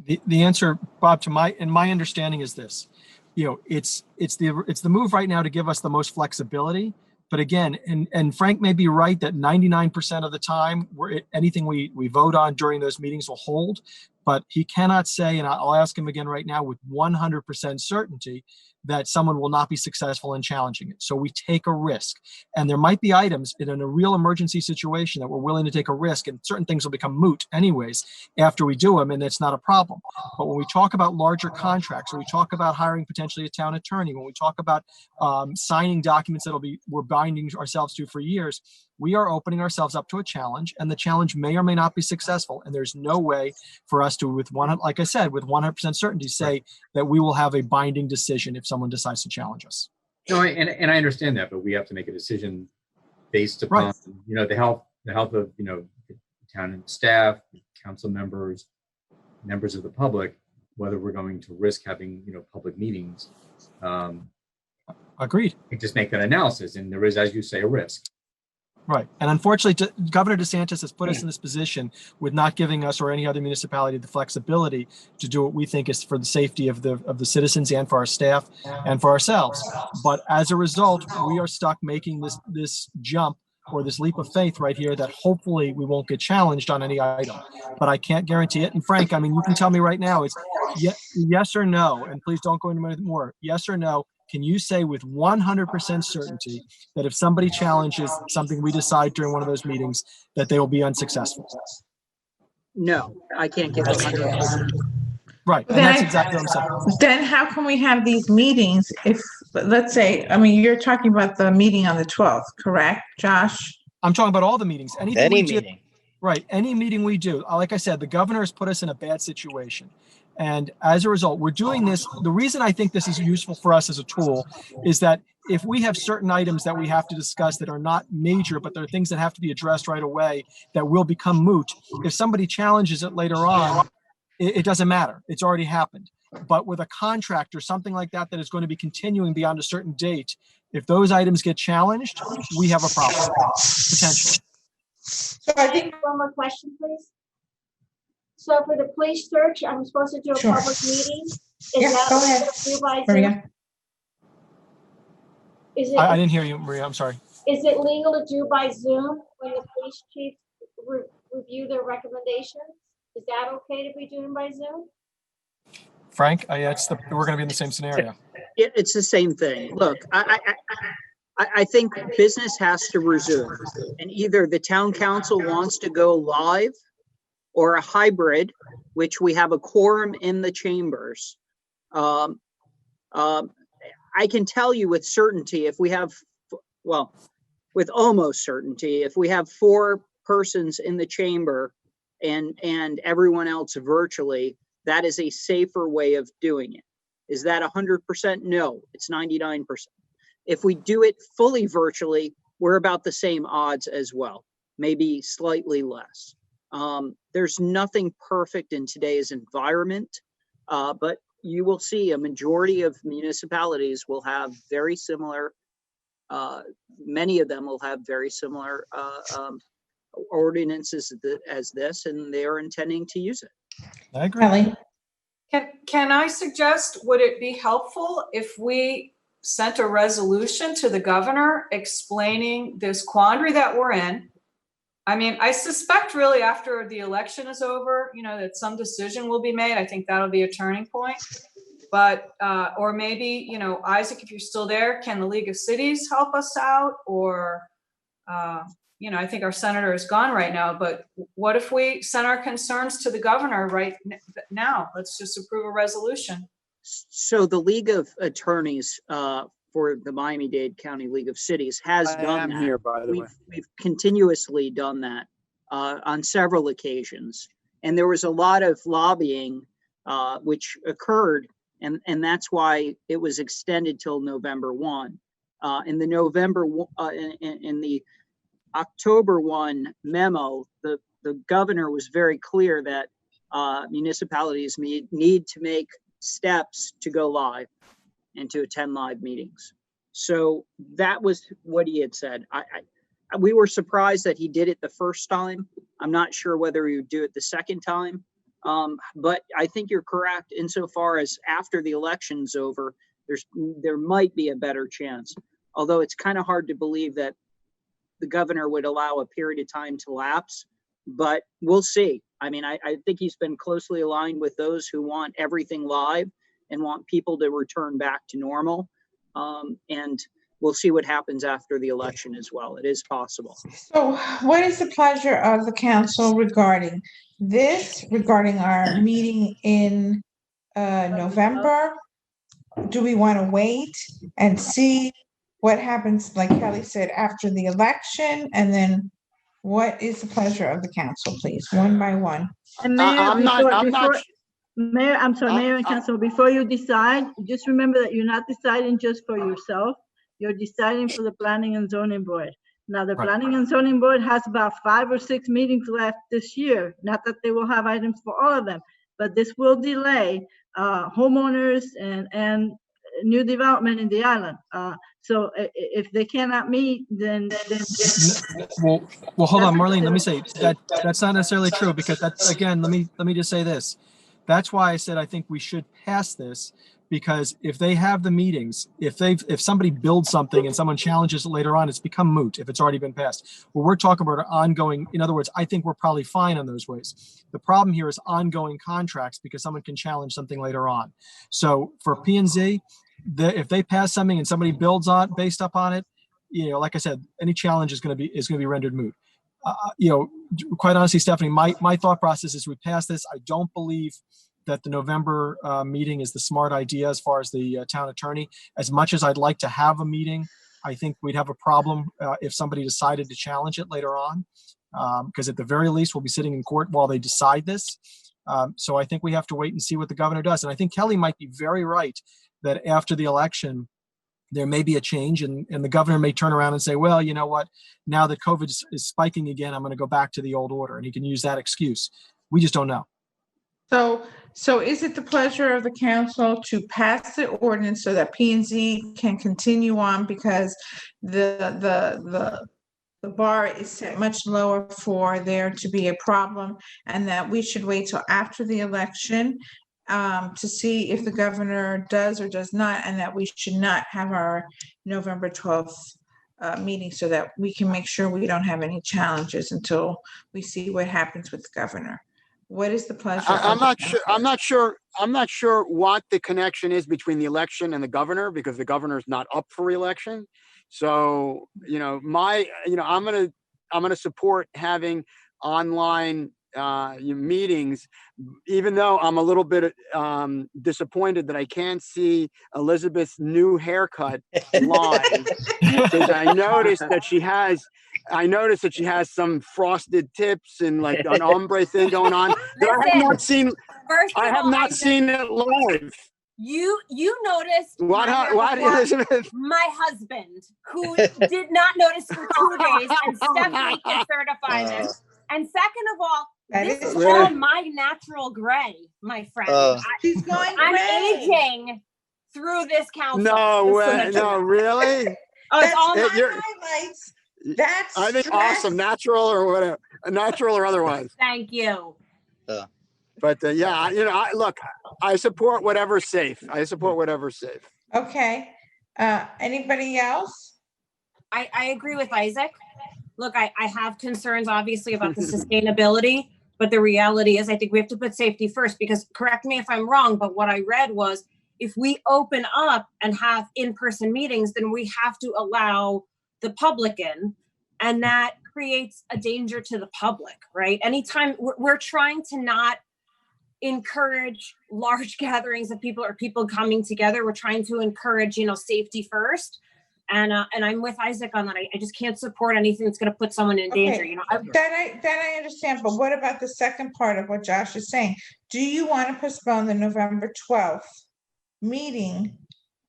The answer, Bob, in my understanding is this. It's the move right now to give us the most flexibility. But again, and Frank may be right that 99% of the time, anything we vote on during those meetings will hold. But he cannot say, and I'll ask him again right now with 100% certainty, that someone will not be successful in challenging it. So we take a risk. And there might be items in a real emergency situation that we're willing to take a risk, and certain things will become moot anyways after we do them, and it's not a problem. But when we talk about larger contracts, or we talk about hiring potentially a town attorney, when we talk about signing documents we're binding ourselves to for years, we are opening ourselves up to a challenge, and the challenge may or may not be successful. And there's no way for us to, like I said, with 100% certainty say that we will have a binding decision if someone decides to challenge us. No, and I understand that, but we have to make a decision based upon, the health of, the town and staff, council members of the public, whether we're going to risk having, public meetings. Agreed. And just make that analysis. And there is, as you say, a risk. Right. And unfortunately, Governor DeSantis has put us in this position with not giving us or any other municipality the flexibility to do what we think is for the safety of the citizens and for our staff and for ourselves. But as a result, we are stuck making this jump or this leap of faith right here that hopefully we won't get challenged on any item. But I can't guarantee it. And Frank, I mean, you can tell me right now, it's yes or no, and please don't go into more, yes or no. Can you say with 100% certainty that if somebody challenges something we decide during one of those meetings, that they will be unsuccessful? No, I can't give 100%. Right, and that's exactly what I'm saying. Then how can we have these meetings if, let's say, I mean, you're talking about the meeting on the 12th, correct, Josh? I'm talking about all the meetings. Anything we do, meeting. right, any meeting we do. Like I said, the governor has put us in a bad situation. And as a result, we're doing this. The reason I think this is useful for us as a tool is that if we have certain items that we have to discuss that are not major, but they're things that have to be addressed right away that will become moot, if somebody challenges it later on, it doesn't matter. It's already happened. But with a contract or something like that that is going to be continuing beyond a certain date, if those items get challenged, we have a problem, potentially. So I think one more question, please. So for the police search, I'm supposed to do a Sure. public meeting. Is Yeah, that go ahead, due by Maria. Zoom? Is I it, didn't hear you, Maria. I'm sorry. is it legal to do by Zoom when the police chief review their recommendations? Is that okay to be doing by Zoom? Frank, we're going to be in the same scenario. It's the same thing. Look, I think business has to resume, and either the town council wants to go live or a hybrid, which we have a quorum in the chambers. I can tell you with certainty, if we have, well, with almost certainty, if we have 4 persons in the chamber and everyone else virtually, that is a safer way of doing it. Is that 100%? No, it's 99%. If we do it fully virtually, we're about the same odds as well, maybe slightly less. There's nothing perfect in today's environment, but you will see a majority of municipalities will have very similar, many of them will have very similar ordinances as this, and they are intending to use it. I agree. Kelly? Can I suggest, would it be helpful if we sent a resolution to the governor explaining this quandary that we're in. I mean, I suspect really after the election is over, that some decision will be made. I think that'll be a turning point. But, or maybe, Isaac, if you're still there, can the League of Cities help us out? Or, I think our senator is gone right now, but what if we send our concerns to the governor right now? Let's just approve a resolution. So the League of Attorneys for the Miami-Dade County League of Cities has done that. Here, by the way. We've continuously done that on several occasions. And there was a lot of lobbying which occurred, and that's why it was extended till November 1. In the October 1 memo, the governor was very clear that municipalities need to make steps to go live and to attend live meetings. So that was what he had said. We were surprised that he did it the first time. I'm not sure whether he would do it the second time. But I think you're correct insofar as after the election's over, there might be a better chance. Although it's kind of hard to believe that the governor would allow a period of time to lapse, but we'll see. I mean, I think he's been closely aligned with those who want everything live and want people to return back to normal. And we'll see what happens after the election as well. It is possible. So what is the pleasure of the council regarding this, regarding our meeting in November? Do we want to wait and see what happens, like Kelly said, after the election? And then what is the pleasure of the council, please, one by one? And Mayor, Mayor, I'm sorry, Mayor and Council, before you decide, just remember that you're not deciding just for yourself. You're deciding for the Planning and Zoning Board. Now, the Planning and Zoning Board has about 5 or 6 meetings left this year. Not that they will have items for all of them, but this will delay homeowners and new development in the island. So if they cannot meet, then Well, hold on, Marlene, let me say that's not necessarily true, because that's, again, let me just say this. That's why I said I think we should pass this, because if they have the meetings, if somebody builds something and someone challenges it later on, it's become moot if it's already been passed. Well, we're talking about ongoing. In other words, I think we're probably fine on those ways. The problem here is ongoing contracts, because someone can challenge something later on. So for P&Z, if they pass something and somebody builds on based upon it, like I said, any challenge is going to be rendered moot. Quite honestly, Stephanie, my thought process is we pass this. I don't believe that the November meeting is the smart idea as far as the town attorney. As much as I'd like to have a meeting, I think we'd have a problem if somebody decided to challenge it later on, because at the very least, we'll be sitting in court while they decide this. So I think we have to wait and see what the governor does. And I think Kelly might be very right that after the election, there may be a change, and the governor may turn around and say, well, you know what, now that COVID is spiking again, I'm going to go back to the old order. And he can use that excuse. We just don't know. So is it the pleasure of the council to pass the ordinance so that P&Z can continue on, because the bar is set much lower for there to be a problem, and that we should wait till after the election to see if the governor does or does not, and that we should not have our November 12th meeting, so that we can make sure we don't have any challenges until we see what happens with the governor? What is the pleasure? I'm not sure what the connection is between the election and the governor, because the governor is not up for re-election. So, I'm gonna support having online meetings, even though I'm a little bit disappointed that I can't see Elizabeth's new haircut live, because I noticed that she has some frosted tips and like an ombre thing going on that I have not seen it live. You noticed what Elizabeth? My husband, who did not notice for 2 days, and Stephanie can certify this. And second of all, this is all my natural gray, my friend. She's going I'm gray. aging through this council. No way! No, really? Oh, it's all my highlights. That's I think awesome, natural or whatever, natural or otherwise. Thank you. But look, I support whatever's safe. Okay. Anybody else? I agree with Isaac. Look, I have concerns obviously about the sustainability, but the reality is I think we have to put safety first, because correct me if I'm wrong, but what I read was if we open up and have in-person meetings, then we have to allow the public in, and that creates a danger to the public, right? Anytime we're trying to not encourage large gatherings of people or people coming together, we're trying to encourage, safety first. And I'm with Isaac on that. I just can't support anything that's going to put someone in danger. That I understand, but what about the second part of what Josh is saying? Do you want to postpone the November 12th meeting?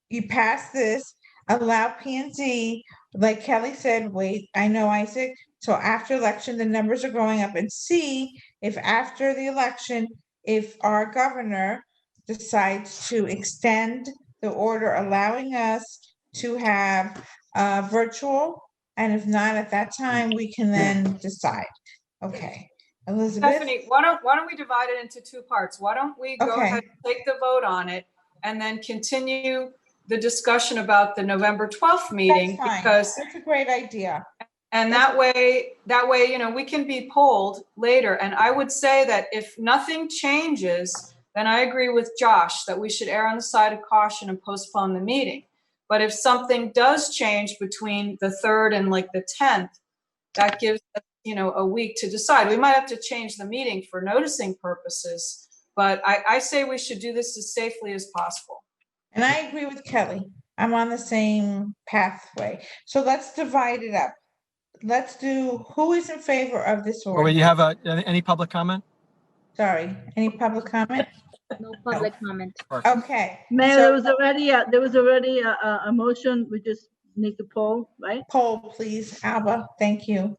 You pass this, allow P&Z, like Kelly said, wait, I know, Isaac, so after election, the numbers are going up, and see if after the election, if our governor decides to extend the order allowing us to have virtual, and if not, at that time, we can then decide. Okay, Elizabeth? Stephanie, why don't we divide it into two parts? Why don't we go Okay. ahead and take the vote on it and then continue the discussion about the November 12th meeting? That's fine. Because That's a great idea. and that way, we can be polled later. And I would say that if nothing changes, then I agree with Josh that we should err on the side of caution and postpone the meeting. But if something does change between the 3rd and like the 10th, that gives us, a week to decide. We might have to change the meeting for noticing purposes, but I say we should do this as safely as possible. And I agree with Kelly. I'm on the same pathway. So let's divide it up. Let's do, who is in favor of this Or order? you have any public comment? Sorry, any public comment? No public comment. Okay. Mayor, so- there was already a motion. We just need to poll, right? Poll, please, Alba, thank you.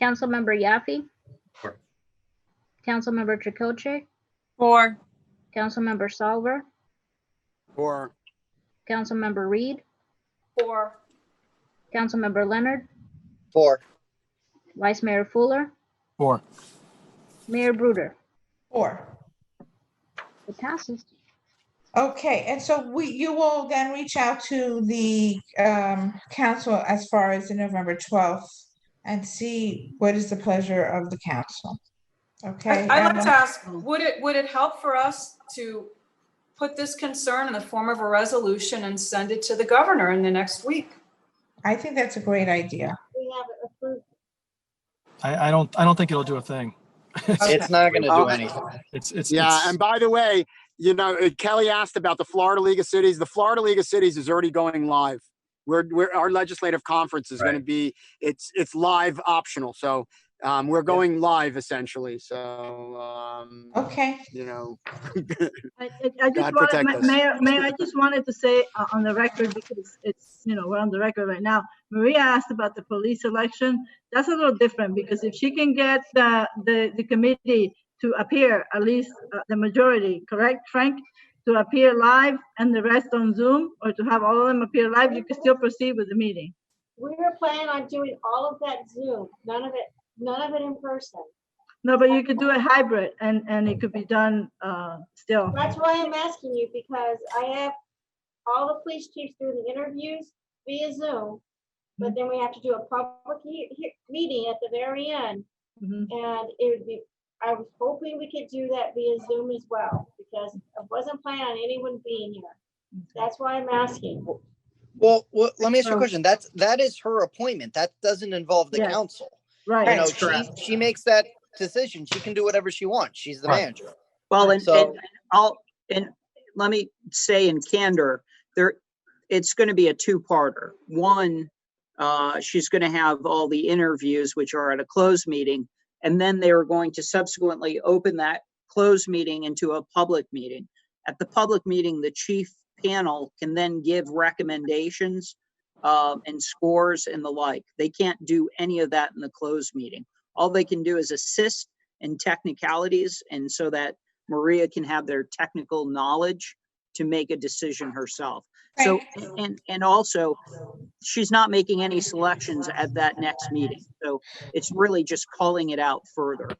Councilmember Yaffe? For. Councilmember Tricoche? For. Councilmember Salver? Or Councilmember Reed? For. Councilmember Leonard? 4. Vice Mayor Fuller? 4. Mayor Bruder? 4. It passes. Okay, and so you will then reach out to the council as far as the November 12th and see what is the pleasure of the council. Okay. I'd like Alba? to ask, would it help for us to put this concern in the form of a resolution and send it to the governor in the next week? I think that's a great idea. We have it approved. I don't think it'll do a thing. It's not going to do anything. Yeah, and by the way, Kelly asked about the Florida League of Cities. The Florida League of Cities is already going live. Our legislative conference is going to be, it's live optional. So we're going live essentially. So, okay. I just God protect us. Mayor, I just wanted to say on the record, because it's, we're on the record right now. Maria asked about the police election. That's a little different, because if she can get the committee to appear, at least the majority, correct, Frank? To appear live and the rest on Zoom, or to have all of them appear live, you can still proceed with the meeting. We were planning on doing all of that Zoom, none of it in person. No, but you could do a hybrid and it could be done still. That's why I'm asking you, because I have all the police chiefs doing the interviews via Zoom, but then we have to do a public meeting at the very end. And it would be, I was hoping we could do that via Zoom as well, because I wasn't planning on anyone being here. That's why I'm asking. Well, let me ask you a question. That is her appointment. That doesn't involve the council. Right. She makes that decision. She can do whatever she wants. She's the manager. Well, and let me say in candor, it's going to be a two-parter. One, she's going to have all the interviews, which are at a closed meeting, and then they are going to subsequently open that closed meeting into a public meeting. At the public meeting, the chief panel can then give recommendations and scores and the like. They can't do any of that in the closed meeting. All they can do is assist in technicalities, and so that Maria can have their technical knowledge to make a decision herself. So, and also, she's not making any selections at that next meeting. So it's really just calling it out further.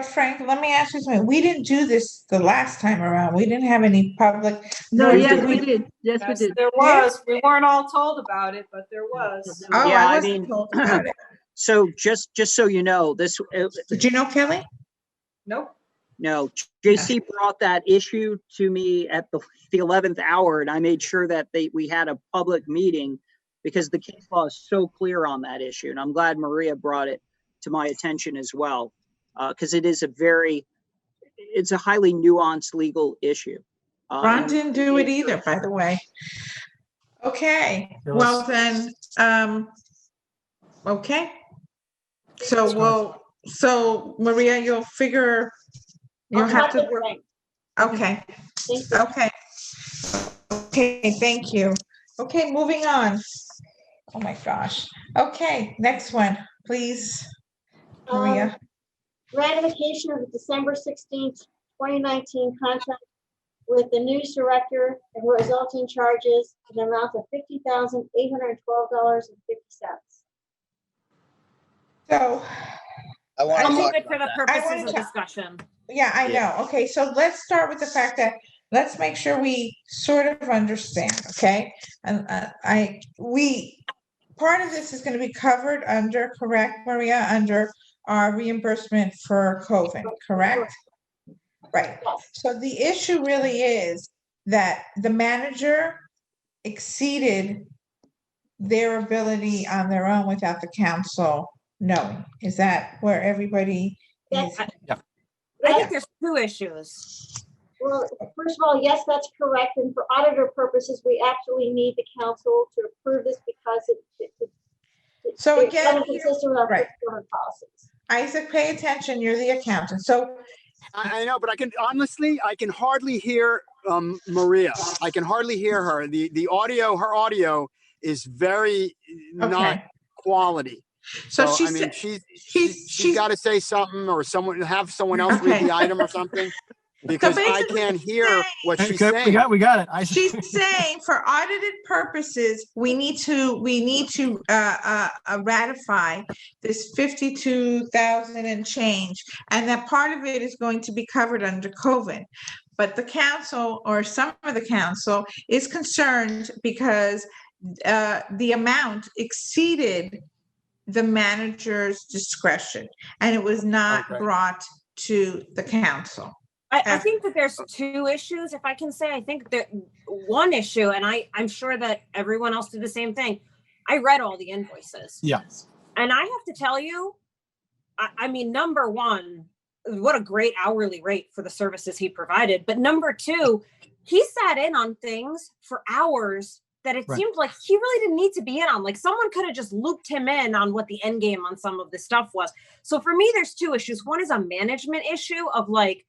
Frank, let me ask you something. We didn't do this the last time around. We didn't have any public. No, notice. yes, we did. Yes, we Yes, did. there was. We weren't all told about it, but there was. Oh, Yeah, I I wasn't mean, told about it. So just so you know, Did you know, Kelly? Nope. No, JC brought that issue to me at the 11th hour, and I made sure that we had a public meeting because the case law is so clear on that issue. And I'm glad Maria brought it to my attention as well, because it's a highly nuanced legal issue. Ron didn't do it either, by the way. Okay, well then, okay. So Maria, you'll have to work. Okay. Okay. Okay, thank you. Okay, moving on. Oh my gosh. Okay, next one, please, Maria. Ratification of the December 16th, 2019 contract with the news director and resulting charges in the amount of $50,812.50. So I want I'll to move talk it for the about that. purposes of discussion. yeah, I know. Okay, so let's start with the fact that let's make sure we sort of understand, okay? And part of this is going to be covered under, correct, Maria, under our reimbursement for COVID, correct? Right. So the issue really is that the manager exceeded their ability on their own without the council knowing. Is that where everybody is? I think there's two issues. Well, first of all, yes, that's correct. And for auditor purposes, we actually need the council to approve this because So it's again, inconsistent with our right. procurement policies. Isaac, pay attention, you're the accountant. So I know, but I can hardly hear Maria. I can hardly hear her. The audio, her audio is very not quality. So I mean, she's got to say something, or someone else read the item or something, because I can't hear what she's saying. We got it. She's saying for audited purposes, we need to ratify this 52,000 and change, and that part of it is going to be covered under COVID. But the council, or some of the council, is concerned because the amount exceeded the manager's discretion, and it was not brought to the council. I think that there's two issues, if I can say. I think that one issue, and I'm sure that everyone else did the same thing. I read all the invoices. Yes. And I have to tell you, I mean, number one, what a great hourly rate for the services he provided. But number two, he sat in on things for hours that it seemed like he really didn't need to be in on. Like, someone could have just looped him in on what the end game on some of this stuff was. So for me, there's two issues. One is a management issue of like,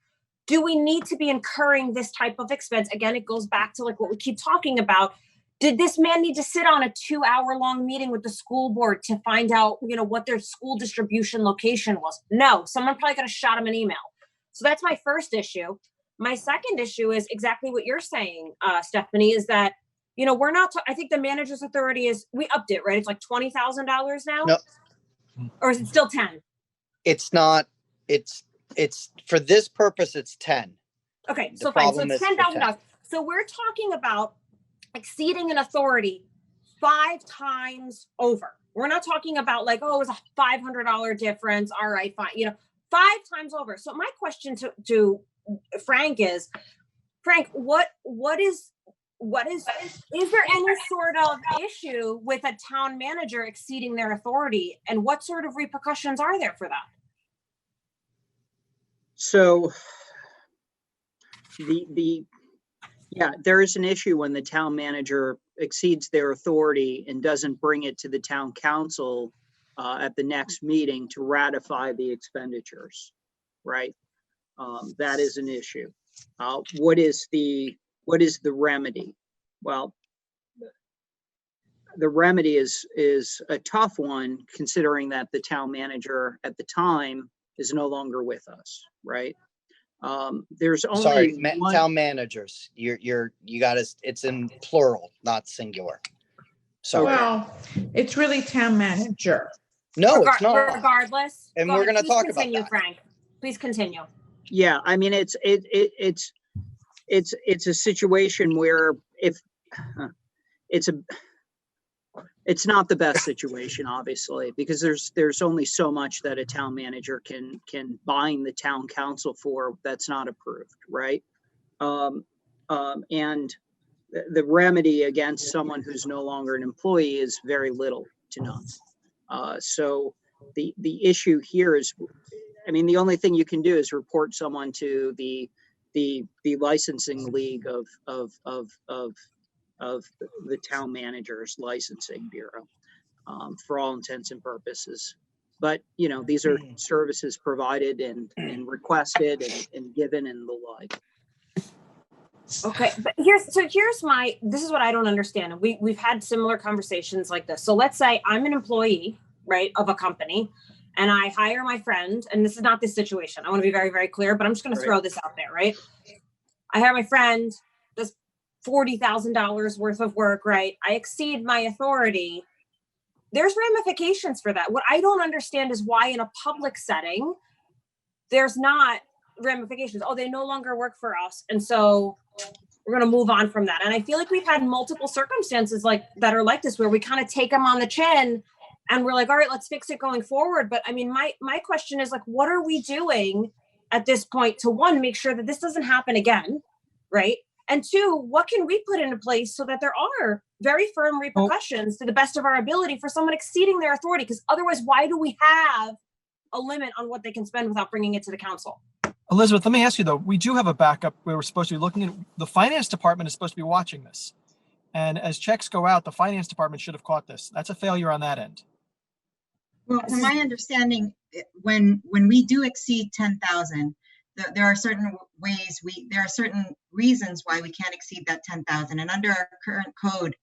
do we need to be incurring this type of expense? Again, it goes back to like what we keep talking about. Did this man need to sit on a 2-hour-long meeting with the school board to find out, what their school distribution location was? No, someone probably could have shot him an email. So that's my first issue. My second issue is exactly what you're saying, Stephanie, is that, we're not, I think the manager's authority is, we upped it, right? It's like $20,000 now? No. Or is it still 10? It's not, it's for this purpose, it's 10. Okay, The so fine, so problem it's is for 10. $10,000. So we're talking about exceeding an authority 5 times over. We're not talking about like, oh, it was a $500 difference. All right, fine. 5 times over. So my question to Frank is, Frank, is there any sort of issue with a town manager exceeding their authority, and what sort of repercussions are there for that? So there is an issue when the town manager exceeds their authority and doesn't bring it to the town council at the next meeting to ratify the expenditures, right? That is an issue. What is the remedy? Well, the remedy is a tough one, considering that the town manager at the time is no longer with us, right? There's only town managers. You gotta, it's in plural, not singular. So well, it's really town manager. No, it's not. Regardless. And we're going to talk about continue, that. Frank. please continue. Yeah, I mean, it's a situation where if it's not the best situation, obviously, because there's only so much that a town manager can bind the town council for that's not approved, right? And the remedy against someone who's no longer an employee is very little to none. So the issue here is, I mean, the only thing you can do is report someone to the licensing league of the town manager's licensing bureau, for all intents and purposes. But, you know, these are services provided and requested and given and the like. Okay, but this is what I don't understand. And we've had similar conversations like this. So let's say I'm an employee, right, of a company, and I hire my friend, and this is not this situation. I want to be very, very clear, but I'm just going to throw this out there, right? I hire my friend, does $40,000 worth of work, right? I exceed my authority. There's ramifications for that. What I don't understand is why in a public setting, there's not ramifications. Oh, they no longer work for us. And so we're going to move on from that. And I feel like we've had multiple circumstances like that are like this, where we kind of take them on the chin and we're like, all right, let's fix it going forward. But I mean, my question is like, what are we doing at this point to, one, make sure that this doesn't happen again, right? And two, what can we put into place so that there are very firm repercussions to the best of our ability for someone exceeding their authority? Because otherwise, why do we have a limit on what they can spend without bringing it to the council? Elizabeth, let me ask you though, we do have a backup where we're supposed to be looking at, the finance department is supposed to be watching this. And as checks go out, the finance department should have caught this. That's a failure on that end. Well, from my understanding, when we do exceed 10,000, there are certain ways there are certain reasons why we can't exceed that 10,000. And under our current code,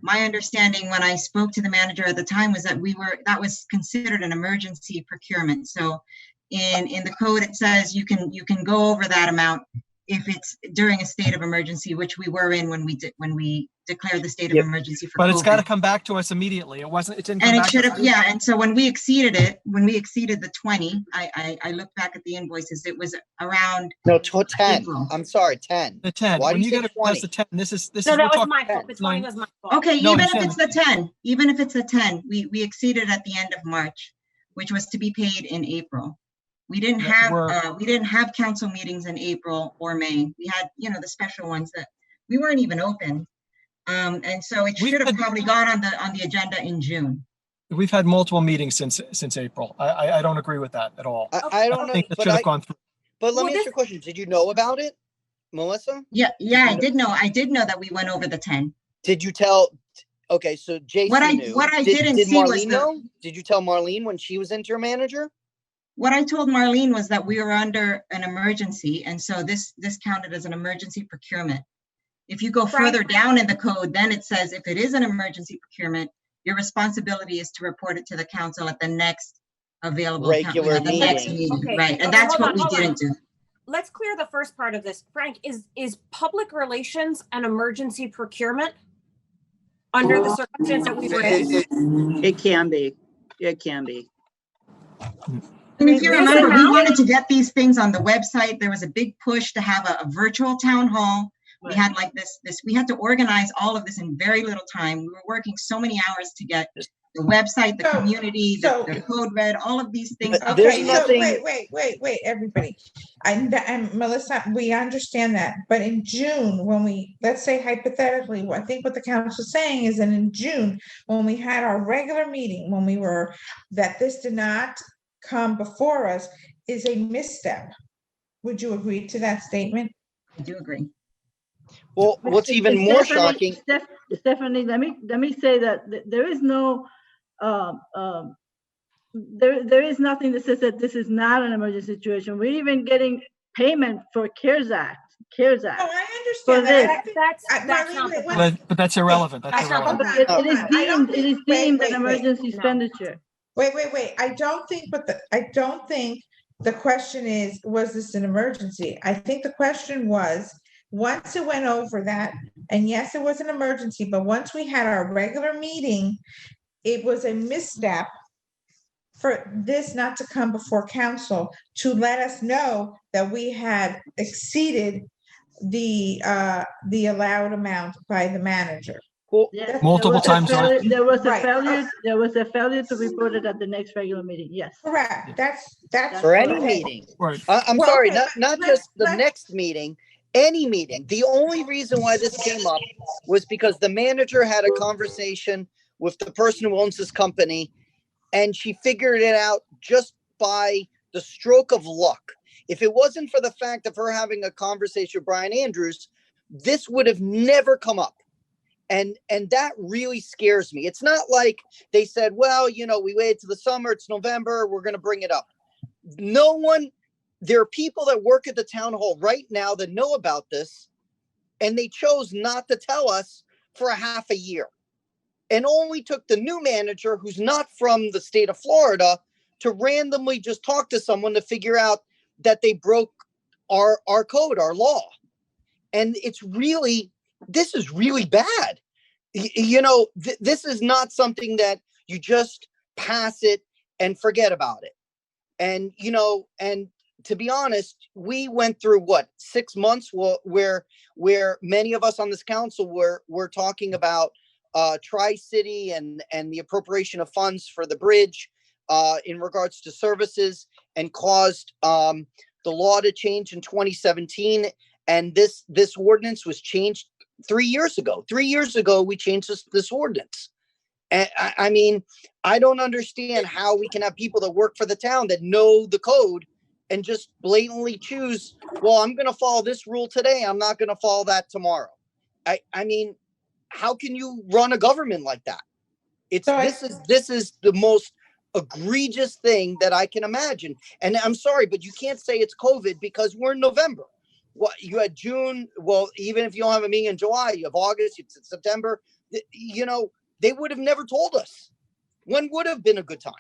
my understanding when I spoke to the manager at the time was that that was considered an emergency procurement. So in the code, it says you can go over that amount if it's during a state of emergency, which we were in when we declared the state of emergency for But it's COVID. got to come back to us immediately. It didn't come And it back should to have, us. yeah. And so when we exceeded the 20, I looked back at the invoices, it was around. No, 10. April. I'm sorry, 10. The 10. Why when do you you get say past 20? the 10, this is No, we're that was talking my fault. The 20 was my fault. Okay, No, even I if it's the 10, we exceeded at the end of March, which was to be paid in April. We didn't have council meetings in April or May. We had, the special ones that we weren't even open. And so it should have probably gone on the agenda in June. We've had multiple meetings since April. I don't agree with that at all. I don't know, think it but should have gone through. But let me ask you a question. Did you know about it, Melissa? Yeah, I did know. I did know that we went over the 10. Did you tell? Okay, so Jason knew. What I didn't did see was Marlene know? Did you tell Marlene when she was interim manager? What I told Marlene was that we were under an emergency, and so this counted as an emergency procurement. If you go further down in the code, then it says if it is an emergency procurement, your responsibility is to report it to the council at the next available regular the next meeting, Okay. right? And Okay, that's hold what we on. didn't do. Let's clear the first part of this. Frank, is public relations an emergency procurement under the circumstance that we were in? It can be. It can be. And if you remember, we wanted to get these things on the website. There was a big push to have a virtual town hall. We had like this, we had to organize all of this in very little time. We were working so many hours to get the website, the community, the code red, all of these things. Okay, so wait, everybody. And Melissa, we understand that, but in June, when let's say hypothetically, I think what the council is saying is that in June, when we had our regular meeting, that this did not come before us is a misstep. Would you agree to that statement? I do agree. Well, what's even more shocking, Stephanie, let me say that there is no there is nothing that says that this is not an emergency situation. We're even getting payment for CARES Act. No, I understand that. But that's irrelevant. That's irrelevant. It is deemed an emergency expenditure. Wait. I don't think the question is, was this an emergency? I think the question was, once it went over that, and yes, it was an emergency, but once we had our regular meeting, it was a misstep for this not to come before council to let us know that we had exceeded the allowed amount by the manager. Yes, Multiple times already. There was a Right. failure, there was a failure to report it at the next regular meeting, yes. Correct, that's. For any okay. meeting. Right. I'm Well, sorry, okay, not let's- just the next meeting, any meeting. The only reason why this came up was because the manager had a conversation with the person who owns this company, and she figured it out just by the stroke of luck. If it wasn't for the fact of her having a conversation with Brian Andrews, this would have never come up. And that really scares me. It's not like they said, well, you know, we waited till the summer, it's November, we're going to bring it up. No one, there are people that work at the town hall right now that know about this, and they chose not to tell us for a half a year. And only took the new manager, who's not from the state of Florida, to randomly just talk to someone to figure out that they broke our code, our law. And it's really, this is really bad. You know, this is not something that you just pass it and forget about it. And, you know, and to be honest, we went through what, 6 months where many of us on this council were talking about Tri-City and the appropriation of funds for the bridge in regards to services, and caused the law to change in 2017. And this ordinance was changed 3 years ago. 3 years ago, we changed this ordinance. And I mean, I don't understand how we can have people that work for the town that know the code and just blatantly choose, well, I'm going to follow this rule today, I'm not going to follow that tomorrow. I mean, how can you run a government like that? This is the most egregious thing that I can imagine. And I'm sorry, but you can't say it's COVID because we're in November. What, you had June, well, even if you don't have a meeting in July, you have August, it's September. You know, they would have never told us. When would have been a good time?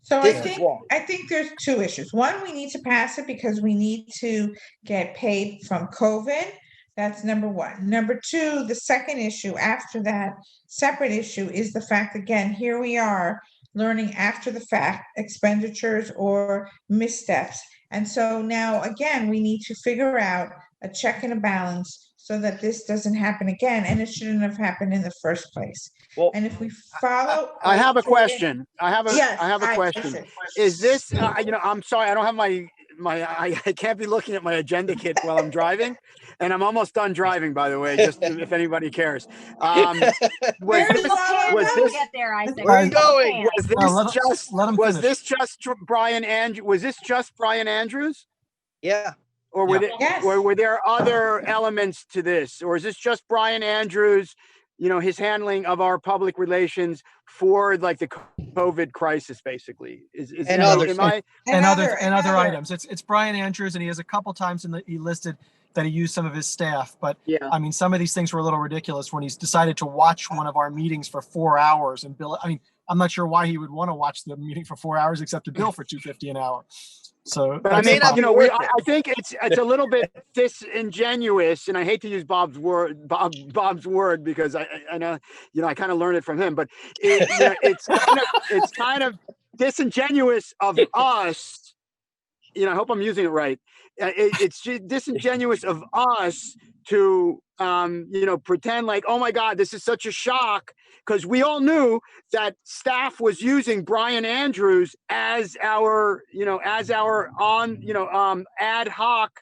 So I think there's two issues. One, we need to pass it because we need to get paid from COVID. That's number one. Number two, the second issue after that separate issue is the fact, again, here we are learning after the fact expenditures or missteps. And so now, again, we need to figure out a check and a balance so that this doesn't happen again, and it shouldn't have happened in the first place. Well, and if we follow, I have a question. I have a Yes, question. Is this, you know, I'm sorry, I don't have I can't be looking at my agenda kit while I'm driving, and I'm almost done driving, by the way, just if anybody cares. Was this just Brian Andrews? Yeah. Or were there other elements to this, or is this just Brian Andrews, you know, his handling of our public relations for like the COVID crisis, basically? Other items. It's Brian Andrews, and he has a couple times he listed that he used some of his staff. But yeah, I mean, some of these things were a little ridiculous when he's decided to watch one of our meetings for 4 hours and bill. I mean, I'm not sure why he would want to watch the meeting for 4 hours except to bill for $2.50 an hour. So, but I mean, you know, I think it's a little bit disingenuous, and I hate to use Bob's word because I know, you know, I kind of learned it from him, but it's kind of disingenuous of us. You know, I hope I'm using it right. It's disingenuous of us to, you know, pretend like, oh my God, this is such a shock, because we all knew that staff was using Brian Andrews as our, you know, ad hoc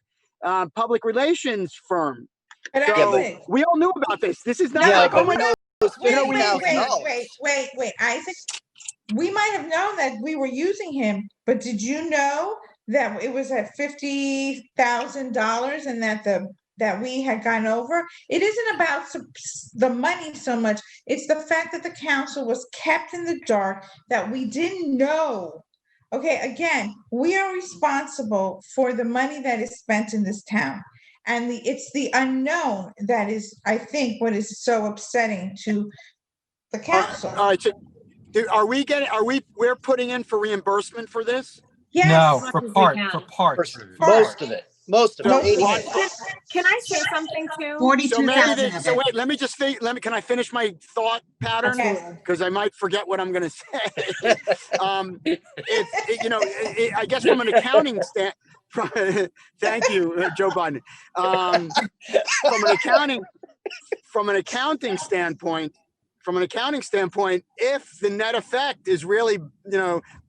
public relations firm. So we all knew about this. This is not like, oh my God. Wait, Isaac. We might have known that we were using him, but did you know that it was at $50,000 and that we had gone over? It isn't about the money so much. It's the fact that the council was kept in the dark, that we didn't know. Okay, again, we are responsible for the money that is spent in this town. And it's the unknown that is, I think, what is so upsetting to the council. All right, so we're putting in for reimbursement for this? Yes. No, for parts. Most of it. Most of So it, 80 why- minutes. Can I say something too? So maybe so wait, let me just can I finish my thought pattern? Okay. Because I might forget what I'm going to say. I guess from an accounting thank you, Joe Biden. From an accounting standpoint, if the net effect is really,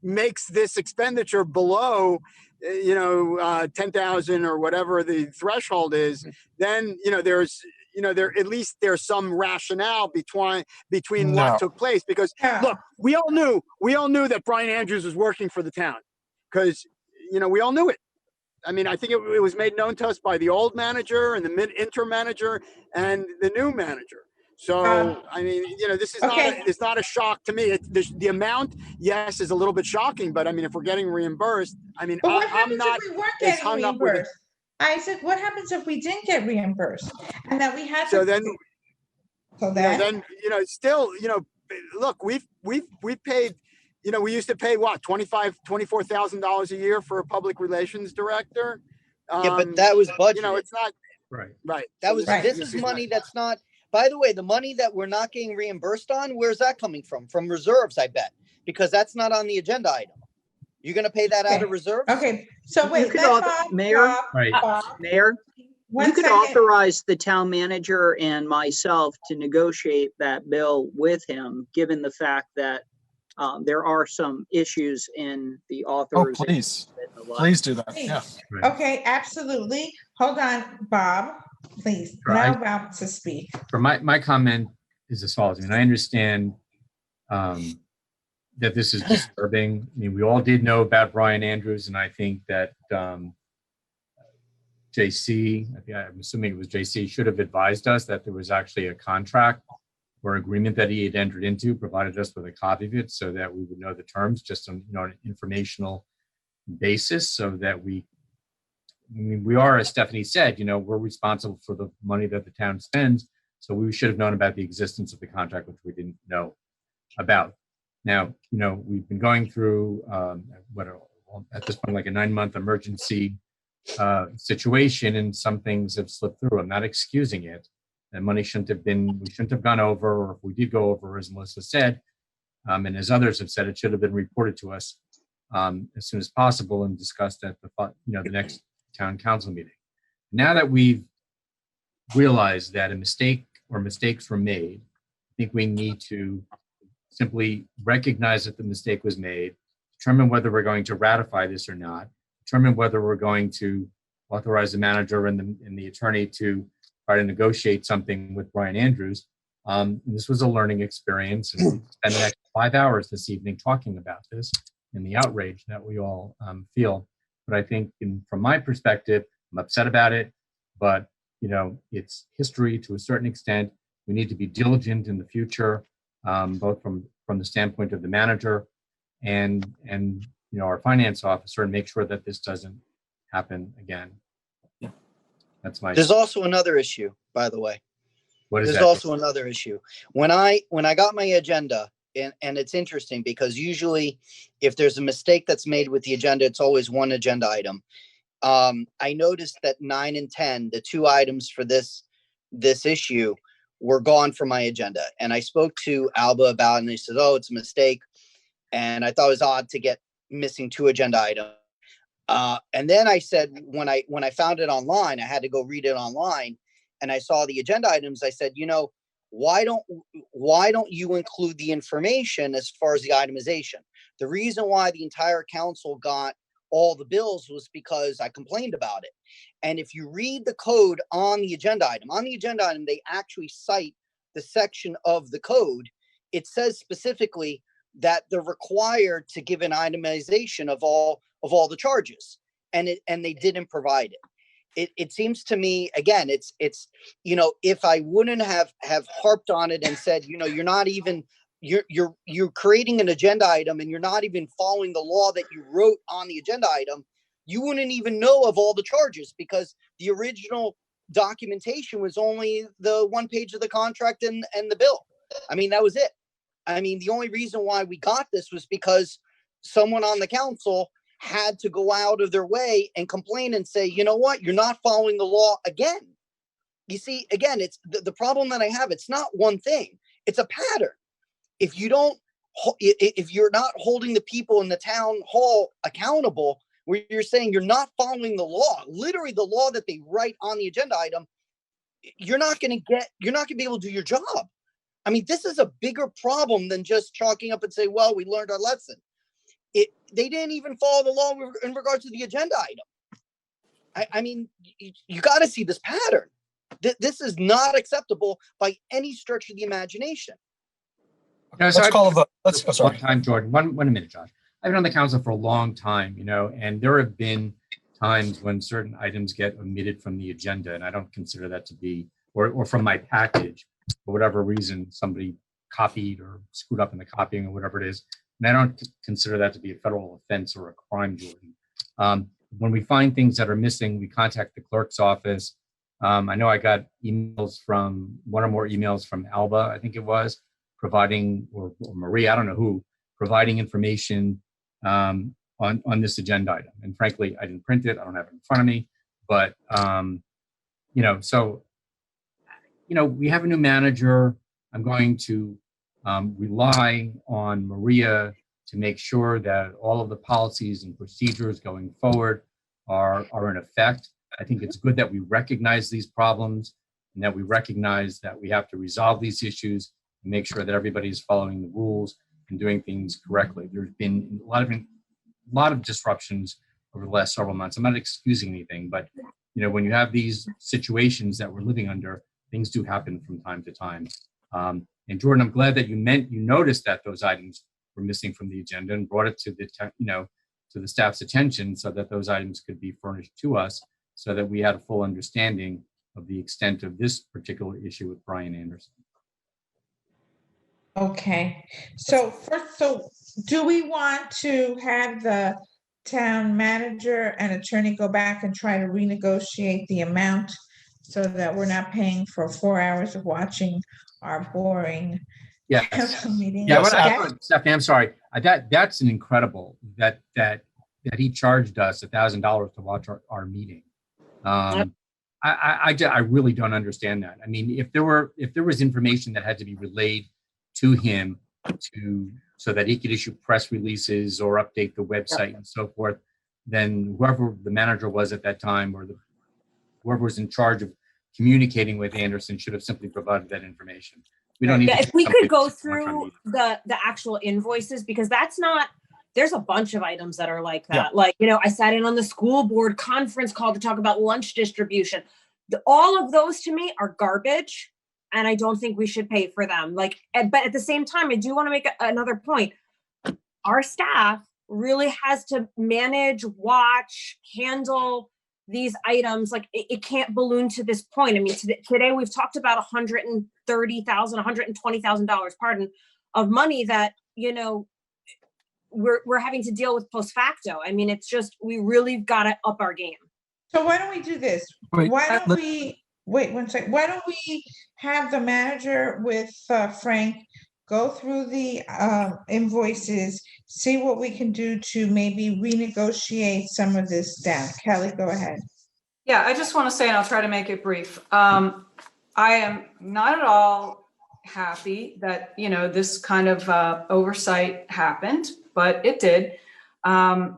makes this expenditure below, 10,000 or whatever the threshold is, then, there's some rationale between No. what took place. Because look, we all knew that Brian Andrews was working for the town, because, we all knew it. I mean, I think it was made known to us by the old manager and the interim manager and the new manager. So, I mean, this is it's not a shock to me. The amount, yes, is a little bit shocking, but I mean, if we're getting reimbursed, I mean, But what I'm happens not if we weren't as getting hung up with it. reimbursed? Isaac, what happens if we didn't get reimbursed and that we had So to? then, still, look, we've paid, we used to pay what, $24,000 a year for a public relations director. Yeah, but that was budgeted. It's not right. That was Right. this is money that's not. By the way, the money that we're not getting reimbursed on, where's that coming from? From reserves, I bet, because that's not on the agenda item. You're going to pay that out of reserves? Okay, so You wait, could let author- Bob, Mayor? Bob, Right. Bob. Mayor, One you could second. authorize the town manager and myself to negotiate that bill with him, given the fact that there are some issues in the Oh, authorization. please, and the like. please do that. Yeah. Okay, absolutely. Hold on, Bob, please. Sure, Allow I- Bob to speak. For my comment is as follows. I mean, I understand that this is disturbing. I mean, we all did know about Brian Andrews, and I think that JC, I'm assuming it was JC, should have advised us that there was actually a contract or agreement that he had entered into, provided us with a copy of it so that we would know the terms just on an informational basis, so that we are, as Stephanie said, we're responsible for the money that the town spends. So we should have known about the existence of the contract, which we didn't know about. Now, we've been going through at this point, like a 9-month emergency situation, and some things have slipped through. I'm not excusing it. That money we shouldn't have gone over, or if we did go over, as Melissa said, and as others have said, it should have been reported to us as soon as possible and discussed at the next town council meeting. Now that we've realized that a mistake or mistakes were made, I think we need to simply recognize that the mistake was made, determine whether we're going to ratify this or not, determine whether we're going to authorize the manager and the attorney to try to negotiate something with Brian Andrews. And this was a learning experience, and we spent the next 5 hours this evening talking about this and the outrage that we all feel. But I think from my perspective, I'm upset about it, but it's history to a certain extent. We need to be diligent in the future, both from the standpoint of the manager and our finance officer, and make sure that this doesn't happen again. That's my. There's also another issue, by the way. What is There's that? also another issue. When I got my agenda, and it's interesting because usually if there's a mistake that's made with the agenda, it's always one agenda item. I noticed that 9 and 10, the 2 items for this issue, were gone from my agenda. And I spoke to Alba about it, and they said, oh, it's a mistake. And I thought it was odd to get missing 2 agenda items. And then I said, when I found it online, I had to go read it online, and I saw the agenda items. I said, why don't you include the information as far as the itemization? The reason why the entire council got all the bills was because I complained about it. And if you read the code on the agenda item, they actually cite the section of the code. It says specifically that they're required to give an itemization of all the charges, and they didn't provide it. It seems to me, again, it's if I wouldn't have harped on it and said, you're not even you're creating an agenda item and you're not even following the law that you wrote on the agenda item, you wouldn't even know of all the charges, because the original documentation was only the 1 page of the contract and the bill. I mean, that was it. I mean, the only reason why we got this was because someone on the council had to go out of their way and complain and say, you know what, you're not following the law again. You see, again, it's the problem that I have. It's not one thing. It's a pattern. If you're not holding the people in the town hall accountable, where you're saying you're not following the law, literally the law that they write on the agenda item, you're not going to be able to do your job. I mean, this is a bigger problem than just chalking up and say, well, we learned our lesson. They didn't even follow the law in regards to the agenda item. I mean, you got to see this pattern. This is not acceptable by any stretch of the imagination. No, so Let's call a vote. One time, Jordan. One minute, Josh. I've been on the council for a long time, and there have been times when certain items get omitted from the agenda, and I don't consider that to be, or from my package, for whatever reason, somebody copied or screwed up in the copying or whatever it is, and I don't consider that to be a federal offense or a crime, Jordan. When we find things that are missing, we contact the clerk's office. I know I got emails from one or more emails from Alba, I think it was, providing, or Maria, I don't know who, providing information on this agenda item. And frankly, I didn't print it. I don't have it in front of me, but, we have a new manager. I'm going to rely on Maria to make sure that all of the policies and procedures going forward are in effect. I think it's good that we recognize these problems and that we recognize that we have to resolve these issues and make sure that everybody's following the rules and doing things correctly. There's been a lot of disruptions over the last several months. I'm not excusing anything, but when you have these situations that we're living under, things do happen from time to time. And Jordan, I'm glad that you noticed that those items were missing from the agenda and brought it to the staff's attention so that those items could be furnished to us, so that we had a full understanding of the extent of this particular issue with Brian Anderson. Okay, so do we want to have the town manager and attorney go back and try to renegotiate the amount so that we're not paying for 4 hours of watching our boring council meeting? Stephanie, I'm sorry. That's an incredible that he charged us $1,000 to watch our meeting. I really don't understand that. I mean, if there was information that had to be relayed to him so that he could issue press releases or update the website and so forth, then whoever the manager was at that time or whoever was in charge of communicating with Anderson should have simply provided that information. We don't need if we could go through the actual invoices, because there's a bunch of items that are like that. Yeah. Like, I sat in on the school board conference call to talk about lunch distribution. All of those to me are garbage, and I don't think we should pay for them. But at the same time, I do want to make another point. Our staff really has to manage, watch, handle these items. Like it can't balloon to this point. I mean, today we've talked about $130,000, $120,000, pardon, of money that, we're having to deal with post facto. I mean, it's just, we really got to up our game. So why don't we do this? Wait one second. Why don't we have the manager with Frank go through the invoices, see what we can do to maybe renegotiate some of this down. Kelly, go ahead. Yeah, I just want to say, and I'll try to make it brief. I am not at all happy that, this kind of oversight happened, but it did. I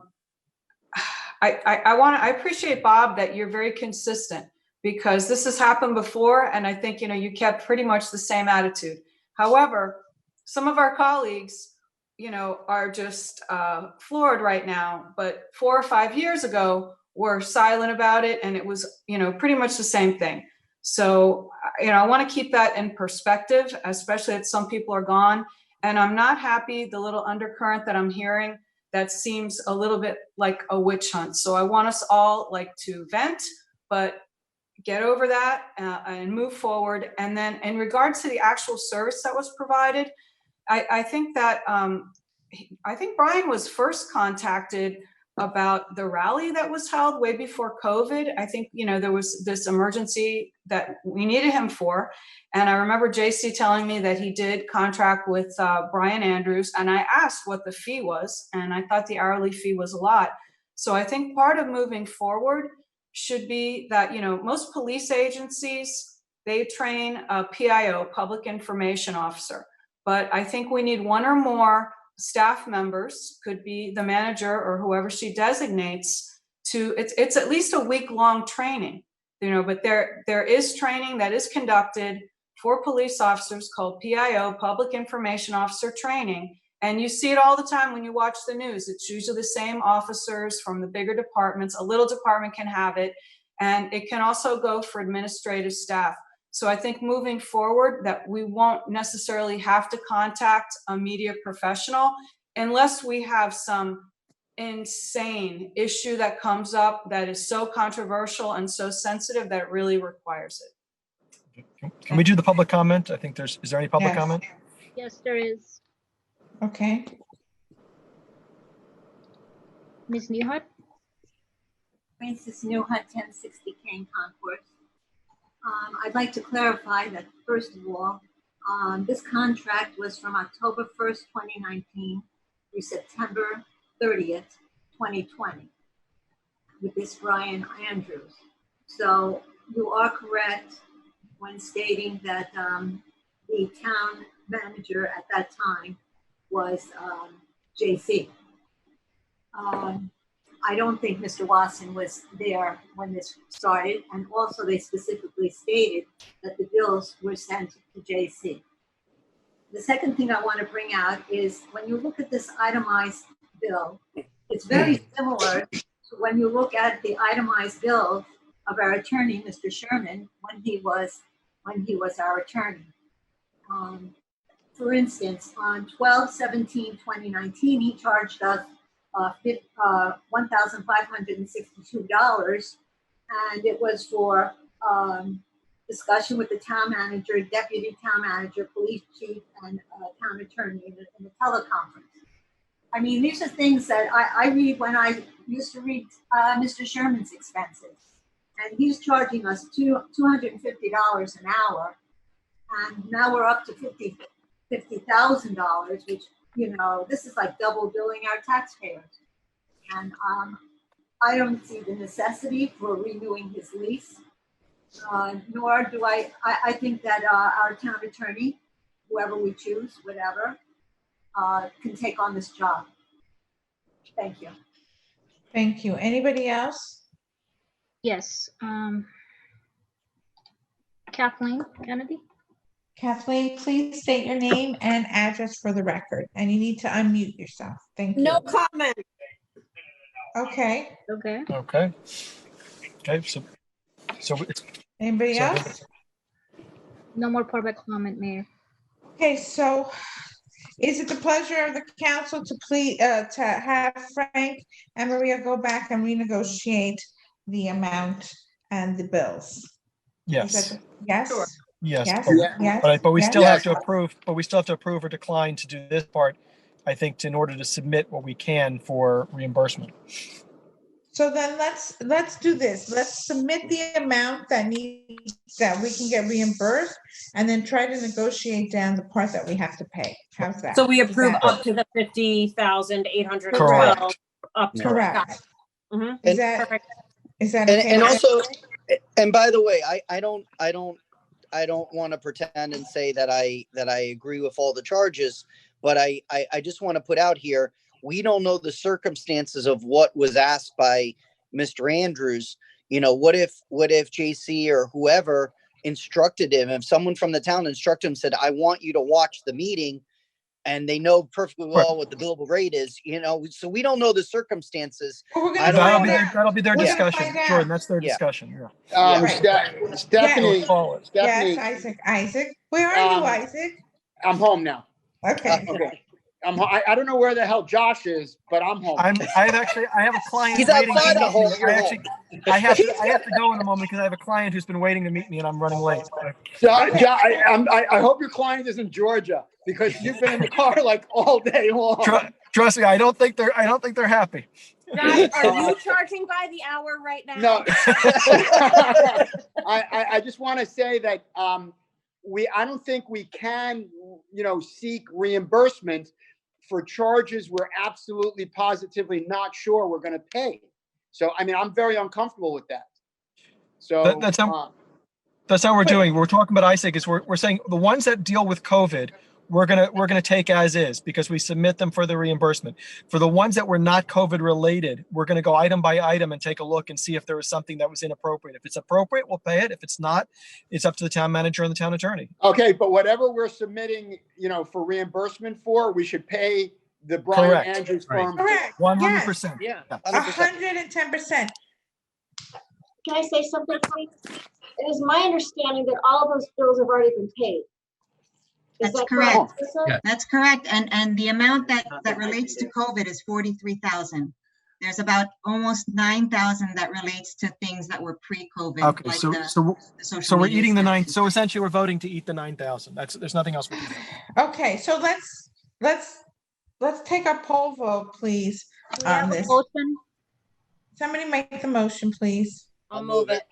appreciate, Bob, that you're very consistent, because this has happened before, and I think, you kept pretty much the same attitude. However, some of our colleagues, are just floored right now, but 4 or 5 years ago were silent about it, and it was, pretty much the same thing. So, I want to keep that in perspective, especially that some people are gone, and I'm not happy the little undercurrent that I'm hearing that seems a little bit like a witch hunt. So I want us all to vent, but get over that and move forward. And then in regards to the actual service that was provided, I think that I think Brian was first contacted about the rally that was held way before COVID. I think, there was this emergency that we needed him for. And I remember JC telling me that he did contract with Brian Andrews, and I asked what the fee was, and I thought the hourly fee was a lot. So I think part of moving forward should be that, most police agencies, they train a PIO, public information officer. But I think we need one or more staff members, could be the manager or whoever she designates, it's at least a week-long training, but there is training that is conducted for police officers called PIO, Public Information Officer Training. And you see it all the time when you watch the news. It's usually the same officers from the bigger departments. A little department can have it, and it can also go for administrative staff. So I think moving forward that we won't necessarily have to contact a media professional unless we have some insane issue that comes up that is so controversial and so sensitive that it really requires it. Can we do the public comment? I think is there any public Yes. comment? Yes, there is. Okay. Ms. Newhart? Francis Newhart, 1060 Kane Concourse. I'd like to clarify that, first of all, this contract was from October 1st, 2019 through September 30th, 2020 with this Brian Andrews. So you are correct when stating that the town manager at that time was JC. I don't think Mr. Watson was there when this started, and also they specifically stated that the bills were sent to JC. The second thing I want to bring out is when you look at this itemized bill, it's very similar to when you look at the itemized bill of our attorney, Mr. Sherman, when he was our attorney. For instance, on 12/17/2019, he charged us $1,562, and it was for discussion with the town manager, deputy town manager, police chief, and town attorney in a teleconference. I mean, these are things that I read when I used to read Mr. Sherman's expenses, and he's charging us $250 an hour, and now we're up to $50,000, which, this is like double billing our taxpayers. And I don't see the necessity for renewing his lease, nor do I think that our town attorney, whoever we choose, whatever, can take on this job. Thank you. Thank you. Anybody else? Yes. Kathleen Kennedy? Kathleen, please state your name and address for the record, and you need to unmute yourself. Thank you. No comment. Okay. Okay. Okay. Okay. So it's, Anybody so- else? No more public comment, Mayor. Okay, so is it the pleasure of the council to to have Frank and Maria go back and renegotiate the amount and the bills? Is yes. that yes? Sure. Yes, Yes, but we yes, still yes. have to approve, but we still have to approve or decline to do this part, I think, in order to submit what we can for reimbursement. So then let's do this. Let's submit the amount that we can get reimbursed, and then try to negotiate down the part that we have to pay. How's that? So we Is approve that- up to the 50,812 Correct. up to. Correct. Mhm. Is that okay? And also, and by the way, I don't want to pretend and say that I agree with all the charges, but I just want to put out here, we don't know the circumstances of what was asked by Mr. Andrews. What if JC or whoever instructed him, if someone from the town instructed him, said, I want you to watch the meeting, and they know perfectly well what the billable rate is, so we don't know the circumstances. That'll be their We're gonna discussion, find out. Jordan. That's their Yeah. discussion. Yeah. Stephanie, Follow it. Stephanie, Yes, Isaac. Where are you, Isaac? I'm home now. Okay. Okay. I don't know where the hell Josh is, but I'm home. I have a client. He's waiting to outside the meet home. me. You're I have to go in a moment because I have a client who's been waiting to meet me and I'm running late. I hope your client is in Georgia, because you've been in the car like all day long. Trust me, I don't think they're happy. Josh, are you charging by the hour right now? No. I just want to say that I don't think we can, seek reimbursement for charges we're absolutely positively not sure we're going to pay. So, I mean, I'm very uncomfortable with that. So That's how we're doing. We're talking about ISAC is we're saying the ones that deal with COVID, we're gonna take as is because we submit them for the reimbursement. For the ones that were not COVID related, we're gonna go item by item and take a look and see if there was something that was inappropriate. If it's appropriate, we'll pay it. If it's not, it's up to the town manager and the town attorney. Okay, but whatever we're submitting, for reimbursement for, we should pay the Brian Correct. Andrews Right. firm. Correct. 100%. Yeah. 110%. Can I say something, please? It is my understanding that all of those bills have already been paid. Is That's that correct. Lisa? Yeah. That's correct. And the amount that relates to COVID is 43,000. There's about almost 9,000 that relates to things that were pre-COVID. Okay, like so the social so we're media eating the stuff. 9. So essentially, we're voting to eat the 9,000. There's nothing else we can do. Okay, so let's take a poll vote, please, Do we have on a this. motion? Somebody make the motion, please. I'll move it.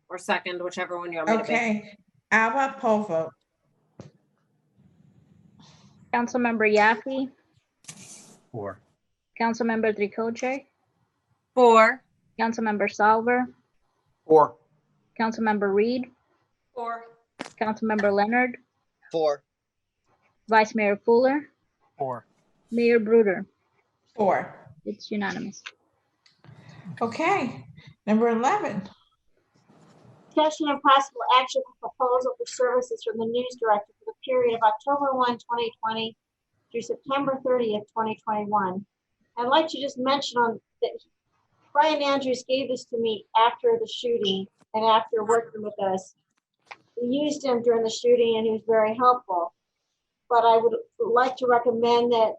Or second, whichever one you want me to be. Okay, Alba, poll vote. Councilmember Yaffe, 4. Councilmember Tricoche, 4. Councilmember Salver, 4. Councilmember Reed, 4. Councilmember Leonard, 4. Vice Mayor Fuller, 4. Mayor Bruder. 4. It's unanimous. Okay, number 11. Discussion and possible action for proposal for services from the news director for the period of October 1, 2020 through September 30th, 2021. I'd like to just mention that Brian Andrews gave this to me after the shooting and after working with us. We used him during the shooting and he was very helpful. But I would like to recommend that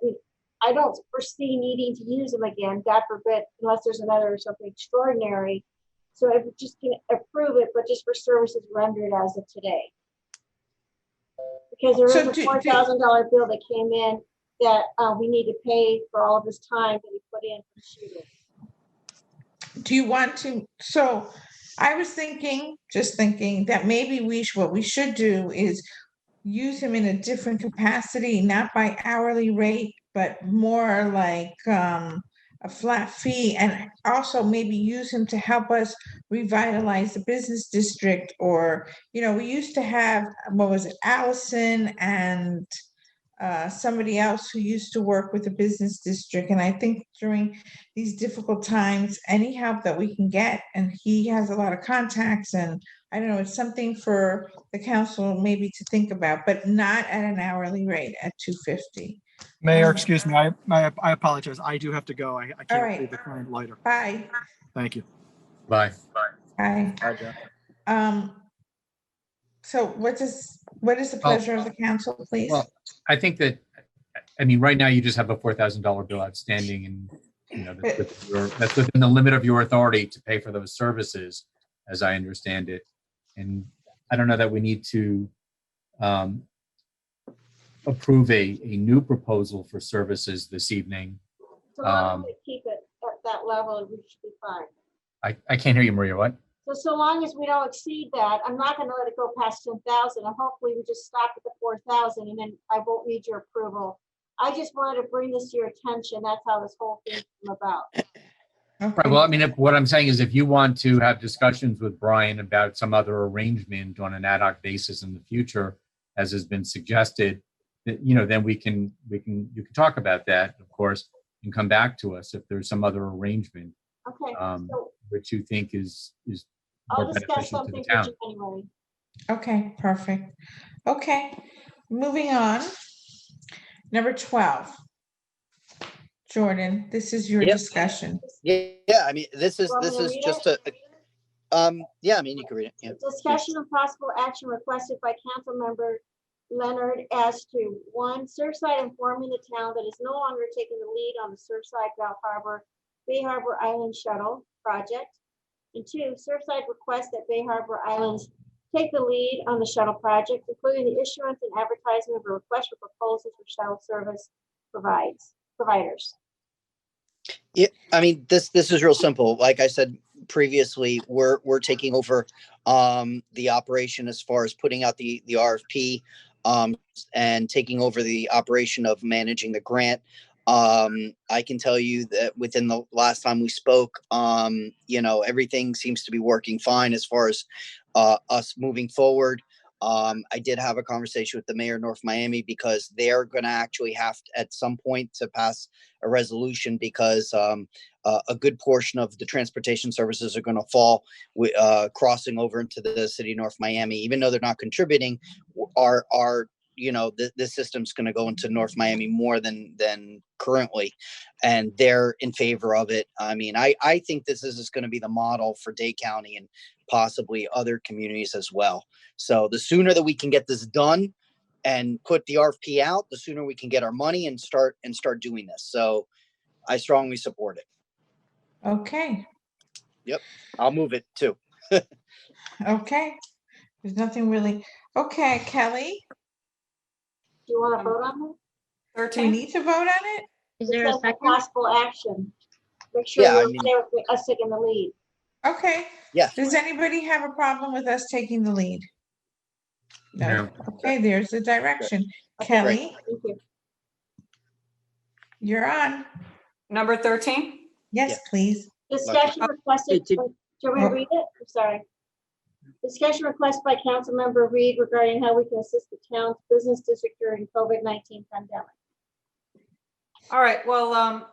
I don't foresee needing to use him again, God forbid, unless there's another something extraordinary. So I just can approve it, but just for services rendered as of today. Because there is a $4,000 bill that came in that we need to pay for all of this time that he put in for the shooting. Do you want to, so I was just thinking that maybe what we should do is use him in a different capacity, not by hourly rate, but more like a flat fee, and also maybe use him to help us revitalize the business district. Or, we used to have, what was it, Allison and somebody else who used to work with the business district. And I think during these difficult times, any help that we can get, and he has a lot of contacts, and I don't know, it's something for the council maybe to think about, but not at an hourly rate at $250. Mayor, excuse me. I apologize. I do have to go. I can't right. leave the client later. Bye. Thank you. Bye. Bye. So what is the pleasure of the council, please? Well, I think that, right now you just have a $4,000 bill outstanding, and that's within the limit of your authority to pay for those services, as I understand it. And I don't know that we need to approve a new proposal for services this evening. So long as we keep it at that level, we should be fine. I can't hear you, Maria. What? So long as we don't exceed that, I'm not going to let it go past 10,000, and hopefully we just stop at the 4,000, and then I won't need your approval. I just wanted to bring this to your attention. That's how this whole thing came about. Right. Well, what I'm saying is, if you want to have discussions with Brian about some other arrangement on an ad hoc basis in the future, as has been suggested, then you can talk about that, of course, and come back to us if there's some other arrangement. Okay. Which you think is I'll more discuss beneficial to the something town. for January. Okay, perfect. Okay, moving on. Number 12. Jordan, this is your discussion. Yeah. This is just you can read it. Yeah. Discussion of possible action requested by Council Member Leonard as to 1, Surfside informing the town that is no longer taking the lead on the Surfside Bay Harbor Island Shuttle project. And 2, Surfside requests that Bay Harbor Islands take the lead on the shuttle project, including the issuance and advertisement of a request for proposals for shuttle service providers. Yeah, this is real simple. Like I said previously, we're taking over the operation as far as putting out the RFP. and taking over the operation of managing the grant. I can tell you that within the last time we spoke, everything seems to be working fine as far as us moving forward. I did have a conversation with the mayor of North Miami because they're going to actually have to, at some point, to pass a resolution because a good portion of the transportation services are going to fall crossing over into the city of North Miami, even though they're not contributing. The system's going to go into North Miami more than currently, and they're in favor of it. I mean, I think this is going to be the model for Dade County and possibly other communities as well. So the sooner that we can get this done and put the RFP out, the sooner we can get our money and start doing this. So I strongly support it. Okay, Yep, I'll move it too. okay. There's nothing really. Okay, Kelly, Do you want to vote on it? do we need to vote on it? Is It there a says second? possible action. Make sure Yeah, I you're mean- okay with us taking the lead. Okay. Yeah. Does anybody have a problem with us taking the lead? No. No. Okay, there's the direction. Kelly, Thank you. you're on. Number 13? Yes, please. Discussion requested, did- shall we read it? I'm sorry. Discussion request by Councilmember Reed regarding how we can assist the town's business district during COVID-19 pandemic. All right, well,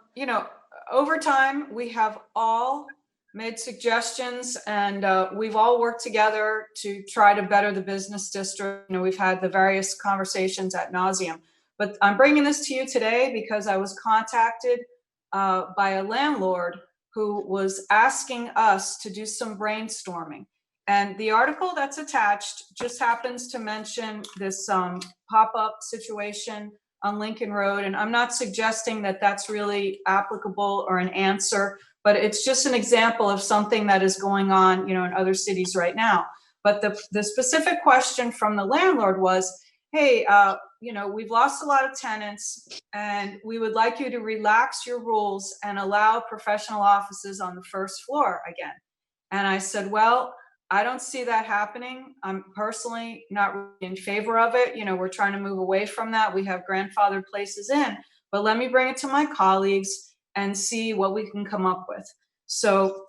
over time, we have all made suggestions and we've all worked together to try to better the business district. We've had the various conversations ad nauseum, but I'm bringing this to you today because I was contacted by a landlord who was asking us to do some brainstorming. And the article that's attached just happens to mention this pop-up situation on Lincoln Road. And I'm not suggesting that that's really applicable or an answer, but it's just an example of something that is going on, in other cities right now. But the specific question from the landlord was, hey, we've lost a lot of tenants and we would like you to relax your rules and allow professional offices on the first floor again. And I said, well, I don't see that happening. I'm personally not really in favor of it. We're trying to move away from that. We have grandfathered places in, but let me bring it to my colleagues and see what we can come up with. So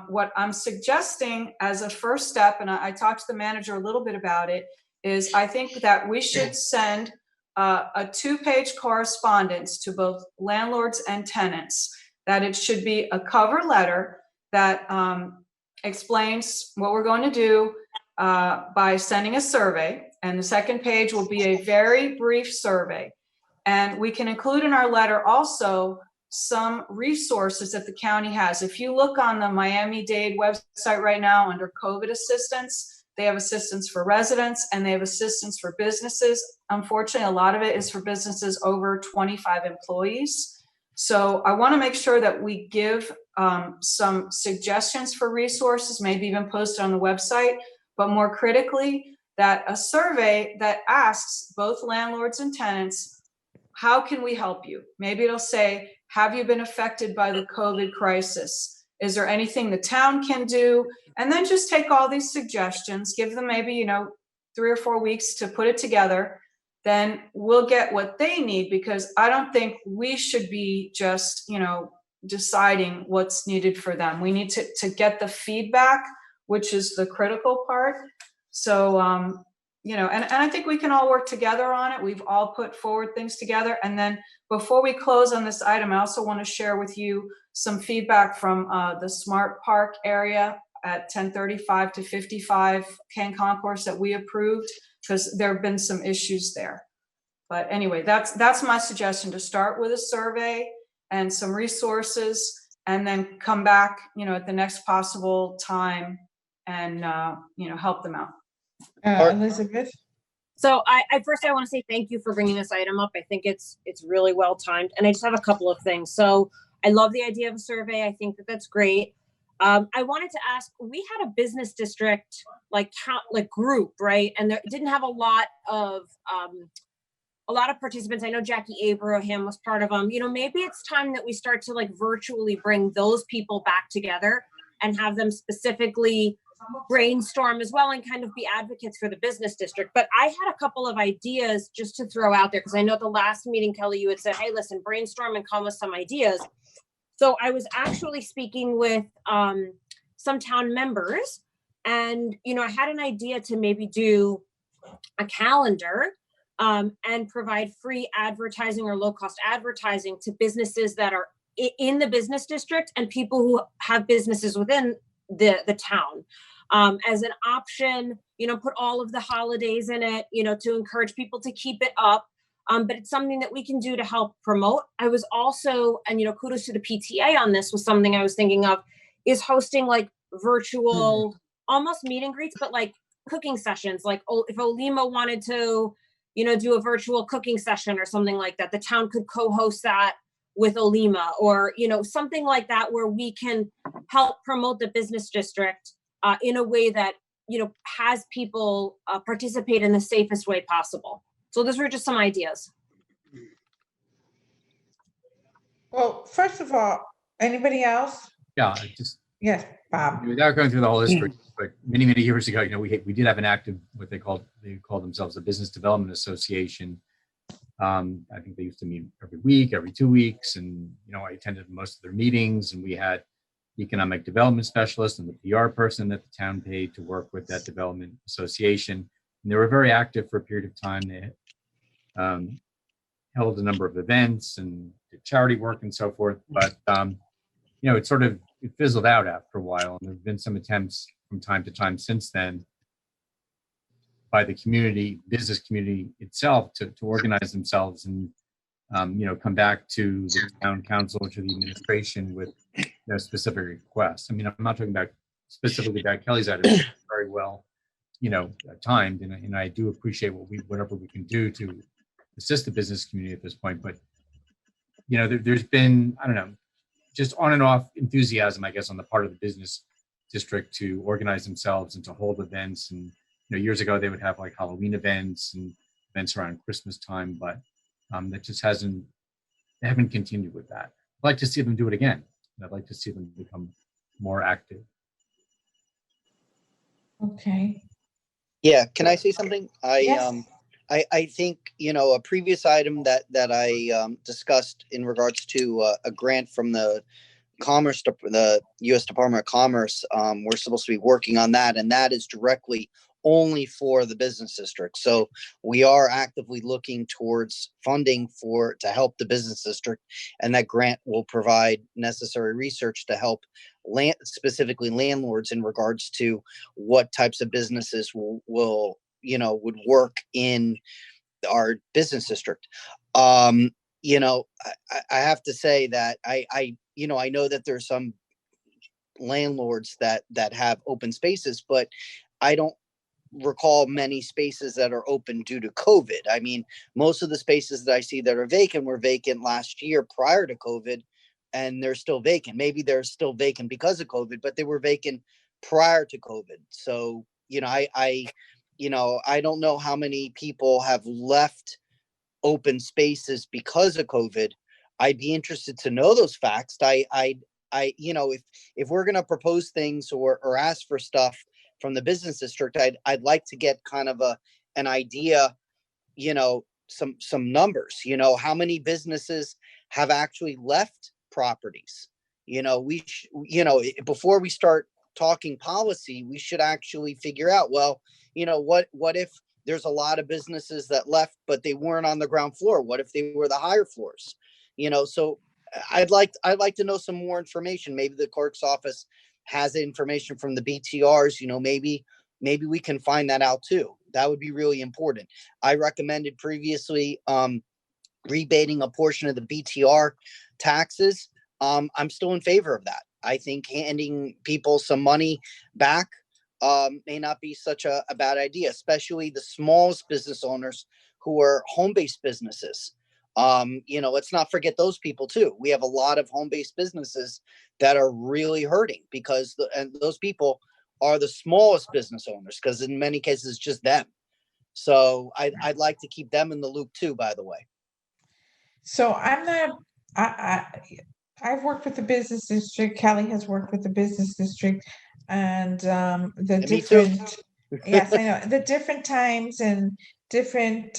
what I'm suggesting as a first step, and I talked to the manager a little bit about it, is I think that we should send a 2-page correspondence to both landlords and tenants, that it should be a cover letter that explains what we're going to do by sending a survey. And the second page will be a very brief survey. And we can include in our letter also some resources that the county has. If you look on the Miami-Dade website right now under COVID assistance, they have assistance for residents and they have assistance for businesses. Unfortunately, a lot of it is for businesses over 25 employees. So I want to make sure that we give some suggestions for resources, maybe even post it on the website, but more critically, that a survey that asks both landlords and tenants, how can we help you? Maybe it'll say, have you been affected by the COVID crisis? Is there anything the town can do? And then just take all these suggestions, give them maybe, 3 or 4 weeks to put it together. Then we'll get what they need, because I don't think we should be just, deciding what's needed for them. We need to get the feedback, which is the critical part. So, and I think we can all work together on it. We've all put forward things together. And then before we close on this item, I also want to share with you some feedback from the Smart Park area at 1035 to 55 Ken Concourse that we approved, because there have been some issues there. But anyway, that's my suggestion, to start with a survey and some resources, and then come back, at the next possible time and, help them out. Elizabeth? So I want to say thank you for bringing this item up. I think it's really well timed, and I just have a couple of things. So I love the idea of a survey. I think that's great. I wanted to ask, we had a business district like group, right? And there didn't have a lot of participants. I know Jackie Abraham was part of them. Maybe it's time that we start to virtually bring those people back together and have them specifically brainstorm as well and kind of be advocates for the business district. But I had a couple of ideas just to throw out there, because I know at the last meeting, Kelly, you had said, hey, listen, brainstorm and come with some ideas. So I was actually speaking with some town members, and, I had an idea to maybe do a calendar and provide free advertising or low-cost advertising to businesses that are in the business district and people who have businesses within the town. As an option, put all of the holidays in it, to encourage people to keep it up. But it's something that we can do to help promote. I was also, and kudos to the PTA on this, was something I was thinking of, is hosting like virtual, almost meet and greets, but like cooking sessions. Like if Olima wanted to, do a virtual cooking session or something like that, the town could co-host that with Olima, or, something like that, where we can help promote the business district in a way that, has people participate in the safest way possible. So those were just some ideas. Well, first of all, anybody else? Yeah, just Yes, Bob. without going through the whole history, but many years ago, we did have an active, what they called themselves a Business Development Association. I think they used to meet every week, every 2 weeks, and I attended most of their meetings, and we had economic development specialist and the PR person that the town paid to work with that development association. And they were very active for a period of time. They held a number of events and did charity work and so forth. But it fizzled out after a while, and there have been some attempts from time to time since then by the business community itself to organize themselves and come back to the town council, to the administration with specific requests. I mean, I'm not talking about specifically about Kelly's item, very well, timed, and I do appreciate whatever we can do to assist the business community at this point. But there's been, I don't know, just on and off enthusiasm, I guess, on the part of the business district to organize themselves and to hold events. And years ago they would have like Halloween events and events around Christmas time, but that just they haven't continued with that. I'd like to see them do it again. I'd like to see them become more active. Okay. Yeah, can I say something? Yes. I think, a previous item that I discussed in regards to a grant from the U.S. Department of Commerce, we're supposed to be working on that, and that is directly only for the business district. So we are actively looking towards funding to help the business district, and that grant will provide necessary research to help specifically landlords in regards to what types of businesses would work in our business district. I have to say that I know that there's some landlords that have open spaces, but I don't recall many spaces that are open due to COVID. I mean, most of the spaces that I see that are vacant were vacant last year prior to COVID, and they're still vacant. Maybe they're still vacant because of COVID, but they were vacant prior to COVID. So, I don't know how many people have left open spaces because of COVID. I'd be interested to know those facts. If we're going to propose things or ask for stuff from the business district, I'd like to get kind of an idea, some numbers, how many businesses have actually left properties. Before we start talking policy, we should actually figure out, well, what if there's a lot of businesses that left, but they weren't on the ground floor? What if they were the higher floors? So I'd like to know some more information. Maybe the clerk's office has information from the BTRs, maybe we can find that out too. That would be really important. I recommended previously rebating a portion of the BTR taxes. I'm still in favor of that. I think handing people some money back may not be such a bad idea, especially the smallest business owners who are home-based businesses. Let's not forget those people too. We have a lot of home-based businesses that are really hurting because those people are the smallest business owners, because in many cases it's just them. So I'd like to keep them in the loop too, by the way. So I've worked with the business district. Kelly has worked with the business district. and the Me too. different, yes, I know, the different times and different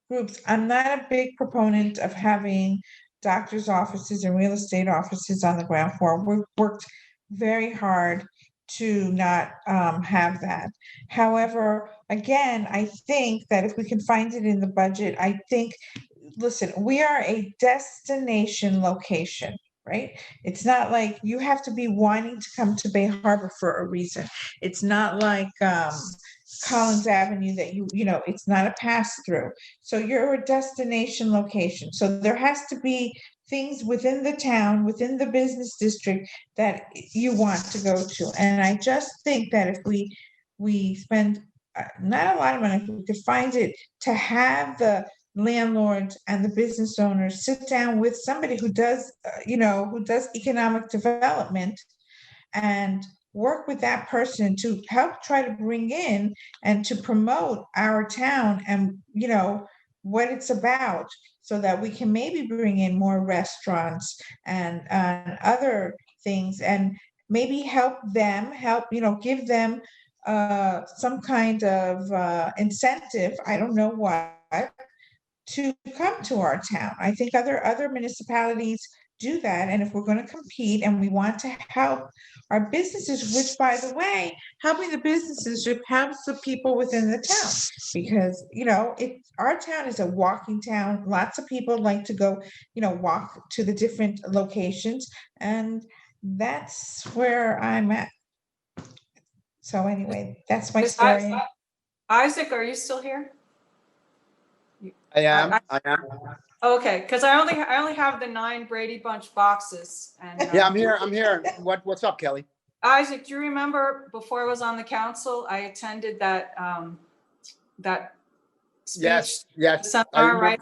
groups. I'm not a big proponent of having doctor's offices and real estate offices on the ground floor. We've worked very hard to not have that. However, again, I think that if we can find it in the budget, I think, listen, we are a destination location, right? It's not like you have to be wanting to come to Bay Harbor for a reason. It's not like Collins Avenue that you know, it's not a pass through. So you're a destination location. So there has to be things within the town, within the business district that you want to go to. And I just think that if we spend not a lot of money, if we could find it, to have the landlords and the business owners sit down with somebody who does, you know, who does economic development and work with that person to help try to bring in and to promote our town and, you know, what it's about, so that we can maybe bring in more restaurants and other things, and maybe help them, you know, give them some kind of incentive, I don't know what, to come to our town. I think other municipalities do that. And if we're going to compete and we want to help our businesses, which, by the way, helping the businesses helps the people within the town, because, you know, our town is a walking town. Lots of people like to go, you know, walk to the different locations, and that's where I'm at. So anyway, that's my story. Isaac, are you still here? I am. Okay, because I only have the 9 Brady Bunch boxes. And Yeah, I'm here. What's up, Kelly? Isaac, do you remember before I was on the council, I attended that speech? Yes. Seminar, right,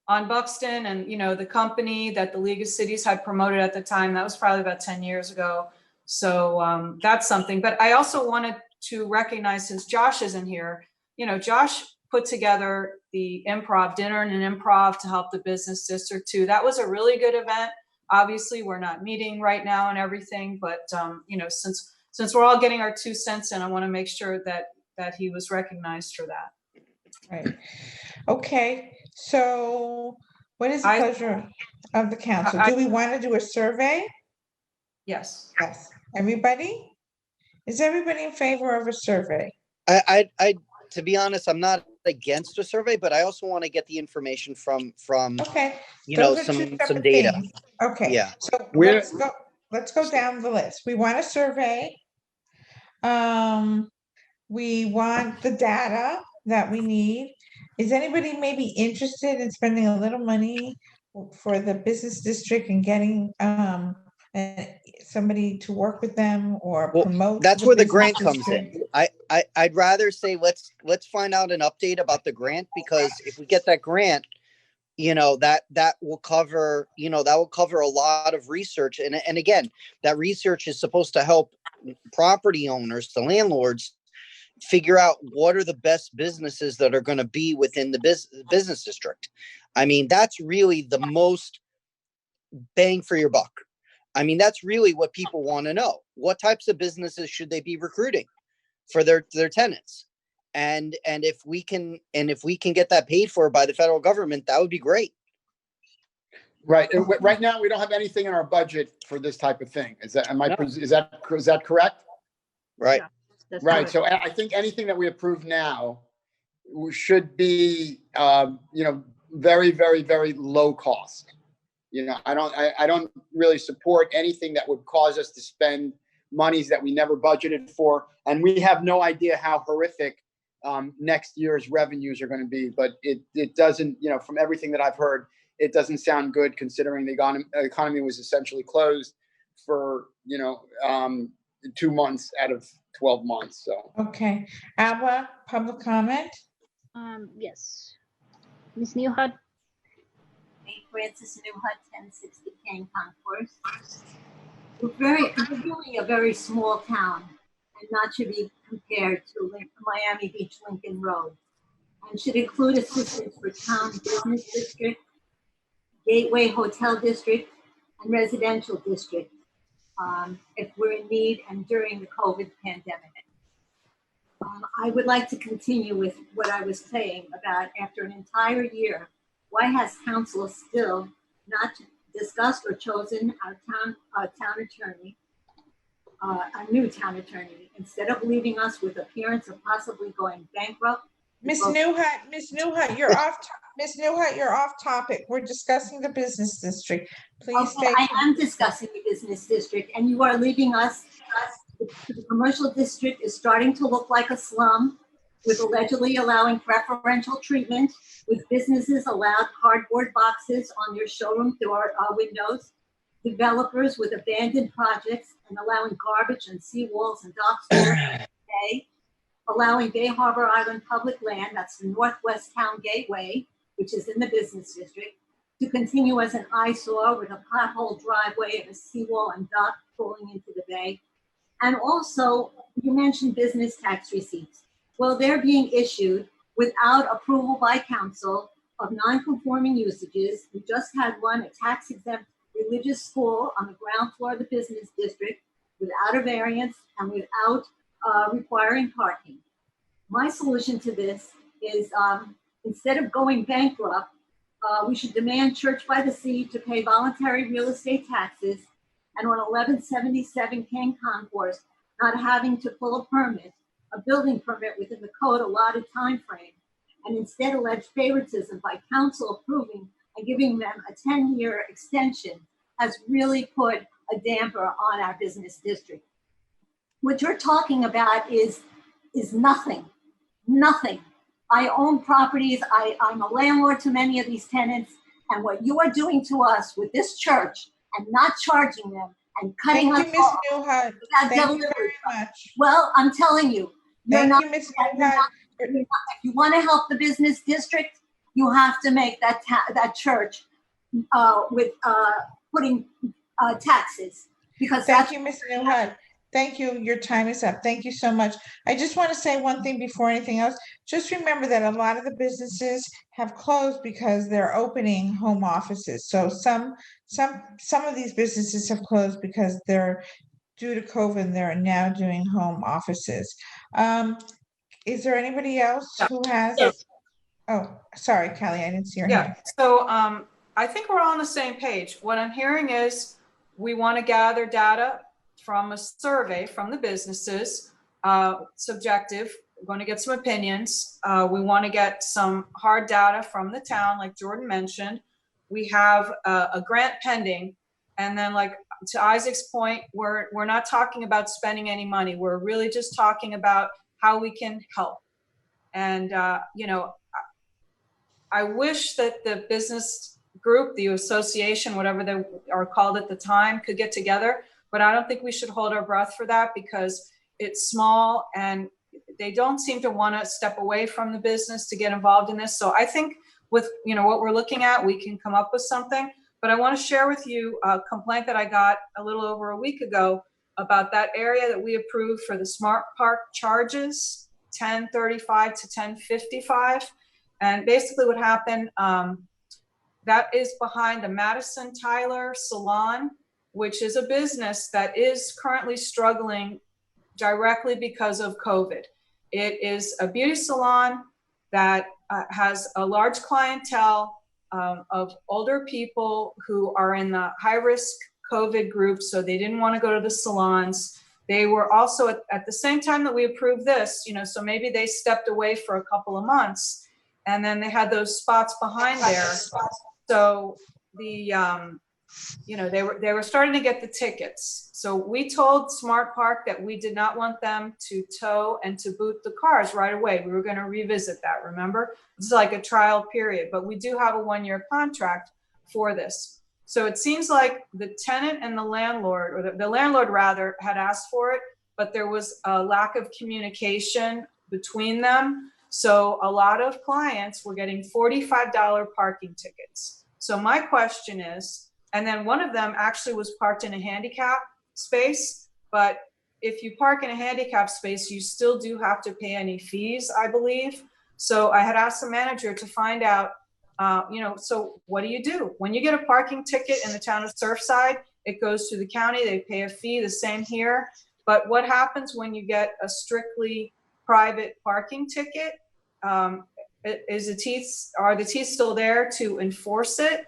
on Buxton, and, you know, the company that the League of Cities had promoted at the time. That was probably about 10 years ago. So that's something. But I also wanted to recognize, since Josh isn't here, you know, Josh put together the improv dinner and an improv to help the business district too. That was a really good event. Obviously, we're not meeting right now and everything, but you know, since we're all getting our 2 cents in, I want to make sure that he was recognized for that. Right. Okay. So what is the pleasure of the council? Do we want to do a survey? Yes. Yes. Everybody? Is everybody in favor of a survey? I to be honest, I'm not against a survey, but I also want to get the information from okay, you know, those are two some separate data. things. Okay. Yeah. So let's go down the list. We want a survey. We want the data that we need. Is anybody maybe interested in spending a little money for the business district and getting somebody to work with them or promote? That's where the business grant comes district? in. I'd rather say let's find out an update about the grant, because if we get that grant, you know, that will cover, you know, that will cover a lot of research. And again, that research is supposed to help property owners, the landlords, figure out what are the best businesses that are going to be within the business district. I mean, that's really the most bang for your buck. I mean, that's really what people want to know. What types of businesses should they be recruiting for their tenants? And if we can get that paid for by the federal government, that would be great. Right. And right now, we don't have anything in our budget for this type of thing. Is that correct? Right. That's Right. correct. So I think anything that we approve now should be, you know, very, very, very low cost. You know, I don't really support anything that would cause us to spend monies that we never budgeted for. And we have no idea how horrific next year's revenues are going to be. But it doesn't, you know, from everything that I've heard, it doesn't sound good, considering the economy was essentially closed for, you know, 2 months out of 12 months. So. Okay. Alba, public comment? Yes. Ms. Newhart? Francis Newhart, 1060 Kane Concourse. We're really a very small town, and not to be compared to Miami Beach Lincoln Road, and should include assistance for town business district, gateway hotel district, and residential district. if we're in need and during the COVID pandemic. I would like to continue with what I was saying about after an entire year, why has council still not discussed or chosen our town attorney, a new town attorney, instead of leaving us with appearance of possibly going bankrupt? Miss Newhut, you're off. Miss Newhut, you're off topic. We're discussing the business district. Please Okay, stay. I am discussing the business district, and you are leaving us. The commercial district is starting to look like a slum, with allegedly allowing preferential treatment, with businesses allowed cardboard boxes on their showroom door windows, developers with abandoned projects and allowing garbage and seawalls and dock stores today, allowing Bay Harbor Island public land, that's the Northwest Town Gateway, which is in the business district, to continue as an eyesore with a pothole driveway and a seawall and dock pulling into the bay. And also, you mentioned business tax receipts. Well, they're being issued without approval by council of non-conforming usages. We just had one, a tax-exempt religious school on the ground floor of the business district without a variance and without requiring parking. My solution to this is instead of going bankrupt, we should demand Church by the Sea to pay voluntary real estate taxes, and on 1177 King Concourse, not having to pull a building permit within the code allotted time frame, and instead allege favoritism by council approving and giving them a 10-year extension has really put a damper on our business district. What you're talking about is nothing. I own properties. I'm a landlord to many of these tenants. And what you are doing to us with this church and not charging them and cutting us off. Thank you very much. Well, I'm telling you, Thank you, Ms. Newhut. if you want to help the business district, you have to make that church with putting taxes, because Thank you, Ms. Newhut. Thank you. Your time is up. Thank you so much. I just want to say one thing before anything else. Just remember that a lot of the businesses have closed because they're opening home offices. So some of these businesses have closed because they're due to COVID, they're now doing home offices. Is there anybody else who has? Oh, sorry, Kelly, I didn't see your hand. So I think we're all on the same page. What I'm hearing is we want to gather data from a survey from the businesses, subjective. We're going to get some opinions. We want to get some hard data from the town, like Jordan mentioned. We have a grant pending. And then, like to Isaac's point, we're not talking about spending any money. We're really just talking about how we can help. And, I wish that the business group, the association, whatever they are called at the time, could get together. But I don't think we should hold our breath for that, because it's small and they don't seem to want to step away from the business to get involved in this. So I think with what we're looking at, we can come up with something. But I want to share with you a complaint that I got a little over a week ago about that area that we approved for the Smart Park charges, 1035 to 1055. And basically what happened, that is behind the Madison Tyler Salon, which is a business that is currently struggling directly because of COVID. It is a beauty salon that has a large clientele of older people who are in the high-risk COVID group, so they didn't want to go to the salons. They were also at the same time that we approved this, so maybe they stepped away for a couple of months, and then they had those spots behind there. So the they were starting to get the tickets. So we told Smart Park that we did not want them to tow and to boot the cars right away. We were going to revisit that, remember? It's like a trial period, but we do have a 1-year contract for this. So it seems like the tenant and the landlord, or the landlord rather, had asked for it, but there was a lack of communication between them. So a lot of clients were getting $45 parking tickets. So my question is, and then one of them actually was parked in a handicap space, but if you park in a handicap space, you still do have to pay any fees, I believe. So I had asked the manager to find out, so what do you do? When you get a parking ticket in the town of Surfside, it goes to the county, they pay a fee, the same here. But what happens when you get a strictly private parking ticket? Are the teeth still there to enforce it?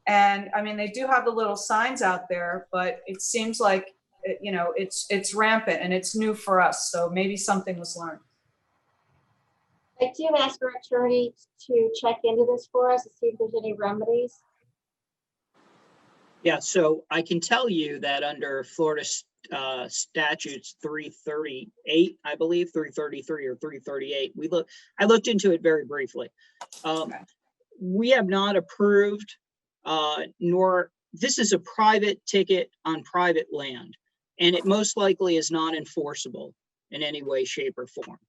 And I mean, they do have the little signs out there, but it seems like, it's rampant and it's new for us. So maybe something was learned. I do ask our attorney to check into this for us to see if there's any remedies. Yeah, so I can tell you that under Florida statutes 338, I believe 333 or 338, I looked into it very briefly. We have not approved, this is a private ticket on private land, and it most likely is not enforceable in any way, shape, or form.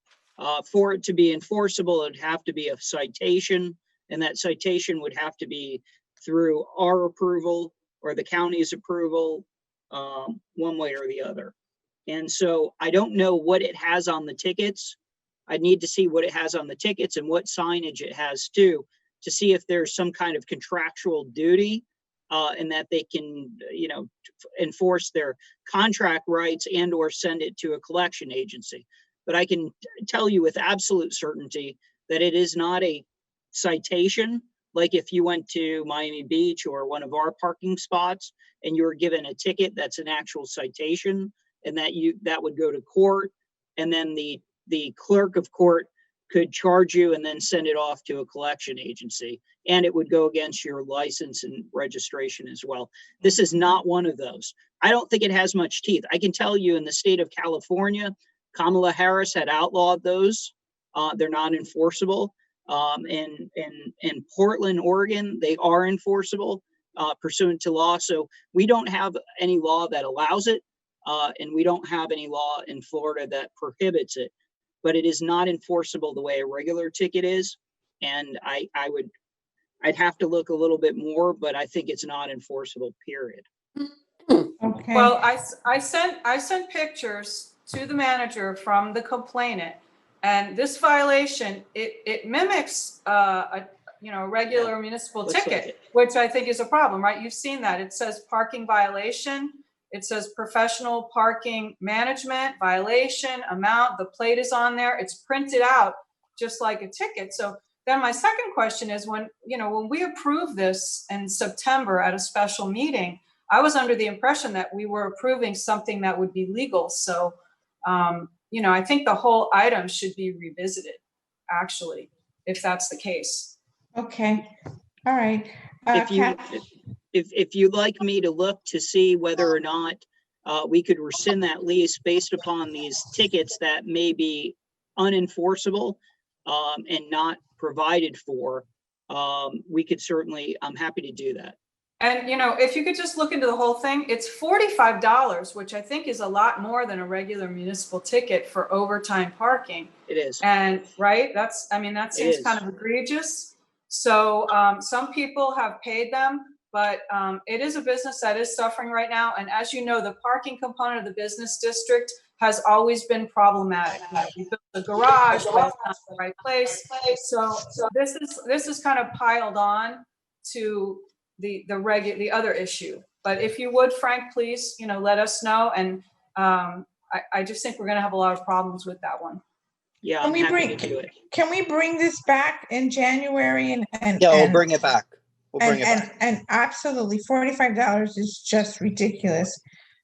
For it to be enforceable, it'd have to be a citation, and that citation would have to be through our approval or the county's approval, one way or the other. And so I don't know what it has on the tickets. I need to see what it has on the tickets and what signage it has too, to see if there's some kind of contractual duty and that they can, enforce their contract rights and or send it to a collection agency. But I can tell you with absolute certainty that it is not a citation. Like if you went to Miami Beach or one of our parking spots and you were given a ticket, that's an actual citation, and that would go to court, and then the clerk of court could charge you and then send it off to a collection agency, and it would go against your license and registration as well. This is not one of those. I don't think it has much teeth. I can tell you in the state of California, Kamala Harris had outlawed those. They're not enforceable. In Portland, Oregon, they are enforceable pursuant to law. So we don't have any law that allows it, and we don't have any law in Florida that prohibits it. But it is not enforceable the way a regular ticket is. And I'd have to look a little bit more, but I think it's not enforceable, period. Okay. Well, I sent pictures to the manager from the complainant, and this violation, it mimics a regular municipal ticket, which I think is a problem, right? You've seen that. It says parking violation. It says professional parking management violation amount. The plate is on there. It's printed out just like a ticket. So then my second question is, when we approved this in September at a special meeting, I was under the impression that we were approving something that would be legal. So, I think the whole item should be revisited, actually, if that's the case. Okay. All right. If you'd like me to look to see whether or not we could rescind that lease based upon these tickets that may be unenforceable and not provided for, we could certainly, I'm happy to do that. And, if you could just look into the whole thing, it's $45, which I think is a lot more than a regular municipal ticket for overtime parking. It is. And right, that seems kind of egregious. So some people have paid them, but it is a business that is suffering right now. And as you know, the parking component of the business district has always been problematic. You built a garage, but it's not the right place. So this is kind of piled on to the other issue. But if you would, Frank, please, let us know. And I just think we're going to have a lot of problems with that one. Yeah, can we bring this back in January we'll bring it back. And absolutely, $45 is just ridiculous.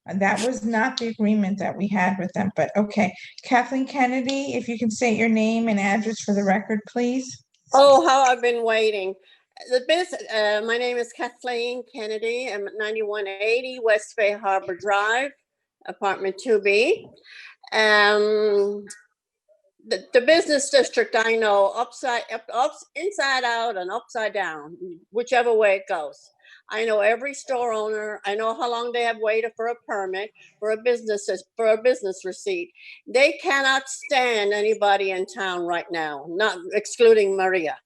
And that was not the agreement that we had with them. But okay, Kathleen Kennedy, if you can state your name and address for the record, please. Oh, how I've been waiting. My name is Kathleen Kennedy. I'm at 9180 West Bay Harbor Drive, apartment 2B. The business district, I know, inside out and upside down, whichever way it goes. I know every store owner. I know how long they have waited for a permit, for a business receipt. They cannot stand anybody in town right now, not excluding Maria,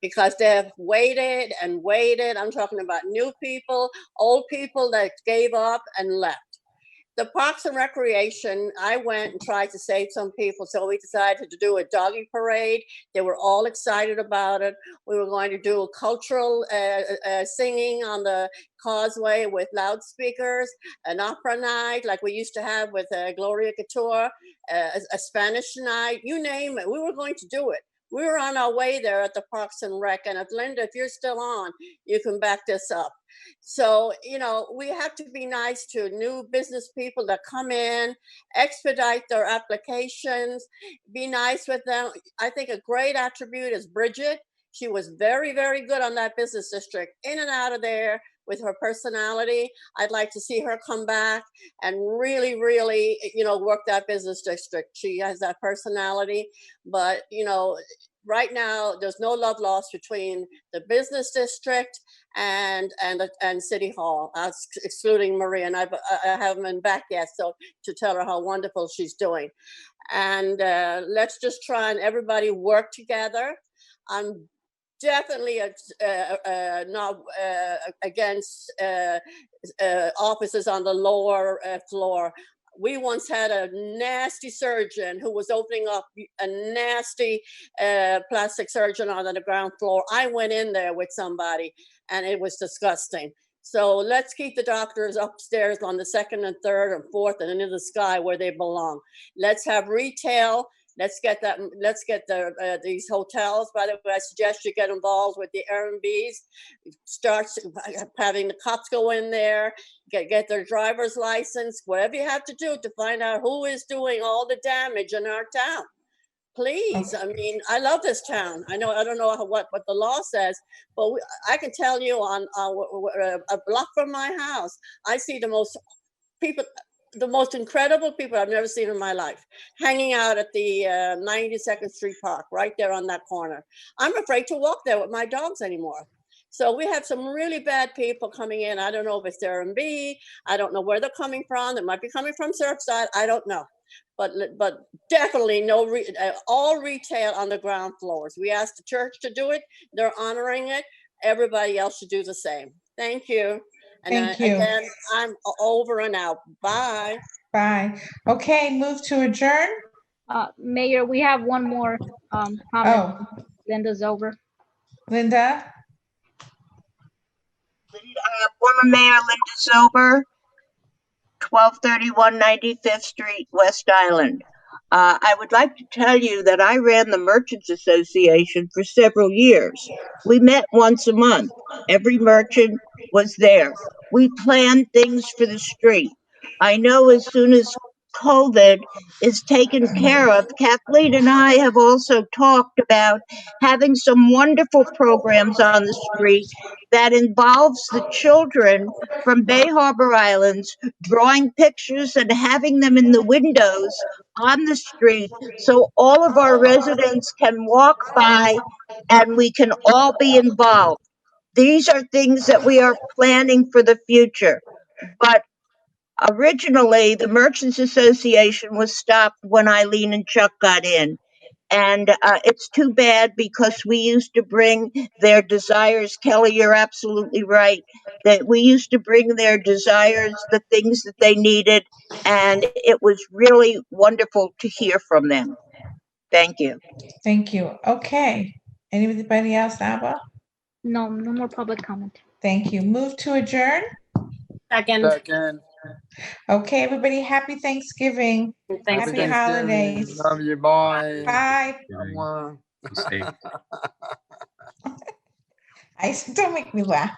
because they have waited and waited. I'm talking about new people, old people that gave up and left. the Parks and Recreation, I went and tried to save some people, so we decided to do a doggy parade. They were all excited about it. We were going to do a cultural singing on the causeway with loudspeakers, an opera night like we used to have with Gloria Couture, a Spanish night, you name it. We were going to do it. We were on our way there at the Parks and Rec, and if Linda, if you're still on, you can back this up. So, you know, we have to be nice to new business people that come in, expedite their applications, be nice with them. I think a great attribute is Bridget. She was very, very good on that business district, in and out of there with her personality. I'd like to see her come back and really, really, you know, work that business district. She has that personality, but, you know, right now there's no love lost between the business district and City Hall, excluding Maria, and I haven't been back yet, so to tell her how wonderful she's doing. And let's just try and everybody work together. I'm definitely not against offices on the lower floor. We once had a nasty surgeon who was opening up a nasty plastic surgeon on the ground floor. I went in there with somebody and it was disgusting. So let's keep the doctors upstairs on the second and third and fourth and into the sky where they belong. Let's have retail. Let's get that. Let's get these hotels. By the way, I suggest you get involved with the Airbnbs. Start having the cops go in there, get their driver's license, whatever you have to do to find out who is doing all the damage in our town. Please, I mean, I love this town. I don't know what the law says, but I can tell you on a block from my house, I see the most incredible people I've never seen in my life, hanging out at the 92nd Street Park, right there on that corner. I'm afraid to walk there with my dogs anymore. So we have some really bad people coming in. I don't know if it's Airbnb. I don't know where they're coming from. They might be coming from Surfside. I don't know. But definitely all retail on the ground floors. We asked the church to do it. They're honoring it. Everybody else should do the same. Thank you. Thank you. Again, I'm over and out. Bye. Bye. Okay, move to adjourn. Mayor, we have one more comment. Oh. Linda's over. Linda? Former Mayor Linda Zober, 1231 95th Street, West Island. I would like to tell you that I ran the Merchants Association for several years. We met once a month. Every merchant was there. We planned things for the street. I know as soon as COVID is taken care of, Kathleen and I have also talked about having some wonderful programs on the street that involves the children from Bay Harbor Islands drawing pictures and having them in the windows on the street so all of our residents can walk by and we can all be involved. These are things that we are planning for the future. But originally, the Merchants Association was stopped when Eileen and Chuck got in. And it's too bad because we used to bring their desires. Kelly, you're absolutely right. That we used to bring their desires, the things that they needed. And it was really wonderful to hear from them. Thank you. Thank you. Okay. Anybody else, Abba? No more public comment. Thank you. Move to adjourn. Second. Okay, everybody, happy Thanksgiving. Happy holidays. Love you. Bye. Bye. Stay. Don't make me laugh.